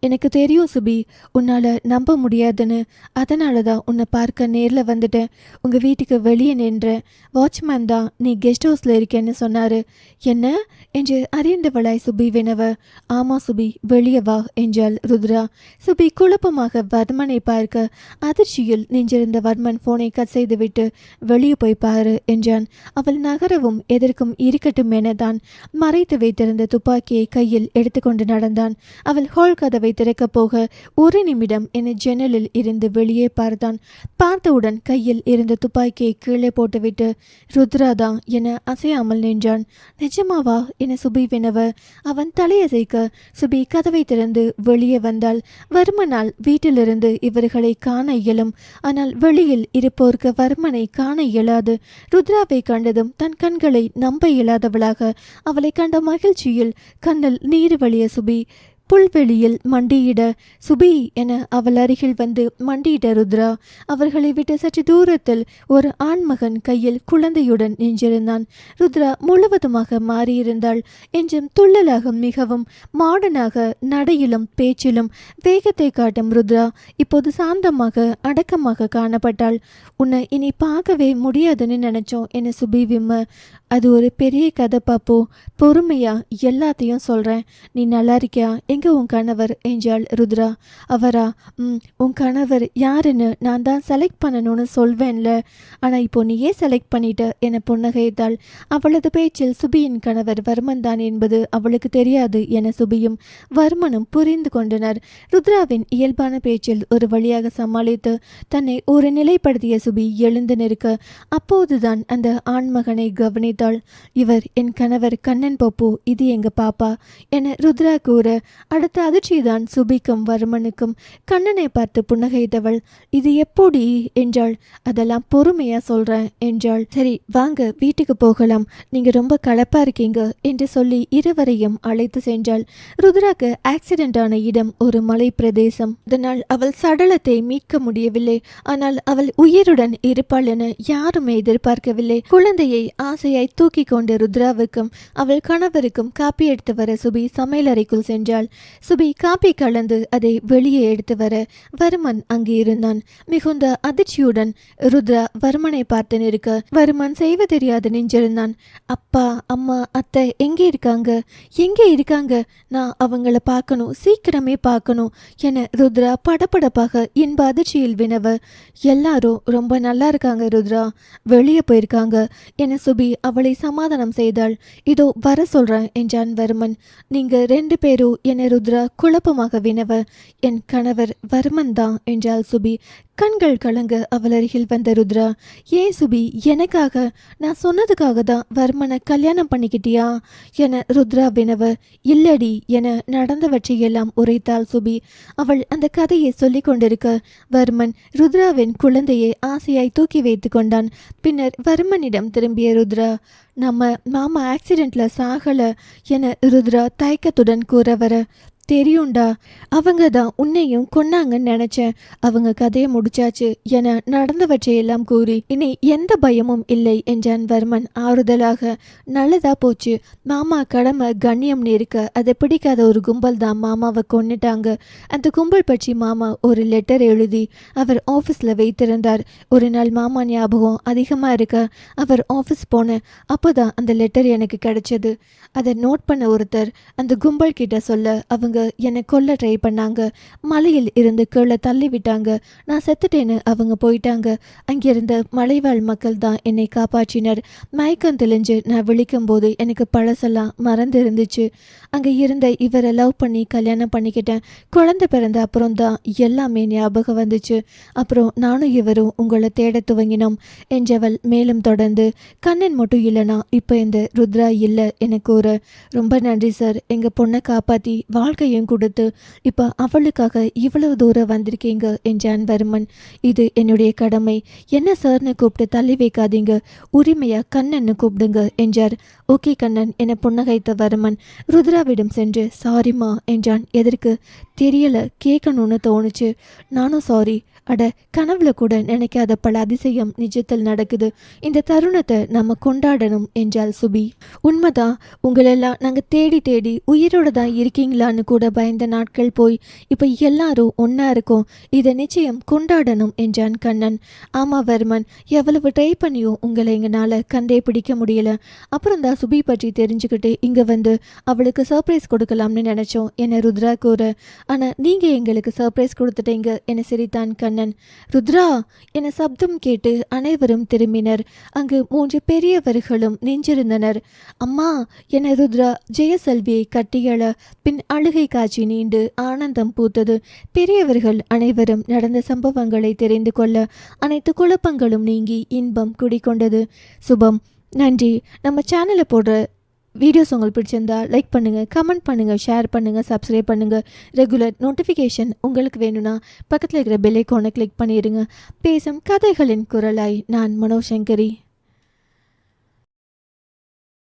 எனக்கு தெரியும் சுபி, உன்னால நம்ப முடியாதுன்னு. அதனால தான் உன்னை பார்க்க நேரில் வந்துட்டேன். உங்கள் வீட்டுக்கு வெளியே நின்ற வாட்ச்மேன் தான் நீ கெஸ்ட் ஹவுஸில் இருக்கேன்னு சொன்னார். என்ன என்று அறிந்தவளாய் சுபி வினவ. ஆமாம் சுபி, வெளியே வா என்றாள் ருத்ரா. சுபி குழப்பமாக வர்மனை பார்க்க அதிர்ச்சியில் நின்றிருந்த வர்மன் போனை கட் செய்துவிட்டு வெளியே போய் பாரு என்றான். அவள் நகரவும் எதற்கும் இருக்கட்டும் எனதான் மறைத்து வைத்திருந்த துப்பாக்கியை கையில் எடுத்துக்கொண்டு நடந்தான். அவள் ஹால் கதவை திறக்கப் போக ஒரு நிமிடம் என ஜன்னலில் இருந்து வெளியே பார்த்தான். பார்த்தவுடன் கையில் இருந்த துப்பாக்கியை கீழே போட்டுவிட்டு ருத்ராதான் என அசையாமல் நின்றான். நிஜமாவா என சுபி வினவ. அவன் தலையசைக்க சுபி கதவை திறந்து வெளியே வந்தாள். வர்மனால் வீட்டிலிருந்து இவர்களை காண இயலும். ஆனால் வெளியில் இருப்போருக்கு வர்மனை காண இயலாது. ருத்ராவை கண்டதும் தன் கண்களை நம்ப இயலாதவளாக அவளை கண்ட மகிழ்ச்சியில் கண்ணில் நீர் வழிய சுபி புல்வெளியில் மண்டியிட சுபி என அவள் அருகில் வந்து மண்டியிட்ட ருத்ரா. அவர்களை விட்டு சற்று தூரத்தில் ஒரு ஆண்மகன் கையில் குழந்தையுடன் நின்றிருந்தான். ருத்ரா முழுவதுமாக மாறியிருந்தாள். என்றும் துள்ளலாக மிகவும் மாடனாக நடையிலும் பேச்சிலும் வேகத்தை காட்டும் ருத்ரா இப்போது சாந்தமாக அடக்கமாக காணப்பட்டாள். உன்னை இனி பார்க்கவே முடியாதுன்னு நினைச்சோம் என சுபி விம்ம. அது ஒரு பெரிய கதை பாப்போ, பொறுமையா எல்லாத்தையும் சொல்றேன். நீ நல்லா இருக்கியா? எங்க உன் கணவர் என்றாள் ருத்ரா. அவரா? உன் கணவர் யாருன்னு நான் தான் செலக்ட் பண்ணணும்னு சொல்வேன்ல, ஆனால் இப்போ நீயே செலக்ட் பண்ணிட்ட என புன்னகைத்தாள். அவளது பேச்சில் சுபியின் கணவர் வர்மன் தான் என்பது அவளுக்கு தெரியாது என சுபியும் வர்மனும் புரிந்து கொண்டனர். ருத்ராவின் இயல்பான பேச்சில் ஒரு வழியாக சமாளித்து தன்னை ஒரு நிலைப்படுத்திய சுபி எழுந்து நிற்க அப்போதுதான் அந்த ஆண்மகனை கவனித்தாள். இவர் என் கணவர் கண்ணன் பப்பு, இது எங்க பாப்பா என ருத்ரா கூற அடுத்த அதிர்ச்சிதான் சுபிக்கும் வர்மனுக்கும். கண்ணனை பார்த்து புன்னகைத்தவள் இது எப்படி என்றாள். அதெல்லாம் பொறுமையா சொல்றேன் என்றாள். சரி வாங்க வீட்டுக்கு போகலாம், நீங்க ரொம்ப களைப்பா இருக்கீங்க என்று சொல்லி இருவரையும் அழைத்து சென்றாள். ருத்ராக்கு ஆக்சிடென்ட் ஆன இடம் ஒரு மலை பிரதேசம். அதனால் அவள் சடலத்தை மீட்க முடியவில்லை. ஆனால் அவள் உயிருடன் இருப்பாள் என யாருமே எதிர்பார்க்கவில்லை. குழந்தையை ஆசையாய் தூக்கி கொண்டு ருத்ராவுக்கும் அவள் கணவருக்கும் காப்பி எடுத்து வர சுபி சமையலறைக்குள் சென்றாள். சுபி காப்பி கலந்து அதை வெளியே எடுத்து வர வர்மன் அங்கே இருந்தான். மிகுந்த அதிர்ச்சியுடன் ருத்ரா வர்மனை பார்த்து நிற்க வர்மன் செய்வ தெரியாது நின்றிருந்தான். அப்பா அம்மா அத்தை எங்கே இருக்காங்க, எங்கே இருக்காங்க, நான் அவங்கள பார்க்கணும், சீக்கிரமே பார்க்கணும் என ருத்ரா படபடப்பாக இன்ப அதிர்ச்சியில் வினவ எல்லாரும் ரொம்ப நல்லா இருக்காங்க ருத்ரா, வெளியே போயிருக்காங்க என சுபி அவளை சமாதானம் செய்தாள். இதோ வர சொல்றேன் என்றான் வர்மன். நீங்க 2 பேரும் என ருத்ரா குழப்பமாக வினவ என் கணவர் வர்மன் தான் என்றாள் சுபி. கண்கள் கலங்க அவள் அருகில் வந்த ருத்ரா, ஏன் சுபி எனக்காக, நான் சொன்னதுக்காக தான் வர்மனை கல்யாணம் பண்ணிக்கிட்டியா என ருத்ரா வினவ. இல்லடி என நடந்தவற்றையெல்லாம் உரைத்தாள் சுபி. அவள் அந்த கதையை சொல்லி கொண்டிருக்க வர்மன் ருத்ராவின் குழந்தையை ஆசையாய் தூக்கி வைத்து கொண்டான். பின்னர் வர்மனிடம் திரும்பிய ருத்ரா, நம்ம மாமா ஆக்சிடென்ட்ல சாகல என ருத்ரா தயக்கத்துடன் கூற வர, தெரியும்டா, அவங்க தான் உன்னையும் கொன்னாங்கன்னு நினைச்சேன், அவங்க கதையை முடிச்சாச்சு என நடந்தவற்றையெல்லாம் கூறி இனி எந்த பயமும் இல்லை என்றான் வர்மன் ஆறுதலாக. நல்லதா போச்சு, மாமா கடமை கண்ணியம்னு இருக்க அதை பிடிக்காத ஒரு கும்பல் தான் மாமாவை கொன்னுட்டாங்க. அந்த கும்பல் பற்றி மாமா ஒரு லெட்டர் எழுதி அவர் ஆஃபீஸில் வைத்திருந்தார். ஒரு நாள் மாமா ஞாபகம் அதிகமாக இருக்க அவர் ஆஃபீஸ் போனேன். அப்போதான் அந்த லெட்டர் எனக்கு கிடைச்சது. அதை நோட் பண்ண ஒருத்தர் அந்த கும்பல் கிட்ட சொல்ல அவங்க என்னை கொல்ல ட்ரை பண்ணாங்க. மலையில் இருந்து கீழே தள்ளி விட்டாங்க. நான் செத்துட்டேன்னு அவங்க போயிட்டாங்க. அங்கிருந்த மலைவாழ் மக்கள் தான் என்னை காப்பாற்றினர். மயக்கம் தெளிஞ்சு நான் விழிக்கும் போது எனக்கு பழசெல்லாம் மறந்து இருந்துச்சு. அங்கே இருந்த இவரை லவ் பண்ணி கல்யாணம் பண்ணிக்கிட்டேன். குழந்தை பிறந்த அப்புறம் தான் எல்லாமே ஞாபகம் வந்துச்சு. அப்புறம் நானும் இவரும் உங்களை தேட துவங்கினோம் என்றவள் மேலும் தொடர்ந்து, கண்ணன் மட்டும் இல்லைனா இப்போ இந்த ருத்ரா இல்லை என கூற, ரொம்ப நன்றி சார், எங்கள் பொண்ணை காப்பாற்றி வாழ்க்கையும் கொடுத்து இப்போ அவளுக்காக இவ்வளவு தூரம் வந்திருக்கீங்க என்றான் வர்மன். இது என்னுடைய கடமை, என்ன சார்னு கூப்பிட்டு தள்ளி வைக்காதீங்க, உரிமையா கண்ணன்னு கூப்பிடுங்க என்றார். ஓகே கண்ணன் என புன்னகைத்த வர்மன் ருத்ராவிடம் சென்று சாரிம்மா என்றான். எதற்கு தெரியல, கேட்கணும்னு தோணுச்சு. நானும் சாரி. அட, கனவுல கூட நினைக்காத பல அதிசயம் நிஜத்தில் நடக்குது. இந்த தருணத்தை நம்ம கொண்டாடணும் என்றாள் சுபி. உண்மைதான், உங்களெல்லாம் நாங்கள் தேடி தேடி உயிரோட தான் இருக்கீங்களான்னு கூட பயந்த நாட்கள் போய் இப்போ எல்லாரும் ஒன்றா இருக்கோம். இதை நிச்சயம் கொண்டாடணும் என்றான் கண்ணன். ஆமா வர்மன், எவ்வளவு ட்ரை பண்ணியும் உங்களை எங்களால் கண்டே பிடிக்க முடியல. அப்புறம் தான் சுபி பற்றி தெரிஞ்சுக்கிட்டு இங்கே வந்து அவளுக்கு சர்ப்ரைஸ் கொடுக்கலாம்னு நினைச்சோம் என ருத்ரா கூற, ஆனால் நீங்கள் எங்களுக்கு சர்ப்ரைஸ் கொடுத்துட்டீங்க என சிரித்தான் கண்ணன். ருத்ரா என சப்தம் கேட்டு அனைவரும் திரும்பினர். அங்கு 3 பெரியவர்களும் நின்றிருந்தனர். அம்மா என ருத்ரா ஜெயசெல்வியை கட்டியள பின் அழுகை காட்சி நீண்டு ஆனந்தம் பூத்தது. பெரியவர்கள் அனைவரும் நடந்த சம்பவங்களை தெரிந்து கொள்ள அனைத்து குழப்பங்களும் நீங்கி இன்பம் குடிக்கொண்டது. சுபம். நன்றி. நம்ம சேனலை போடுற வீடியோஸ் உங்களுக்கு பிடிச்சிருந்தா லைக் பண்ணுங்கள், கமெண்ட் பண்ணுங்கள், ஷேர் பண்ணுங்கள், சப்ஸ்கிரைப் பண்ணுங்கள். ரெகுலர் நோட்டிஃபிகேஷன் உங்களுக்கு வேணும்னா பக்கத்தில் இருக்கிற பெல் ஐகானை கிளிக் பண்ணிடுங்க. பேசும் கதைகளின் குரலாய் நான் மனோசங்கரி.